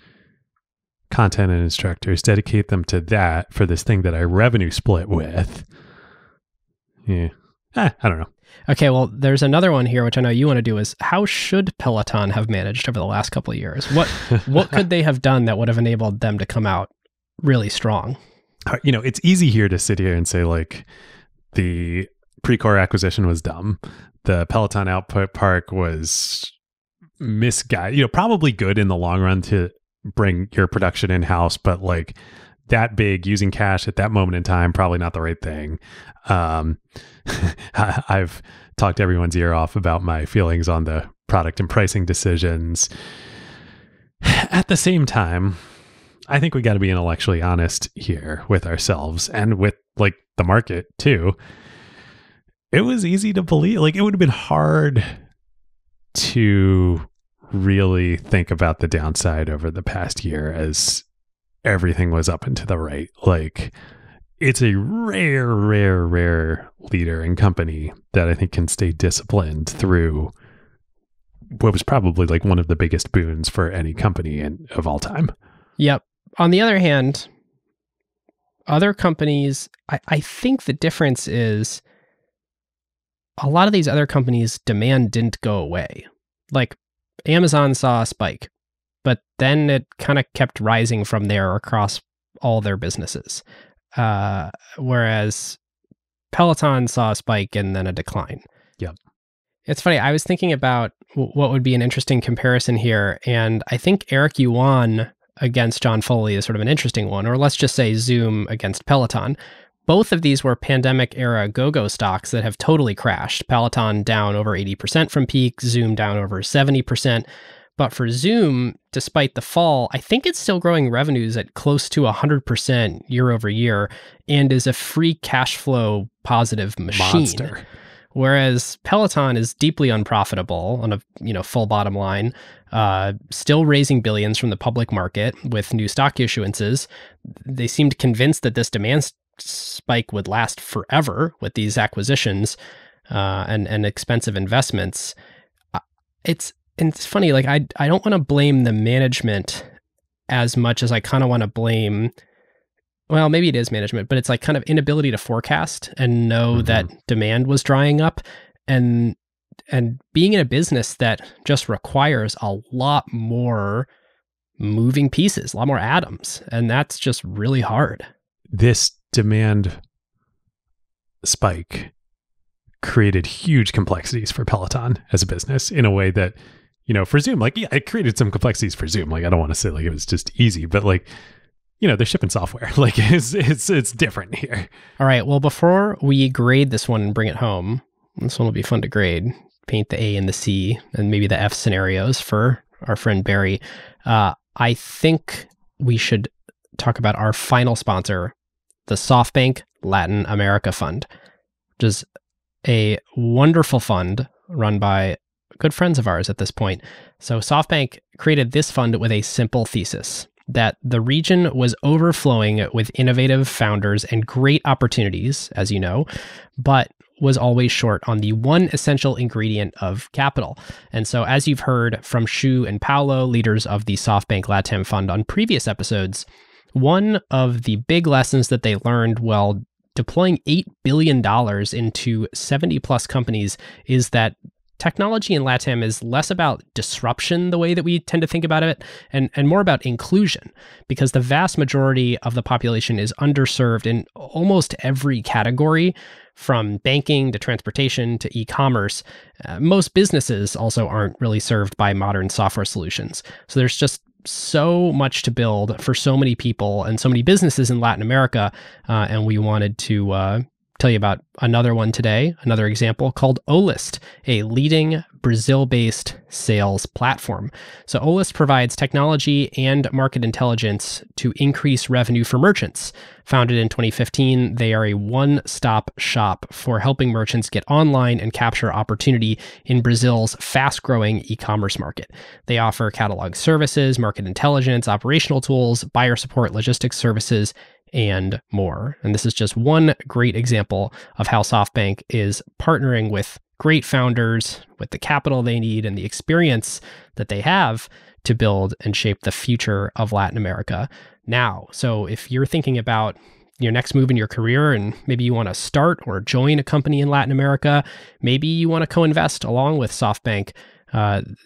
content and instructors, dedicate them to that for this thing that I revenue split with. Yeah. I don't know. Okay, well, there's another one here, which I know you want to do, is how should Peloton have managed over the last couple of years? What could they have done that would have enabled them to come out really strong? It's easy here to sit here and say the Precor acquisition was dumb. The Peloton Output Park was misguided, probably good in the long run to bring your production in-house, but that big using cash at that moment in time, probably not the right thing. I've talked everyone's ear off about my feelings on the product and pricing decisions. At the same time, I think we got to be intellectually honest here with ourselves and with like the market too. It was easy to believe, like it would have been hard to really think about the downside over the past year as everything was up and to the right. Like it's a rare leader and company that I think can stay disciplined through what was probably like one of the biggest boons for any company of all time. Yep. On the other hand, other companies, I think the difference is a lot of these other companies' demand didn't go away. Like Amazon saw a spike, but then it kind of kept rising from there across all their businesses. Whereas Peloton saw a spike and then a decline. Yep. It's funny. I was thinking about what would be an interesting comparison here. And I think Eric Yuan against John Foley is sort of an interesting one, or let's just say Zoom against Peloton. Both of these were pandemic era go-go stocks that have totally crashed. Peloton down over 80% from peak, Zoom down over 70%. But for Zoom, despite the fall, I think it's still growing revenues at close to 100% year over year and is a free cash flow positive machine. Monster. Whereas Peloton is deeply unprofitable on a full bottom line, still raising billions from the public market with new stock issuances. They seemed convinced that this demand spike would last forever with these acquisitions and expensive investments. It's funny, like I don't want to blame the management as much as I kind of want to blame, well, maybe it is management, but it's like kind of inability to forecast and know that demand was drying up and being in a business that just requires a lot more moving pieces, a lot more atoms, and that's just really hard. This demand spike created huge complexities for Peloton as a business in a way that, for Zoom, like, yeah, it created some complexities for Zoom. Like, I don't want to say like it was just easy, but like, they're shipping software. Like it's different here. All right. Well, before we grade this one and bring it home, this one will be fun to grade. Paint the A and the C and maybe the F scenarios for our friend Barry. I think we should talk about our final sponsor, the SoftBank Latin America Fund, which is a wonderful fund run by good friends of ours at this point. So SoftBank created this fund with a simple thesis that the region was overflowing with innovative founders and great opportunities, as you know, but was always short on the one essential ingredient of capital. And so, as you've heard from Shu and Paolo, leaders of the SoftBank LATAM Fund on previous episodes, one of the big lessons that they learned while deploying $8 billion into 70 plus companies is that technology in LATAM is less about disruption, the way that we tend to think about it, and more about inclusion, because the vast majority of the population is underserved in almost every category, from banking to transportation to e-commerce. Most businesses also aren't really served by modern software solutions. So there's just so much to build for so many people and so many businesses in Latin America, and we wanted to tell you about another one today, another example called Olist, a leading Brazil-based sales platform. So Olist provides technology and market intelligence to increase revenue for merchants. Founded in 2015, they are a one-stop shop for helping merchants get online and capture opportunity in Brazil's fast-growing e-commerce market. They offer catalog services, market intelligence, operational tools, buyer support, logistics services, and more. And this is just one great example of how SoftBank is partnering with great founders with the capital they need and the experience that they have to build and shape the future of Latin America now. So if you're thinking about your next move in your career and maybe you want to start or join a company in Latin America, maybe you want to co-invest along with SoftBank,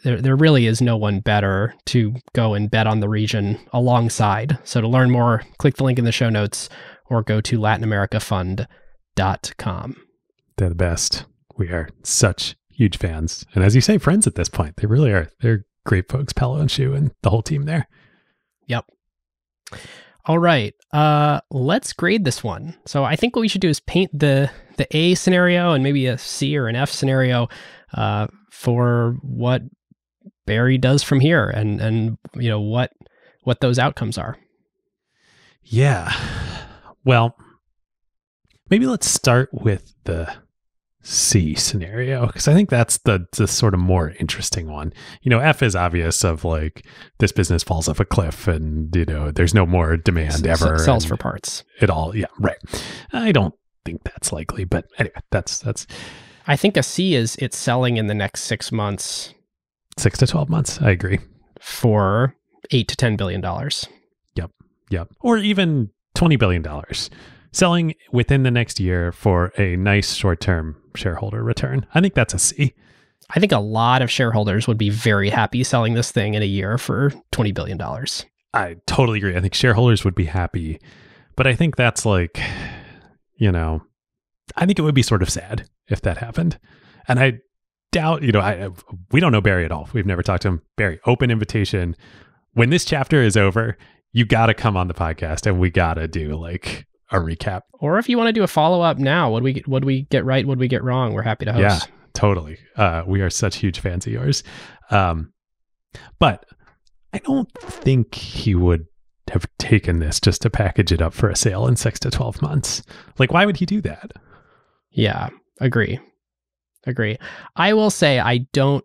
there really is no one better to go and bet on the region alongside. So to learn more, click the link in the show notes or go to latinamericafund.com. They're the best. We are such huge fans. And as you say, friends at this point. They really are. They're great folks, Paolo and Shu and the whole team there. Yep. All right. Let's grade this one. So I think what we should do is paint the A scenario and maybe a C or an F scenario for what Barry does from here, and what those outcomes are. Yeah. Well, maybe let's start with the C scenario, because I think that's the sort of more interesting one. F is obvious, of like, this business falls off a cliff and, there's no more demand ever. Sells for parts. It all, yeah, right. I don't think that's likely, but anyway, that's. I think a C is it's selling in the next 6 months. 6 to 12 months, I agree. For $8 to $10 billion. Yep. Or even $20 billion. Selling within the next year for a nice short-term shareholder return. I think that's a C. I think a lot of shareholders would be very happy selling this thing in a year for $20 billion. I totally agree. I think shareholders would be happy. But I think that's like, I think it would be sort of sad if that happened. And I doubt, we don't know Barry at all. We've never talked to him. Barry, open invitation. When this chapter is over, you got to come on the podcast and we got to do like a recap. Or if you want to do a follow-up now, what we get right, what we get wrong, we're happy to host. Yeah, totally. We are such huge fans of yours. But I don't think he would have taken this just to package it up for a sale in 6 to 12 months. Like, why would he do that? Yeah, agree. I will say I don't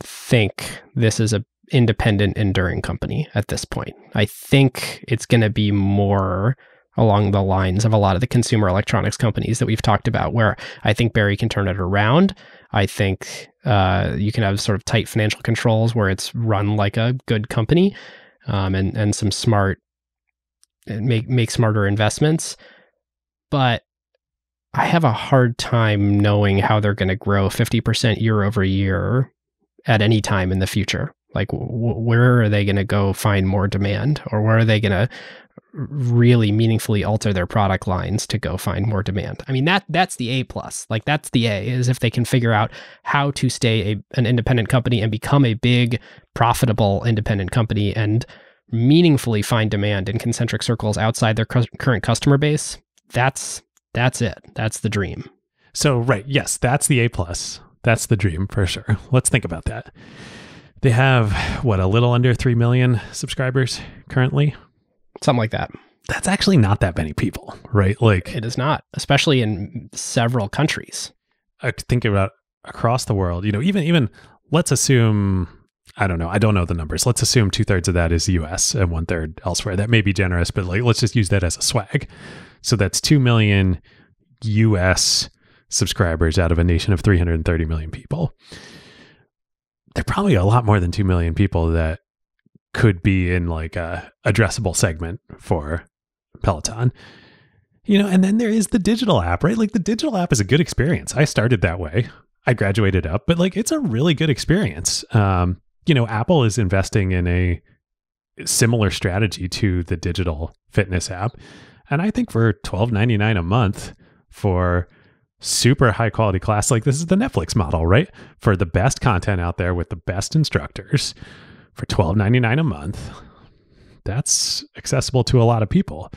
think this is a independent, enduring company at this point. I think it's going to be more along the lines of a lot of the consumer electronics companies that we've talked about, where I think Barry can turn it around. I think you can have sort of tight financial controls where it's run like a good company, and some make smarter investments. But I have a hard time knowing how they're going to grow 50% year over year at any time in the future. Like, where are they going to go find more demand, or where are they going to really meaningfully alter their product lines to go find more demand? I mean, that's the A plus. Like, that's the A, is if they can figure out how to stay an independent company and become a big, profitable independent company and meaningfully find demand in concentric circles outside their current customer base. That's it. That's the dream. So, right. Yes, that's the A plus. That's the dream for sure. Let's think about that. They have, a little under 3 million subscribers currently? Something like that. That's actually not that many people, right? Like, it is not, especially in several countries. Think about across the world, even let's assume, I don't know the numbers. Let's assume 2/3 of that is US and 1/3 elsewhere. That may be generous, but like, let's just use that as a swag. So that's 2 million US subscribers out of a nation of 330 million people. There are probably a lot more than 2 million people that could be in like a addressable segment for Peloton. And then there is the digital app, right? Like, the digital app is a good experience. I started that way. I graduated up, but like, it's a really good experience. Apple is investing in a similar strategy to the digital fitness app. And I think for $12.99 a month for super high quality class, like, this is the Netflix model, right? For the best content out there with the best instructors for $12.99 a month, that's accessible to a lot of people.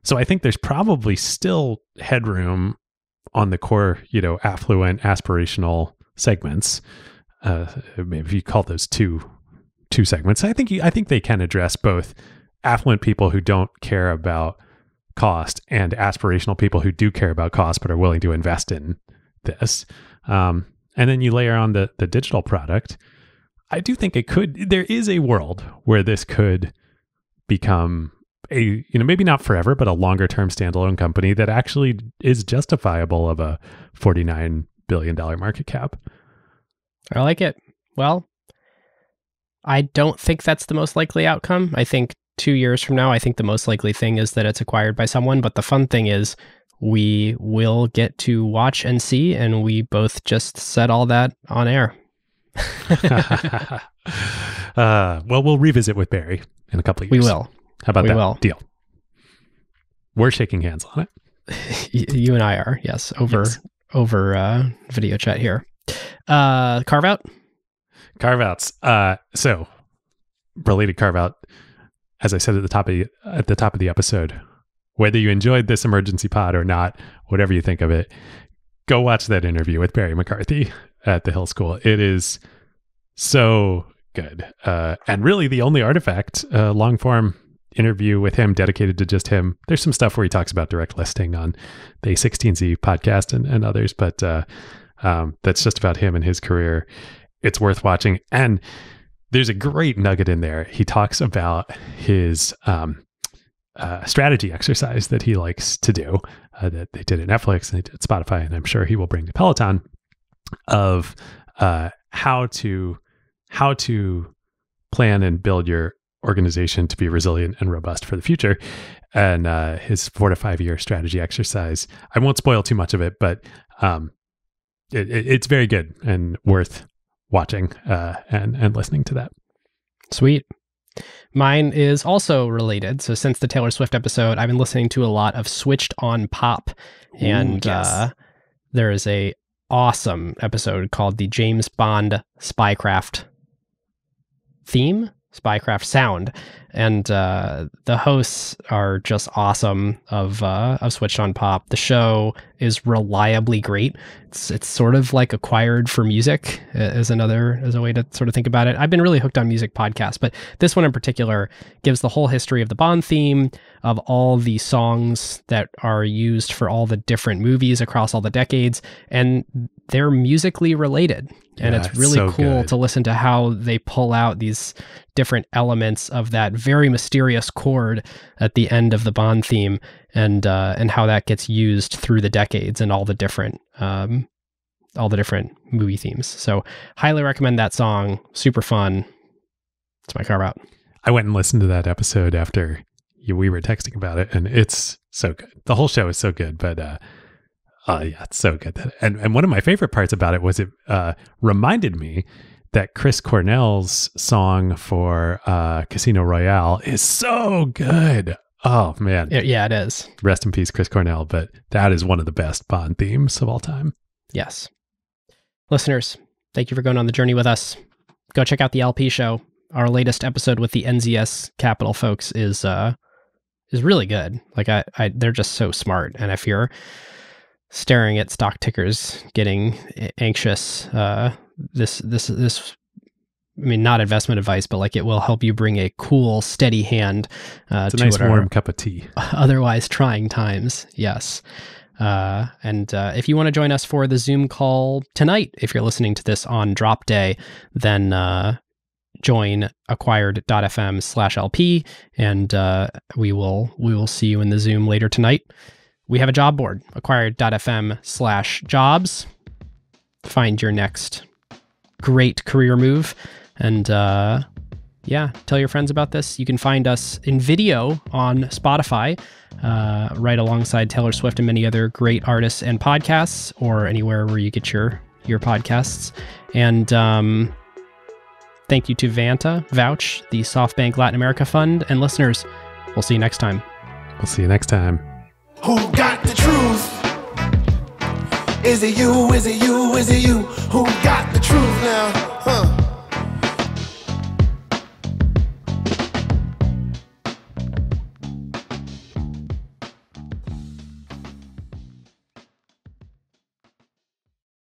So I think there's probably still headroom on the core, affluent, aspirational segments. Maybe if you call those two segments, I think they can address both affluent people who don't care about cost and aspirational people who do care about cost but are willing to invest in this. And then you layer on the digital product. I do think there is a world where this could become a, maybe not forever, but a longer term standalone company that actually is justifiable of a $49 billion market cap. I like it. Well, I don't think that's the most likely outcome. I think 2 years from now, I think the most likely thing is that it's acquired by someone. But the fun thing is we will get to watch and see, and we both just said all that on air. Well, we'll revisit with Barry in a couple of years. We will. How about we that? Will. Deal. We're shaking hands on it. You and I are, yes, over video chat here. Carve Out? Carve Outs. So, related Carve Out, as I said at the top of the episode, whether you enjoyed this emergency pod or not, whatever you think of it, go watch that interview with Barry McCarthy at the Hill School. It is so good. And really the only artifact, long form interview with him dedicated to just him. There's some stuff where he talks about direct listing on the A16Z podcast and others, but that's just about him and his career. It's worth watching. And there's a great nugget in there. He talks about his strategy exercise that he likes to do, that they did at Netflix and they did at Spotify, and I'm sure he will bring to Peloton, of how to plan and build your organization to be resilient and robust for the future. And his 4 to 5 year strategy exercise. I won't spoil too much of it, but it's very good and worth watching and listening to that. Sweet. Mine is also related. So since the Taylor Swift episode, I've been listening to a lot of Switched on Pop. And yes. There is a awesome episode called the James Bond Spycraft theme, Spycraft sound. And the hosts are just awesome of Switched on Pop. The show is reliably great. It's sort of like acquired for music as a way to sort of think about it. I've been really hooked on music podcasts, but this one in particular gives the whole history of the Bond theme, of all the songs that are used for all the different movies across all the decades, and they're musically related. And it's really so cool to listen to how they pull out these different elements of that very mysterious chord at the end of the Bond theme, and how that gets used through the decades and all the different movie themes. So highly recommend that song. Super fun. It's my Carve Out. I went and listened to that episode after we were texting about it, and it's so good. The whole show is so good, but yeah, it's so good. And one of my favorite parts about it was it reminded me that Chris Cornell's song for Casino Royale is so good. Oh, man. Yeah, it is. Rest in peace, Chris Cornell. But that is one of the best Bond themes of all time. Yes. Listeners, thank you for going on the journey with us. Go check out the LP show. Our latest episode with the NZS Capital folks is really good. Like they're just so smart. And if you're staring at stock tickers, getting anxious, this I mean, not investment advice, but like it will help you bring a cool, steady hand it's a nice warm cup of tea. Otherwise trying times. Yes. And if you want to join us for the Zoom call tonight, if you're listening to this on drop day, then join acquired.fm/LP, and we will see you in the Zoom later tonight. We have a job board, acquired.fm/jobs. Find your next great career move. And yeah, tell your friends about this. You can find us in video on Spotify, right alongside Taylor Swift and many other great artists and podcasts, or anywhere where you get your podcasts. And thank you to Vouch, the SoftBank Latin America Fund, and listeners. We'll see you next time. We'll see you next time. Who got the truth? Is it you? Is it you? Is it you? Who got the truth now?